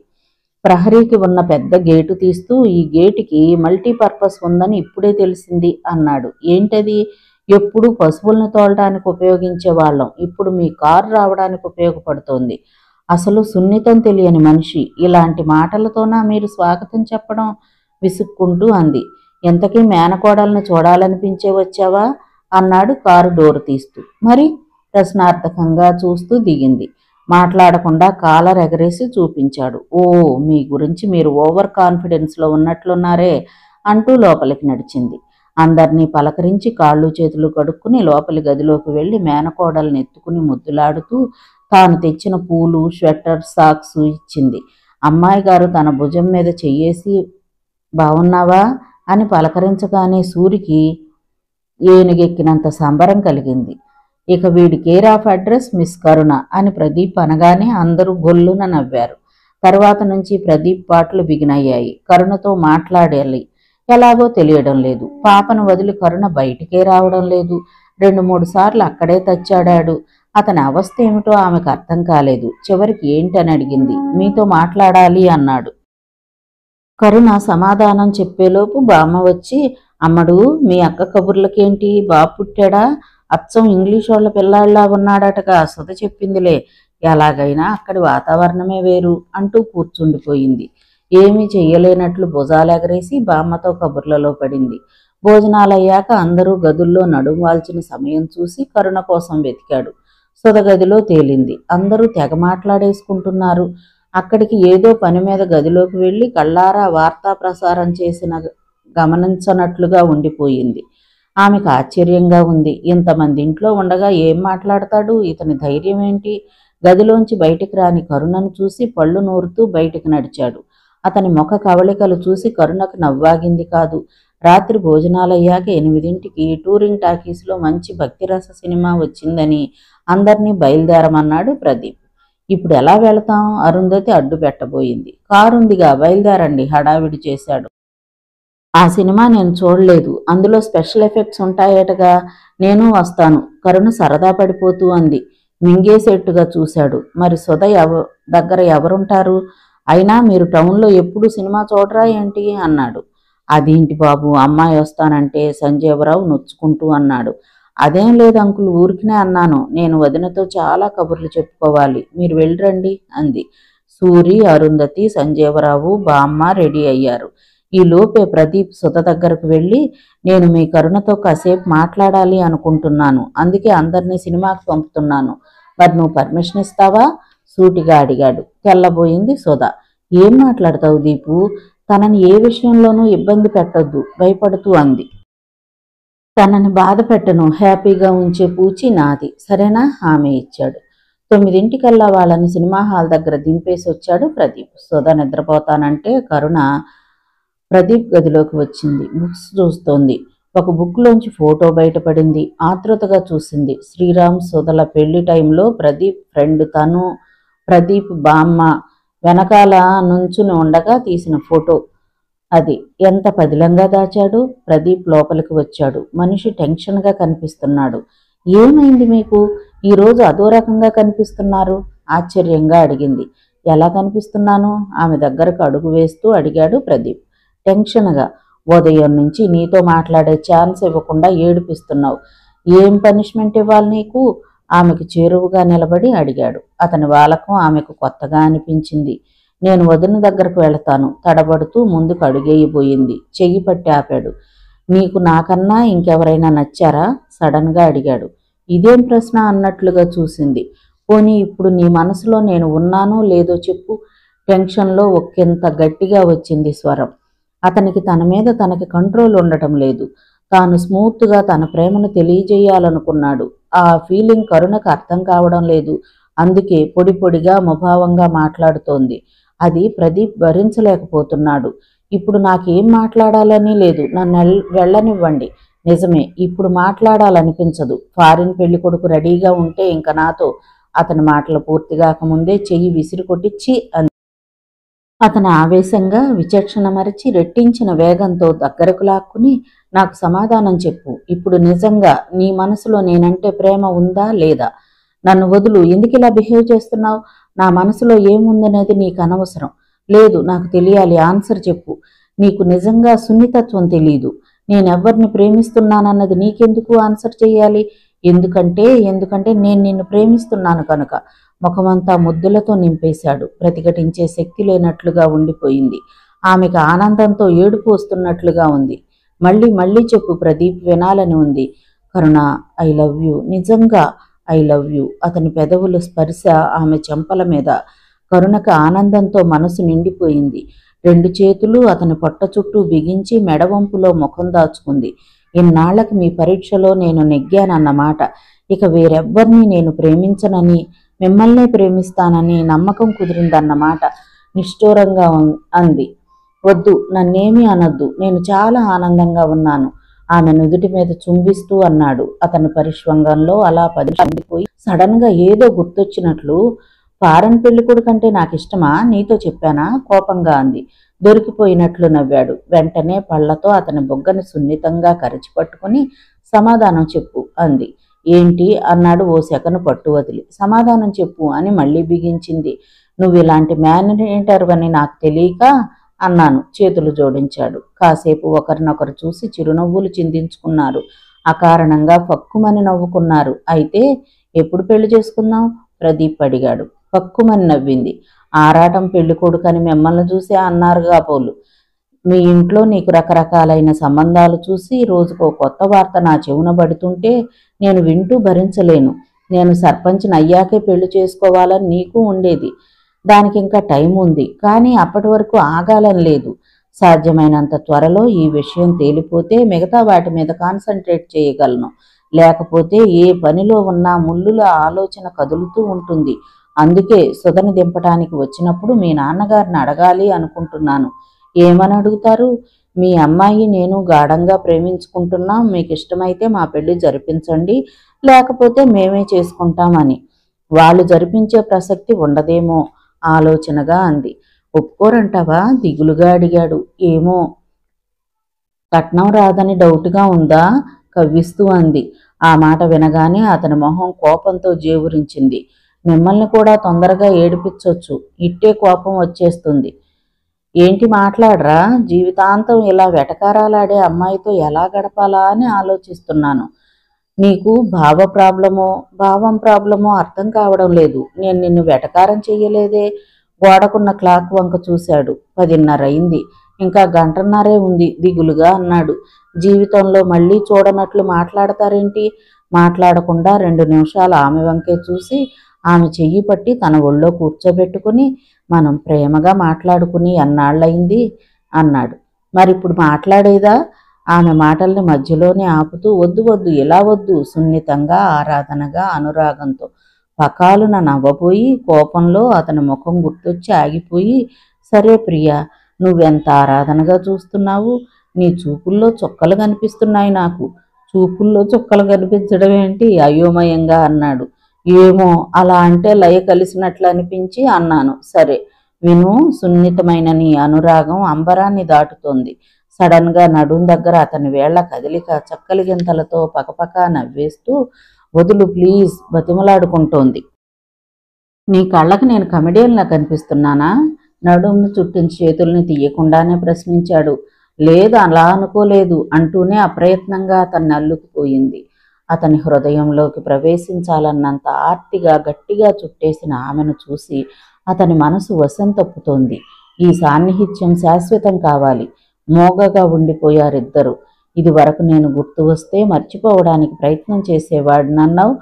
ప్రహరీకి ఉన్న పెద్ద గేటు తీస్తూ, ఈ గేటుకి మల్టీపర్పస్ ఉందని ఇప్పుడే తెలిసింది అన్నాడు. ఏంటది? ఎప్పుడు పశువులను తోలడానికి ఉపయోగించేవాళ్ళం, ఇప్పుడు మీ కారు రావడానికి ఉపయోగపడుతోంది. అసలు సున్నితం తెలియని మనిషి, ఇలాంటి మాటలతోనా మీరు స్వాగతం చెప్పడం, విసుక్కుంటూ అంది. ఎంతకీ మేనకోడల్ని చూడాలనిపించే వచ్చావా అన్నాడు కారు డోరు తీస్తూ. మరి ప్రశ్నార్థకంగా చూస్తూ దిగింది. మాట్లాడకుండా కాలర్ ఎగరేసి చూపించాడు. ఓ, మీ గురించి మీరు ఓవర్ కాన్ఫిడెన్స్లో ఉన్నట్లున్నారే అంటూ లోపలికి నడిచింది. అందర్నీ పలకరించి కాళ్ళు చేతులు కడుక్కుని లోపలి గదిలోకి వెళ్ళి మేనకోడల్ని ఎత్తుకుని ముద్దులాడుతూ తాను తెచ్చిన పూలు, స్వెటర్, సాక్స్ ఇచ్చింది. అమ్మాయి గారు తన భుజం మీద చెయ్యేసి బావున్నావా అని పలకరించగానే సూరికి ఏనుగెక్కినంత సంబరం కలిగింది. ఇక వీడి కేర్ ఆఫ్ అడ్రస్ మిస్ కరుణ అని ప్రదీప్ అనగానే అందరూ గొల్లున నవ్వారు. తర్వాత నుంచి ప్రదీప్ పాటలు బిగినయ్యాయి. కరుణతో మాట్లాడాలి, ఎలాగో తెలియడం లేదు. పాపను వదిలి కరుణ బయటికే రావడం లేదు. 2-3 సార్లు అక్కడే తచ్చాడాడు. అతని అవస్థ ఏమిటో ఆమెకు అర్థం కాలేదు. చివరికి ఏంటని అడిగింది. మీతో మాట్లాడాలి అన్నాడు. కరుణ సమాధానం చెప్పేలోపు బామ్మ వచ్చి, అమ్మడు, మీ అక్క కబుర్లకేంటి, బాబు పుట్టాడా, అచ్చం ఇంగ్లీష్ వాళ్ళ పిల్లాళ్ళలా ఉన్నాడటగా, సుధ చెప్పిందిలే, ఎలాగైనా అక్కడి వాతావరణమే వేరు అంటూ కూర్చుండిపోయింది. ఏమీ చెయ్యలేనట్లు భుజాలెగరేసి బామ్మతో కబుర్లలో పడింది. భోజనాలయ్యాక అందరూ గదుల్లో నడుం వాల్చిన సమయం చూసి కరుణ కోసం వెతికాడు. సుధ గదిలో తేలింది. అందరూ తెగ మాట్లాడేసుకుంటున్నారు. అక్కడికి ఏదో పని మీద గదిలోకి వెళ్ళి కళ్ళారా వార్తా ప్రసారం చేసిన గమనించనట్లుగా ఉండిపోయింది. ఆమెకు ఆశ్చర్యంగా ఉంది. ఇంతమంది ఇంట్లో ఉండగా ఏం మాట్లాడతాడు, ఇతని ధైర్యం ఏంటి? గదిలోంచి బయటికి రాని కరుణను చూసి పళ్ళు నూరుతూ బయటికి నడిచాడు. అతని ముఖ కవళికలు చూసి కరుణకు నవ్వాగింది కాదు. రాత్రి భోజనాలయ్యాక 8ంటికి టూరింగ్ టాకీస్లో మంచి భక్తిరస సినిమా వచ్చిందని అందర్నీ బయలుదేరమన్నాడు ప్రదీప్. ఇప్పుడు ఎలా వెళతాం? అరుంధతి అడ్డు పెట్టబోయింది. కారుందిగా, బయలుదేరండి హడావిడి చేశాడు. ఆ సినిమా నేను చూడలేదు, అందులో స్పెషల్ ఎఫెక్ట్స్ ఉంటాయటగా, నేను వస్తాను కరుణ సరదా పడిపోతూ అంది. మింగేసేట్టుగా చూశాడు. మరి సుధ దగ్గర ఎవరుంటారు? అయినా మీరు టౌన్లో ఎప్పుడు సినిమా చూడరా ఏంటి అన్నాడు. అదేంటి బాబు, అమ్మాయి వస్తానంటే సంజీవరావు నొచ్చుకుంటూ అన్నాడు. అదేం లేదు అంకుల్, ఊరికినే అన్నాను. నేను వదినతో చాలా కబుర్లు చెప్పుకోవాలి, మీరు వెళ్ళిరండి అంది. సూరి, అరుంధతి, సంజీవరావు, బామ్మ రెడీ అయ్యారు. ఈ లోపే ప్రదీప్ సుధ దగ్గరకు వెళ్ళి, నేను మీ కరుణతో కాసేపు మాట్లాడాలి అనుకుంటున్నాను, అందుకే అందరినీ సినిమాకి పంపుతున్నాను, మరి నువ్వు పర్మిషన్ ఇస్తావా సూటిగా అడిగాడు. తెల్లబోయింది సుధ. ఏం మాట్లాడతావు దీపు? తనని ఏ విషయంలోనూ ఇబ్బంది పెట్టొద్దు భయపడుతూ అంది. తనని బాధ పెట్టను, హ్యాపీగా ఉంచే పూచి నాది, సరేనా? హామీ ఇచ్చాడు. 9 వాళ్ళని సినిమా హాల్ దగ్గర దింపేసి వచ్చాడు ప్రదీప్. సుధ నిద్రపోతానంటే కరుణ ప్రదీప్ గదిలోకి వచ్చింది. బుక్స్ చూస్తోంది. ఒక బుక్లోంచి ఫోటో బయటపడింది. ఆతృతగా చూసింది. శ్రీరామ్ సుధల పెళ్లి టైంలో ప్రదీప్ ఫ్రెండ్ తను, ప్రదీప్ బామ్మ వెనకాల నుంచుని ఉండగా తీసిన ఫోటో అది. ఎంత పదిలంగా దాచాడు. ప్రదీప్ లోపలికి వచ్చాడు. మనిషి టెన్షన్గా కనిపిస్తున్నాడు. ఏమైంది మీకు? ఈరోజు అదో రకంగా కనిపిస్తున్నారు? ఆశ్చర్యంగా అడిగింది. ఎలా కనిపిస్తున్నాను? ఆమె దగ్గరకు అడుగు వేస్తూ అడిగాడు ప్రదీప్ టెన్షన్గా. ఉదయం నుంచి నీతో మాట్లాడే ఛాన్స్ ఇవ్వకుండా ఏడిపిస్తున్నావు. ఏం పనిష్మెంట్ ఇవ్వాలి నీకు? ఆమెకు చేరువుగా నిలబడి అడిగాడు. అతని వాలకం ఆమెకు కొత్తగా అనిపించింది. నేను వదిన దగ్గరకు వెళతాను. తడబడుతూ ముందుకు అడుగేయబోయింది. చెయ్యి పట్టి ఆపాడు. నీకు నాకన్నా ఇంకెవరైనా నచ్చారా? సడన్గా అడిగాడు. ఇదేం ప్రశ్న అన్నట్లుగా చూసింది. పోనీ ఇప్పుడు నీ మనసులో నేను ఉన్నానో లేదో చెప్పు. టెన్షన్లో ఒక్కింత గట్టిగా వచ్చింది స్వరం. అతనికి తన మీద తనకి కంట్రోల్ ఉండటం లేదు. తాను స్మూత్గా తన ప్రేమను తెలియజేయాలనుకున్నాడు. ఆ ఫీలింగ్ కరుణకు అర్థం కావడం లేదు. అందుకే పొడి పొడిగా ముభావంగా మాట్లాడుతోంది. అది ప్రదీప్ భరించలేకపోతున్నాడు. ఇప్పుడు నాకేం మాట్లాడాలని లేదు, నన్ను వెళ్ళనివ్వండి. నిజమే, ఇప్పుడు మాట్లాడాలనిపించదు. ఫారిన్ పెళ్లి కొడుకు రెడీగా ఉంటే ఇంక నాతో. అతని మాటలు పూర్తిగాకముందే చెయ్యి విసిరి కొట్టించి అతను ఆవేశంగా విచక్షణ మరచి రెట్టించిన వేగంతో దగ్గరకు లాక్కుని, నాకు సమాధానం చెప్పు. ఇప్పుడు నిజంగా నీ మనసులో నేనంటే ప్రేమ ఉందా లేదా? నన్ను వదులు. ఎందుకిలా బిహేవ్ చేస్తున్నావు? నా మనసులో ఏముందనేది నీకు అనవసరం. లేదు, నాకు తెలియాలి. ఆన్సర్ చెప్పు. నీకు నిజంగా సున్నితత్వం తెలీదు. నేనెవ్వరిని ప్రేమిస్తున్నానన్నది నీకెందుకు ఆన్సర్ చెయ్యాలి? ఎందుకంటే నేను నిన్ను ప్రేమిస్తున్నాను కనుక. ముఖమంతా ముద్దులతో నింపేశాడు. ప్రతిఘటించే శక్తి లేనట్లుగా ఉండిపోయింది. ఆమెకు ఆనందంతో ఏడుపు వస్తున్నట్లుగా ఉంది. మళ్ళీ చెప్పు ప్రదీప్, వినాలని ఉంది. కరుణ, ఐ లవ్ యూ. నిజంగా ఐ లవ్ యూ. అతని పెదవుల స్పర్శ ఆమె చెంపల మీద. కరుణకు ఆనందంతో మనసు నిండిపోయింది. 2 చేతులు అతని పొట్ట చుట్టూ బిగించి మెడవంపులో ముఖం దాచుకుంది. ఇన్నాళ్లకు మీ పరీక్షలో నేను నెగ్గానన్నమాట. ఇక వేరెవ్వరినీ నేను ప్రేమించనని, మిమ్మల్నే ప్రేమిస్తానని నమ్మకం కుదిరిందన్నమాట. నిష్ఠూరంగా అంది. వద్దు, నన్నేమీ అనొద్దు. నేను చాలా ఆనందంగా ఉన్నాను. ఆమె నుదుటి మీద చుంబిస్తూ అన్నాడు. అతని పరిష్వంగంలో అలా పదిపోయి సడన్గా ఏదో గుర్తొచ్చినట్లు, ఫారెన్ పెళ్లికొడుకు కంటే నాకిష్టమా? నీతో చెప్పానా? కోపంగా అంది. దొరికిపోయినట్లు నవ్వాడు. వెంటనే పళ్లతో అతని బొగ్గని సున్నితంగా కరిచిపట్టుకుని, సమాధానం చెప్పు అంది. ఏంటి అన్నాడు ఓ సెకను పట్టు వదిలి. సమాధానం చెప్పు అని మళ్ళీ బిగించింది. నువ్వు ఇలాంటి మేనేటర్వని నాకు తెలియక అన్నాను. చేతులు జోడించాడు. కాసేపు ఒకరినొకరు చూసి చిరునవ్వులు చిందించుకున్నారు. అకారణంగా ఫక్కుమని నవ్వుకున్నారు. అయితే ఎప్పుడు పెళ్లి చేసుకుందాం? ప్రదీప్ అడిగాడు. ఫక్కుమని నవ్వింది. ఆరాటం పెళ్లి కొడుకని మిమ్మల్ని చూసే అన్నారుగా పోలు. మీ ఇంట్లో నీకు రకరకాలైన సంబంధాలు చూసి రోజుకో కొత్త వార్త నా చెవున పడుతుంటే నేను వింటూ భరించలేను. నేను సర్పంచ్ని అయ్యాకే పెళ్లి చేసుకోవాలని నీకు ఉండేది. దానికి ఇంకా టైం ఉంది. కానీ అప్పటి వరకు ఆగాలని లేదు. సాధ్యమైనంత త్వరలో ఈ విషయం తేలిపోతే మిగతా వాటి మీద కాన్సన్ట్రేట్ చేయగలను. లేకపోతే ఏ పనిలో ఉన్నా ముళ్ళుల ఆలోచన కదులుతూ ఉంటుంది. అందుకే సుధను దింపటానికి వచ్చినప్పుడు మీ నాన్నగారిని అడగాలి అనుకుంటున్నాను. ఏమని అడుగుతారు? మీ అమ్మాయి నేను గాఢంగా ప్రేమించుకుంటున్నాం, మీకు ఇష్టమైతే మా పెళ్లి జరిపించండి, లేకపోతే మేమే చేసుకుంటామని. వాళ్ళు జరిపించే ప్రసక్తి ఉండదేమో ఆలోచనగా అంది. ఒప్పుకోరంటావా? దిగులుగా అడిగాడు. ఏమో, కట్నం రాదని డౌట్గా ఉందా? కవ్విస్తూ అంది. ఆ మాట వినగానే అతని మొహం కోపంతో జేవురించింది. మిమ్మల్ని కూడా తొందరగా ఏడిపించొచ్చు. ఇట్టే కోపం వచ్చేస్తుంది. ఏంటి మాట్లాడరా? జీవితాంతం ఇలా వెటకారాలాడే అమ్మాయితో ఎలా గడపాలా అని ఆలోచిస్తున్నాను. నీకు భావం ప్రాబ్లమో అర్థం కావడం లేదు. నేను నిన్ను వెటకారం చెయ్యలేదే. గోడకున్న క్లాక్ వంక చూశాడు. 10:30 అయింది. ఇంకా గంటన్నరే ఉంది దిగులుగా అన్నాడు. జీవితంలో మళ్ళీ చూడనట్లు మాట్లాడతారేంటి? మాట్లాడకుండా 2 నిమిషాలు ఆమె వంకే చూసి ఆమె చెయ్యి పట్టి తన ఒళ్ళో కూర్చోబెట్టుకుని మనం ప్రేమగా మాట్లాడుకుని ఎన్నాళ్ళయింది అన్నాడు. మరిప్పుడు మాట్లాడేదా? ఆమె మాటల్ని మధ్యలోనే ఆపుతూ, వద్దు వద్దు, ఇలా వద్దు, సున్నితంగా, ఆరాధనగా, అనురాగంతో. పకాలున నవ్వబోయి కోపంలో అతని ముఖం గుర్తొచ్చి ఆగిపోయి, సరే ప్రియా, నువ్వెంత ఆరాధనగా చూస్తున్నావు. నీ చూపుల్లో చుక్కలు కనిపిస్తున్నాయి నాకు. చూపుల్లో చుక్కలు కనిపించడం ఏంటి? అయోమయంగా అన్నాడు. ఏమో, అలా అంటే లయ కలిసినట్లు అనిపించి అన్నాను. సరే విను, సున్నితమైన నీ అనురాగం అంబరాన్ని దాటుతోంది. సడన్ గా నడుం దగ్గర అతని వేళ్ల కదలిక చక్కలి గింతలతో పకపక నవ్వేస్తూ, వదులు ప్లీజ్, బతిమలాడుకుంటోంది. నీ కళ్ళకి నేను కమెడియన్లా కనిపిస్తున్నానా? నడుంను చుట్టిన చేతుల్ని తీయకుండానే ప్రశ్నించాడు. లేదు, అలా అనుకోలేదు అంటూనే అప్రయత్నంగా అతన్ని అల్లుకుపోయింది. అతని హృదయంలోకి ప్రవేశించాలన్నంత ఆర్తిగా గట్టిగా చుట్టేసిన ఆమెను చూసి అతని మనసు వశం తప్పుతోంది. ఈ సాన్నిహిత్యం శాశ్వతం కావాలి. మోగగా ఉండిపోయారిద్దరూ. ఇది వరకు నేను గుర్తు వస్తే మర్చిపోవడానికి ప్రయత్నం చేసేవాడినన్నావు,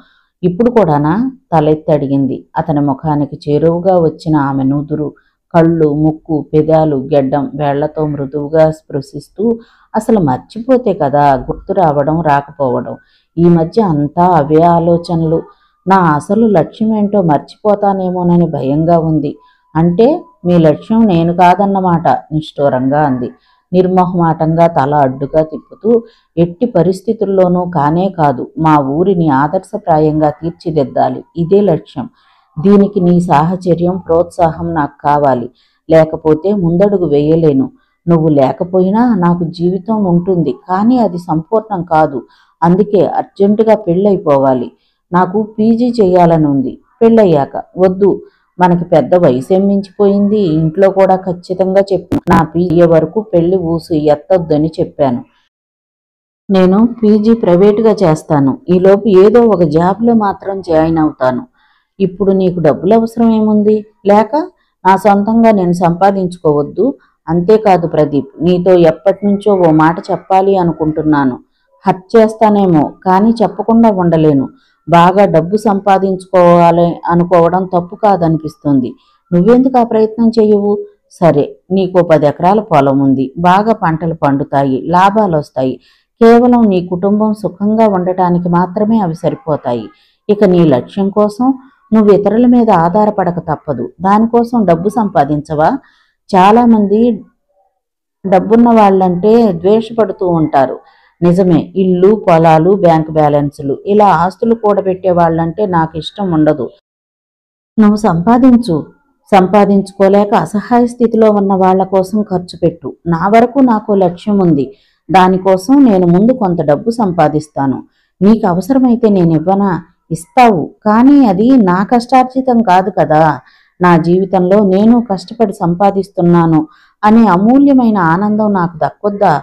ఇప్పుడు కూడానా? తలెత్తి అడిగింది. అతని ముఖానికి చేరువుగా వచ్చిన ఆమె నుదురు, కళ్ళు, ముక్కు, పెదాలు, గెడ్డం వేళ్లతో మృదువుగా స్పృశిస్తూ, అసలు మర్చిపోతే కదా గుర్తు రావడం, రాకపోవడం. ఈ మధ్య అంతా అవే ఆలోచనలు. నా అసలు లక్ష్యం ఏంటో మర్చిపోతానేమోనని భయంగా ఉంది. అంటే మీ లక్ష్యం నేను కాదన్నమాట, నిష్ఠూరంగా అంది. నిర్మోహమాటంగా తల అడ్డుగా తిప్పుతూ, ఎట్టి పరిస్థితుల్లోనూ కానే కాదు. మా ఊరిని ఆదర్శప్రాయంగా తీర్చిదిద్దాలి, ఇదే లక్ష్యం. దీనికి నీ సాహచర్యం, ప్రోత్సాహం నాకు కావాలి. లేకపోతే ముందడుగు వేయలేను. నువ్వు లేకపోయినా నాకు జీవితం ఉంటుంది, కానీ అది సంపూర్ణం కాదు. అందుకే అర్జెంటుగా పెళ్ళైపోవాలి. నాకు పీజీ చేయాలని ఉంది. పెళ్ళయ్యాక. వద్దు, మనకి పెద్ద వయసు మించిపోయింది. ఇంట్లో కూడా ఖచ్చితంగా చెప్పాను. నా పీజీ వరకు పెళ్లి ఊసు ఎత్తొద్దని చెప్పాను. నేను పీజీ ప్రైవేటుగా చేస్తాను. ఈలోపు ఏదో ఒక జాబ్లో మాత్రం జాయిన్ అవుతాను. ఇప్పుడు నీకు డబ్బులు అవసరం ఏముంది? లేక నా సొంతంగా నేను సంపాదించుకోవద్దు? అంతేకాదు ప్రదీప్, నీతో ఎప్పటి నుంచో ఓ మాట చెప్పాలి అనుకుంటున్నాను. హర్ట్ చేస్తానేమో, కానీ చెప్పకుండా ఉండలేను. బాగా డబ్బు సంపాదించుకోవాలి అనుకోవడం తప్పు కాదనిపిస్తుంది. నువ్వెందుకు ఆ ప్రయత్నం చెయ్యవు? సరే, నీకో 10 ఎకరాల పొలం ఉంది. బాగా పంటలు పండుతాయి, లాభాలు వస్తాయి. కేవలం నీ కుటుంబం సుఖంగా ఉండటానికి మాత్రమే అవి సరిపోతాయి. ఇక నీ లక్ష్యం కోసం నువ్వు ఇతరుల మీద ఆధారపడక తప్పదు. దానికోసం డబ్బు సంపాదించవా? చాలామంది డబ్బున్న వాళ్ళంటే ద్వేషపడుతూ ఉంటారు. నిజమే, ఇల్లు, పొలాలు, బ్యాంక్ బ్యాలెన్సులు, ఇలా ఆస్తులు కూడబెట్టే వాళ్ళంటే నాకు ఇష్టం ఉండదు. నువ్వు సంపాదించుకోలేక అసహాయ స్థితిలో ఉన్న వాళ్ల కోసం ఖర్చు పెట్టు. నా వరకు నాకు లక్ష్యం ఉంది. దానికోసం నేను ముందు కొంత డబ్బు సంపాదిస్తాను. నీకు అవసరమైతే నేను ఇవ్వనా? ఇస్తావు, కానీ అది నా కష్టార్జితం కాదు కదా. నా జీవితంలో నేను కష్టపడి సంపాదిస్తున్నాను అనే అమూల్యమైన ఆనందం నాకు దక్కొద్దా?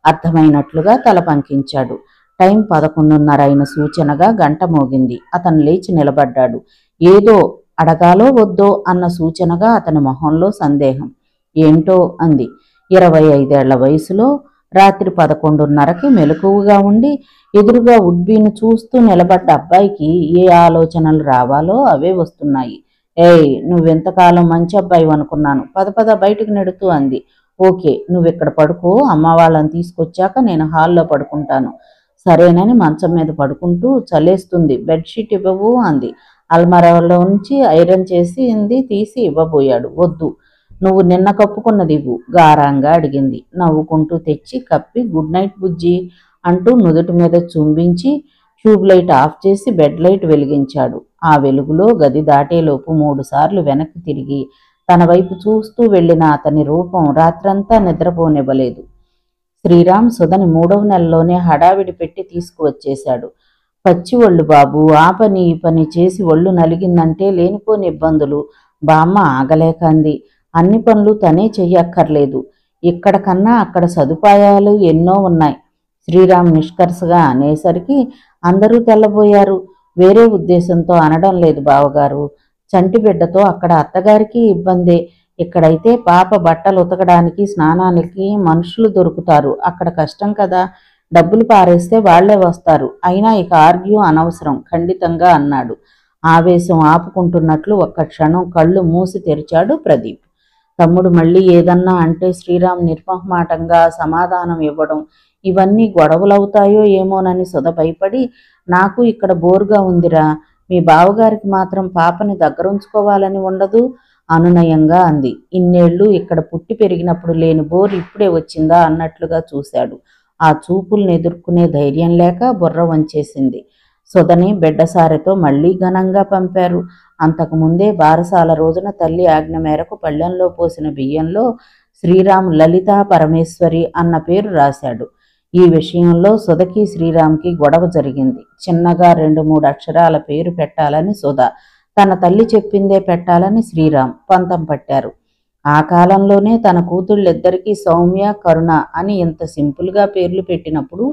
అర్థమైనట్లుగా తల పంకించాడు. టైం 11:30 అయిన సూచనగా గంట మోగింది. అతను లేచి నిలబడ్డాడు. ఏదో అడగాలో వద్దో అన్న సూచనగా అతని మొహంలో సందేహం. ఏంటో అంది. 25 ఏళ్ల వయసులో రాత్రి 11:30కి మెలకువగా ఉండి ఎదురుగా ఉడ్బీను చూస్తూ నిలబడ్డ అబ్బాయికి ఏ ఆలోచనలు రావాలో అవే వస్తున్నాయి. ఏయ్, నువ్వెంతకాలం మంచి అబ్బాయి అనుకున్నాను. పద బయటకు నెడుతూ అంది. ఓకే, నువ్విక్కడ పడుకో. అమ్మ వాళ్ళని తీసుకొచ్చాక నేను హాల్లో పడుకుంటాను. సరేనని మంచం మీద పడుకుంటూ, చలేస్తుంది, బెడ్షీట్ ఇవ్వవు అంది. అల్మరాలోంచి ఐరన్ చేసి తీసి ఇవ్వబోయాడు. వద్దు, నువ్వు నిన్న కప్పుకున్నది ఇవ్వు, గారంగా అడిగింది. నవ్వుకుంటూ తెచ్చి కప్పి, గుడ్ నైట్ బుజ్జి అంటూ నుదుటి మీద చుంబించి ట్యూబ్ లైట్ ఆఫ్ చేసి బెడ్ లైట్ వెలిగించాడు. ఆ వెలుగులో గది దాటేలోపు 3 సార్లు వెనక్కి తిరిగి తన వైపు చూస్తూ వెళ్లిన అతని రూపం రాత్రంతా నిద్రపోనివ్వలేదు. శ్రీరామ్ సుధని 3వ నెలలోనే హడావిడి పెట్టి తీసుకువచ్చేశాడు. పచ్చి ఒళ్ళు బాబు, ఆ పని ఈ పని చేసి ఒళ్ళు నలిగిందంటే లేనిపోని ఇబ్బందులు. బామ్మ ఆగలేక అంది. అన్ని పనులు తనే చెయ్యక్కర్లేదు. ఇక్కడ కన్నా అక్కడ సదుపాయాలు ఎన్నో ఉన్నాయి. శ్రీరామ్ నిష్కర్షగా అనేసరికి అందరూ తెల్లబోయారు. వేరే ఉద్దేశంతో అనడం లేదు బావగారు. చంటి బిడ్డతో అక్కడ అత్తగారికి ఇబ్బందే. ఇక్కడైతే పాప బట్టలు ఉతకడానికి, స్నానానికి మనుషులు దొరుకుతారు. అక్కడ కష్టం కదా. డబ్బులు పారేస్తే వాళ్లే వస్తారు. అయినా ఇక ఆర్గ్యూ అనవసరం, ఖండితంగా అన్నాడు. ఆవేశం ఆపుకుంటున్నట్లు ఒక్క క్షణం కళ్ళు మూసి తెరిచాడు ప్రదీప్. తమ్ముడు మళ్ళీ ఏదన్నా అంటే శ్రీరామ్ నిర్మోహమాటంగా సమాధానం ఇవ్వడం, ఇవన్నీ గొడవలవుతాయో ఏమోనని సుధ భయపడి, నాకు ఇక్కడ బోరుగా ఉందిరా, మీ బావగారికి మాత్రం పాపని దగ్గరుంచుకోవాలని ఉండదు అనునయంగా అంది. ఇన్నేళ్లు ఇక్కడ పుట్టి పెరిగినప్పుడు లేని బోరు ఇప్పుడే వచ్చిందా అన్నట్లుగా చూశాడు. ఆ చూపుల్ని ఎదుర్కొనే ధైర్యం లేక బుర్ర వంచేసింది. సుధని బిడ్డసారెతో మళ్లీ ఘనంగా పంపారు. అంతకుముందే బారసాల రోజున తల్లి ఆజ్ఞ మేరకు పళ్ళెంలో పోసిన బియ్యంలో శ్రీరామ్ లలితా పరమేశ్వరి అన్న పేరు రాశాడు. ఈ విషయంలో సుధకి శ్రీరామ్కి గొడవ జరిగింది. చిన్నగా 2-3 అక్షరాల పేరు పెట్టాలని సుధ, తన తల్లి చెప్పిందే పెట్టాలని శ్రీరామ్ పంతం పట్టారు. ఆ కాలంలోనే తన కూతుళ్ళిద్దరికీ సౌమ్య, కరుణ అని ఇంత సింపుల్గా పేర్లు పెట్టినప్పుడు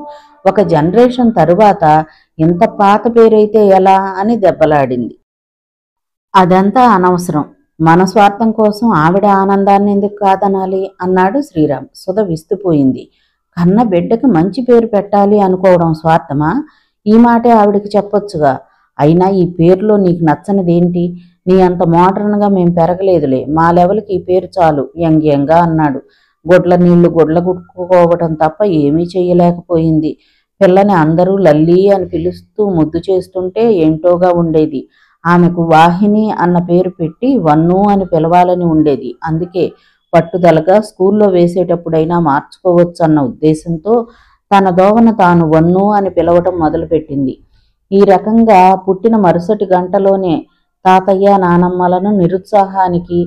ఒక జనరేషన్ తరువాత ఇంత పాత పేరైతే ఎలా అని దెబ్బలాడింది. అదంతా అనవసరం, మన స్వార్థం కోసం ఆవిడ ఆనందాన్ని ఎందుకు కాదనాలి అన్నాడు శ్రీరామ్. సుధ విస్తుపోయింది. కన్న బిడ్డకి మంచి పేరు పెట్టాలి అనుకోవడం స్వార్థమా? ఈ మాటే ఆవిడికి చెప్పొచ్చుగా. అయినా ఈ పేరులో నీకు నచ్చనిదేంటి? నీ అంత మోడర్న్గా మేం పెరగలేదులే, మా లెవెల్కి ఈ పేరు చాలు వ్యంగ్యంగా అన్నాడు. గొడ్ల నీళ్లు గొడ్ల గుట్టుకోవటం తప్ప ఏమీ చెయ్యలేకపోయింది. పిల్లని అందరూ లల్లీ అని పిలుస్తూ ముద్దు చేస్తుంటే ఏంటోగా ఉండేది. ఆమెకు వాహిని అన్న పేరు పెట్టి వన్ను అని పిలవాలని ఉండేది. అందుకే పట్టుదలగా స్కూల్లో వేసేటప్పుడైనా మార్చుకోవచ్చన్న ఉద్దేశంతో తన దోవన తాను వన్ను అని పిలవటం మొదలుపెట్టింది. ఈ రకంగా పుట్టిన మరుసటి గంటలోనే తాతయ్య నానమ్మలను నిరుత్సాహానికి,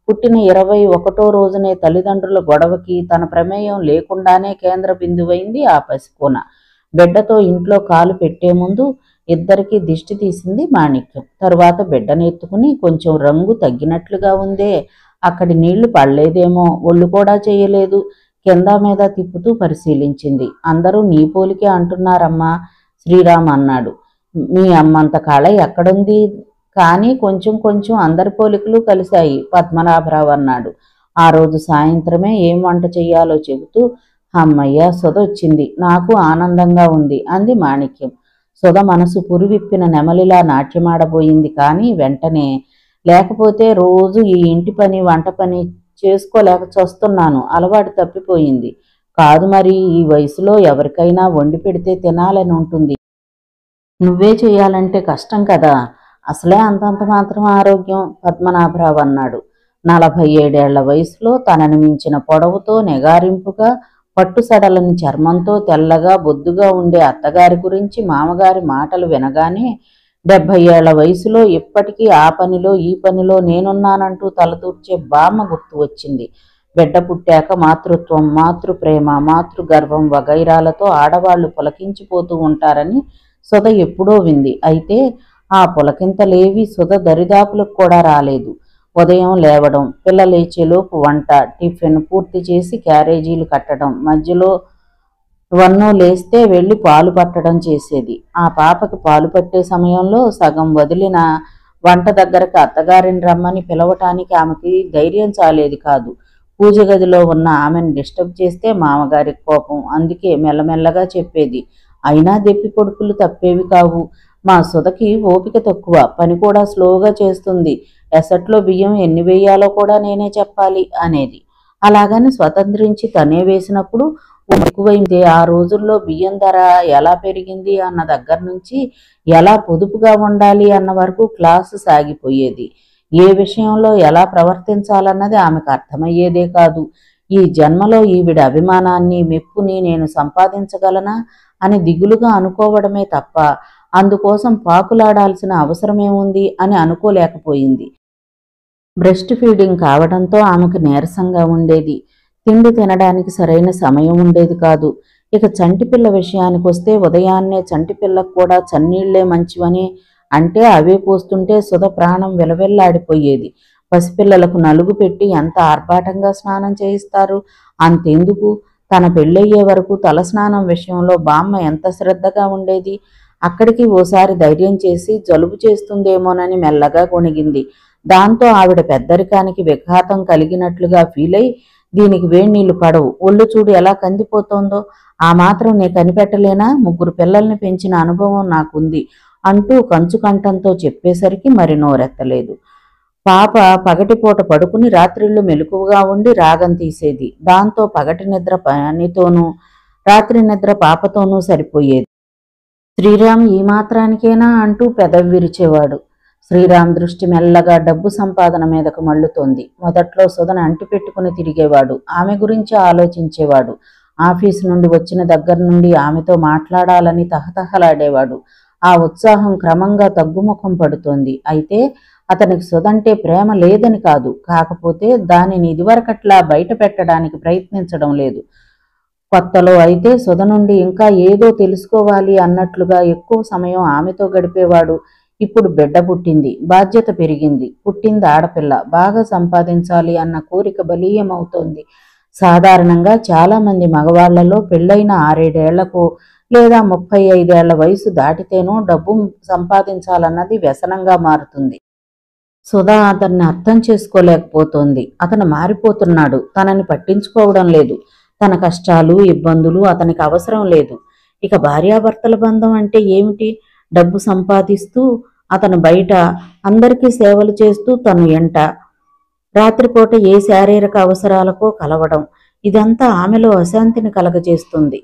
పుట్టిన 21వ రోజునే తల్లిదండ్రుల గొడవకి తన ప్రమేయం లేకుండానే కేంద్ర బిందువైంది ఆ పసికోన. బిడ్డతో ఇంట్లో కాలు పెట్టే ముందు ఇద్దరికీ దిష్టి తీసింది మాణిక్యం. తరువాత బిడ్డను ఎత్తుకుని కొంచెం రంగు తగ్గినట్లుగా ఉందే, అక్కడి నీళ్లు పడలేదేమో, ఒళ్ళు కూడా చేయలేదు, కింద మీద తిప్పుతూ పరిశీలించింది. అందరూ నీ పోలికే అంటున్నారమ్మా, శ్రీరామ్ అన్నాడు. మీ అమ్మంత కళ ఎక్కడుంది? కానీ కొంచెం కొంచెం అందరి పోలికలు కలిశాయి, పద్మనాభరావు అన్నాడు. ఆ రోజు సాయంత్రమే ఏం వంట చెయ్యాలో చెబుతూ, అమ్మయ్య సుధ వచ్చింది, నాకు ఆనందంగా ఉంది అంది మాణిక్యం. సుధ మనసు పురివిప్పిన నెమలిలా నాట్యమాడబోయింది. కానీ వెంటనే, లేకపోతే రోజు ఈ ఇంటి పని వంట పని చేసుకోలేక చస్తున్నాను, అలవాటు తప్పిపోయింది. కాదు మరి, ఈ వయసులో ఎవరికైనా వండి పెడితే తినాలని ఉంటుంది, నువ్వే చేయాలంటే కష్టం కదా. అసలే అంతంత మాత్రం ఆరోగ్యం, పద్మనాభరావు అన్నాడు. 47 ఏళ్ల వయసులో తనని మించిన పొడవుతో నెగారింపుగా పట్టుసడలని చర్మంతో తెల్లగా బొద్దుగా ఉండే అత్తగారి గురించి మామగారి మాటలు వినగానే 70 ఏళ్ల వయసులో ఇప్పటికీ ఆ పనిలో ఈ పనిలో నేనున్నానంటూ తలదూర్చే బామ్మ గుర్తు వచ్చింది. బిడ్డ పుట్టాక మాతృత్వం, మాతృప్రేమ, మాతృగర్వం వగైరాలతో ఆడవాళ్లు పులకించిపోతూ ఉంటారని సుధ ఎప్పుడో వింది. అయితే ఆ పులకింతలేవి సుధ దరిదాపులకు కూడా రాలేదు. ఉదయం లేవడం, పిల్ల లేచేలోపు వంట, టిఫిన్ పూర్తి చేసి క్యారేజీలు కట్టడం, మధ్యలో వన్ను లేస్తే వెళ్ళి పాలు పట్టడం చేసేది. ఆ పాపకి పాలు పట్టే సమయంలో సగం వదిలిన వంట దగ్గరకు అత్తగారిని రమ్మని పిలవటానికి ఆమెకి ధైర్యం చాలేది కాదు. పూజ గదిలో ఉన్న ఆమెను డిస్టర్బ్ చేస్తే మామగారికి కోపం. అందుకే మెల్లమెల్లగా చెప్పేది. అయినా దెప్పి పొడుపులు తప్పేవి కావు. మా సుధకి ఓపిక తక్కువ, పని కూడా స్లోగా చేస్తుంది, ఎసట్లో బియ్యం ఎన్ని వేయాలో కూడా నేనే చెప్పాలి అనేది. అలాగని స్వతంత్రించి తనే వేసినప్పుడు ఎక్కువైందే. ఆ రోజుల్లో బియ్యం ధర ఎలా పెరిగింది అన్న దగ్గర నుంచి ఎలా పొదుపుగా ఉండాలి అన్న వరకు క్లాసు సాగిపోయేది. ఏ విషయంలో ఎలా ప్రవర్తించాలన్నది ఆమెకు అర్థమయ్యేదే కాదు. ఈ జన్మలో ఈవిడ అభిమానాన్ని, మెప్పుని నేను సంపాదించగలనా అని దిగులుగా అనుకోవడమే తప్ప అందుకోసం పాకులాడాల్సిన అవసరమేముంది అని అనుకోలేకపోయింది. బ్రెస్ట్ ఫీడింగ్ కావడంతో ఆమెకు నీరసంగా ఉండేది. తిండి తినడానికి సరైన సమయం ఉండేది కాదు. ఇక చంటిపిల్ల విషయానికి వస్తే ఉదయాన్నే చంటిపిల్లకు కూడా చన్నీళ్లే మంచివని అంటే అవే పోస్తుంటే సుధ ప్రాణం విలవిల్లాడిపోయేది. పసిపిల్లలకు నలుగు పెట్టి ఎంత ఆర్భాటంగా స్నానం చేయిస్తారు. అంతెందుకు, తన పెళ్ళయ్యే వరకు తలస్నానం విషయంలో బామ్మ ఎంత శ్రద్ధగా ఉండేది. అక్కడికి ఓసారి ధైర్యం చేసి జలుబు చేస్తుందేమోనని మెల్లగా గొణిగింది. దాంతో ఆవిడ పెద్దరికానికి విఘాతం కలిగినట్లుగా ఫీలై, దీనికి వేణీళ్లు పడవు, ఒళ్ళు చూడు ఎలా కందిపోతోందో, ఆ మాత్రం నే కనిపెట్టలేనా? 3 పిల్లల్ని పెంచిన అనుభవం నాకుంది, అంటూ కంచు కంఠంతో చెప్పేసరికి మరి నోరెత్తలేదు. పాప పగటిపూట పడుకుని రాత్రిళ్ళు మెలకువగా ఉండి రాగం తీసేది. దాంతో పగటి నిద్ర పనితోనూ రాత్రి నిద్ర పాపతోనూ సరిపోయేది. శ్రీరామ్ ఈ మాత్రానికేనా అంటూ పెదవి విరిచేవాడు. శ్రీరామ్ దృష్టి మెల్లగా డబ్బు సంపాదన మీదకు మళ్ళుతోంది. మొదట్లో సుధను అంటిపెట్టుకుని తిరిగేవాడు. ఆమె గురించి ఆలోచించేవాడు. ఆఫీసు నుండి వచ్చిన దగ్గర నుండి ఆమెతో మాట్లాడాలని తహతహలాడేవాడు. ఆ ఉత్సాహం క్రమంగా తగ్గుముఖం పడుతోంది. అయితే అతనికి సుధంటే ప్రేమ లేదని కాదు, కాకపోతే దానిని ఇదివరకట్లా బయట పెట్టడానికి ప్రయత్నించడం లేదు. కొత్తలో అయితే సుధ నుండి ఇంకా ఏదో తెలుసుకోవాలి అన్నట్లుగా ఎక్కువ సమయం ఆమెతో గడిపేవాడు. ఇప్పుడు బిడ్డ పుట్టింది, బాధ్యత పెరిగింది. పుట్టింది ఆడపిల్ల, బాగా సంపాదించాలి అన్న కోరిక బలీయమవుతోంది. సాధారణంగా చాలామంది మగవాళ్లలో పెళ్ళైన 6-7 ఏళ్లకు లేదా 35 ఏళ్ల వయసు దాటితేనో డబ్బు సంపాదించాలన్నది వ్యసనంగా మారుతుంది. సుధా అతన్ని అర్థం చేసుకోలేకపోతోంది. అతను మారిపోతున్నాడు, తనని పట్టించుకోవడం లేదు. తన కష్టాలు ఇబ్బందులు అతనికి అవసరం లేదు. ఇక భార్యాభర్తల బంధం అంటే ఏమిటి? డబ్బు సంపాదిస్తూ అతను బయట అందరికీ సేవలు చేస్తూ తను ఎంట రాత్రిపూట ఏ శారీరక అవసరాలకో కలవడం, ఇదంతా ఆమెలో అశాంతిని కలగజేస్తుంది.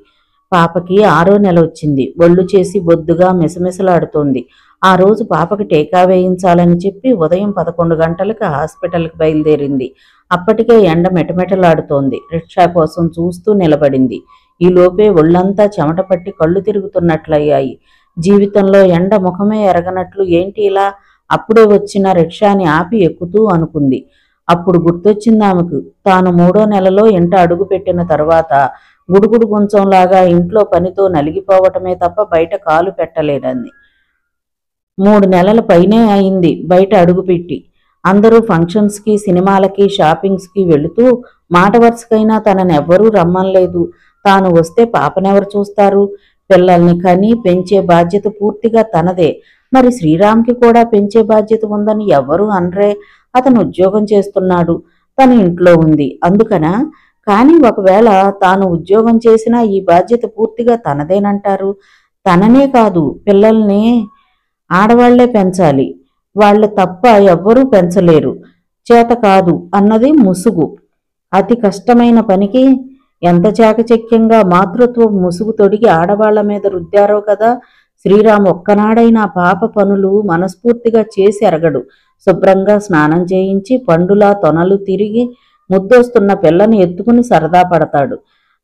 పాపకి 6వ నెల వచ్చింది. ఒళ్ళు చేసి బొద్దుగా మిసమిసలాడుతోంది. ఆ రోజు పాపకి టీకా వేయించాలని చెప్పి ఉదయం 11 గంటలకు హాస్పిటల్కి బయలుదేరింది. అప్పటికే ఎండ మెటమెటలాడుతోంది. రిక్షా కోసం చూస్తూ నిలబడింది. ఈలోపే ఒళ్ళంతా చెమట పట్టి కళ్ళు తిరుగుతున్నట్లయ్యాయి. జీవితంలో ఎండ ముఖమే ఎరగనట్లు ఏంటి ఇలా? అప్పుడే వచ్చిన రిక్షాని ఆపి ఎక్కుతూ అనుకుంది. అప్పుడు గుర్తొచ్చింది ఆమెకు, తాను 3వ నెలలో ఇంట అడుగు పెట్టిన తర్వాత గుడుగుడు గుంచంలాగా ఇంట్లో పనితో నలిగిపోవటమే తప్ప బయట కాలు పెట్టలేదంది. 3 నెలల పైనే అయింది బయట అడుగుపెట్టి. అందరూ ఫంక్షన్స్కి, సినిమాలకి, షాపింగ్స్కి వెళుతూ మాట వరుసకైనా తనని ఎవ్వరూ రమ్మనలేదు. తాను వస్తే పాపనెవరు చూస్తారు? పిల్లల్ని కని పెంచే బాధ్యత పూర్తిగా తనదే. మరి శ్రీరామ్కి కూడా పెంచే బాధ్యత ఉందని ఎవ్వరూ అనరే. అతను ఉద్యోగం చేస్తున్నాడు, తను ఇంట్లో ఉంది, అందుకనా? కానీ ఒకవేళ తాను ఉద్యోగం చేసినా ఈ బాధ్యత పూర్తిగా తనదేనంటారు. తననే కాదు, పిల్లల్ని ఆడవాళ్లే పెంచాలి. వాళ్ళ తప్ప ఎవ్వరూ పెంచలేరు. చేత కాదు అన్నది ముసుగు. అతి కష్టమైన పనికి ఎంత చాకచక్యంగా మాతృత్వ ముసుగు తొడిగి ఆడవాళ్ల మీద రుద్దారో కదా. శ్రీరామ్ ఒక్కనాడైనా పాప పనులు మనస్ఫూర్తిగా చేసి ఎరగడు. శుభ్రంగా స్నానం చేయించి పండులా తొనలు తిరిగి ముద్దొస్తున్న పిల్లని ఎత్తుకుని సరదా పడతాడు.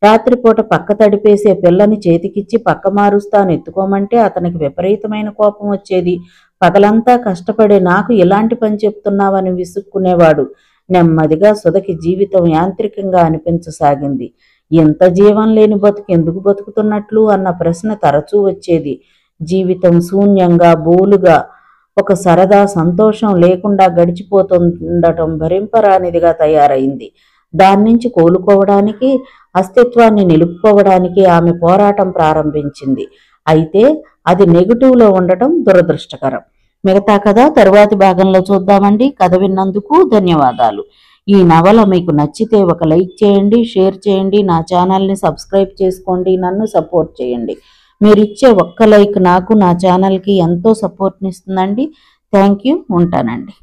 రాత్రిపూట పక్క తడిపేసే పిల్లని చేతికిచ్చి పక్క మారుస్తాను ఎత్తుకోమంటే అతనికి విపరీతమైన కోపం వచ్చేది. పగలంతా కష్టపడే నాకు ఇలాంటి పని చెప్తున్నావని విసుక్కునేవాడు. నెమ్మదిగా సుధకి జీవితం యాంత్రికంగా అనిపించసాగింది. ఎంత జీవం లేని బతుకు ఎందుకు బతుకుతున్నట్లు అన్న ప్రశ్న తరచూ వచ్చేది. జీవితం శూన్యంగా, బోలుగా, ఒక సరదా సంతోషం లేకుండా గడిచిపోతుండటం భరింపరానిదిగా తయారైంది. దాన్నించి కోలుకోవడానికి, అస్తిత్వాన్ని నిలుపుకోవడానికి ఆమె పోరాటం ప్రారంభించింది. అయితే అది నెగిటివ్లో ఉండటం దురదృష్టకరం. మిగతా కథ తరువాతి భాగంలో చూద్దామండి. కథ విన్నందుకు ధన్యవాదాలు. ఈ నవల మీకు నచ్చితే ఒక లైక్ చేయండి, షేర్ చేయండి, నా ఛానల్ని సబ్స్క్రైబ్ చేసుకోండి, నన్ను సపోర్ట్ చేయండి. మీరిచ్చే ఒక్క లైక్ నాకు, నా ఛానల్కి ఎంతో సపోర్ట్ని ఇస్తుందండి. Thank you. ఉంటానండి.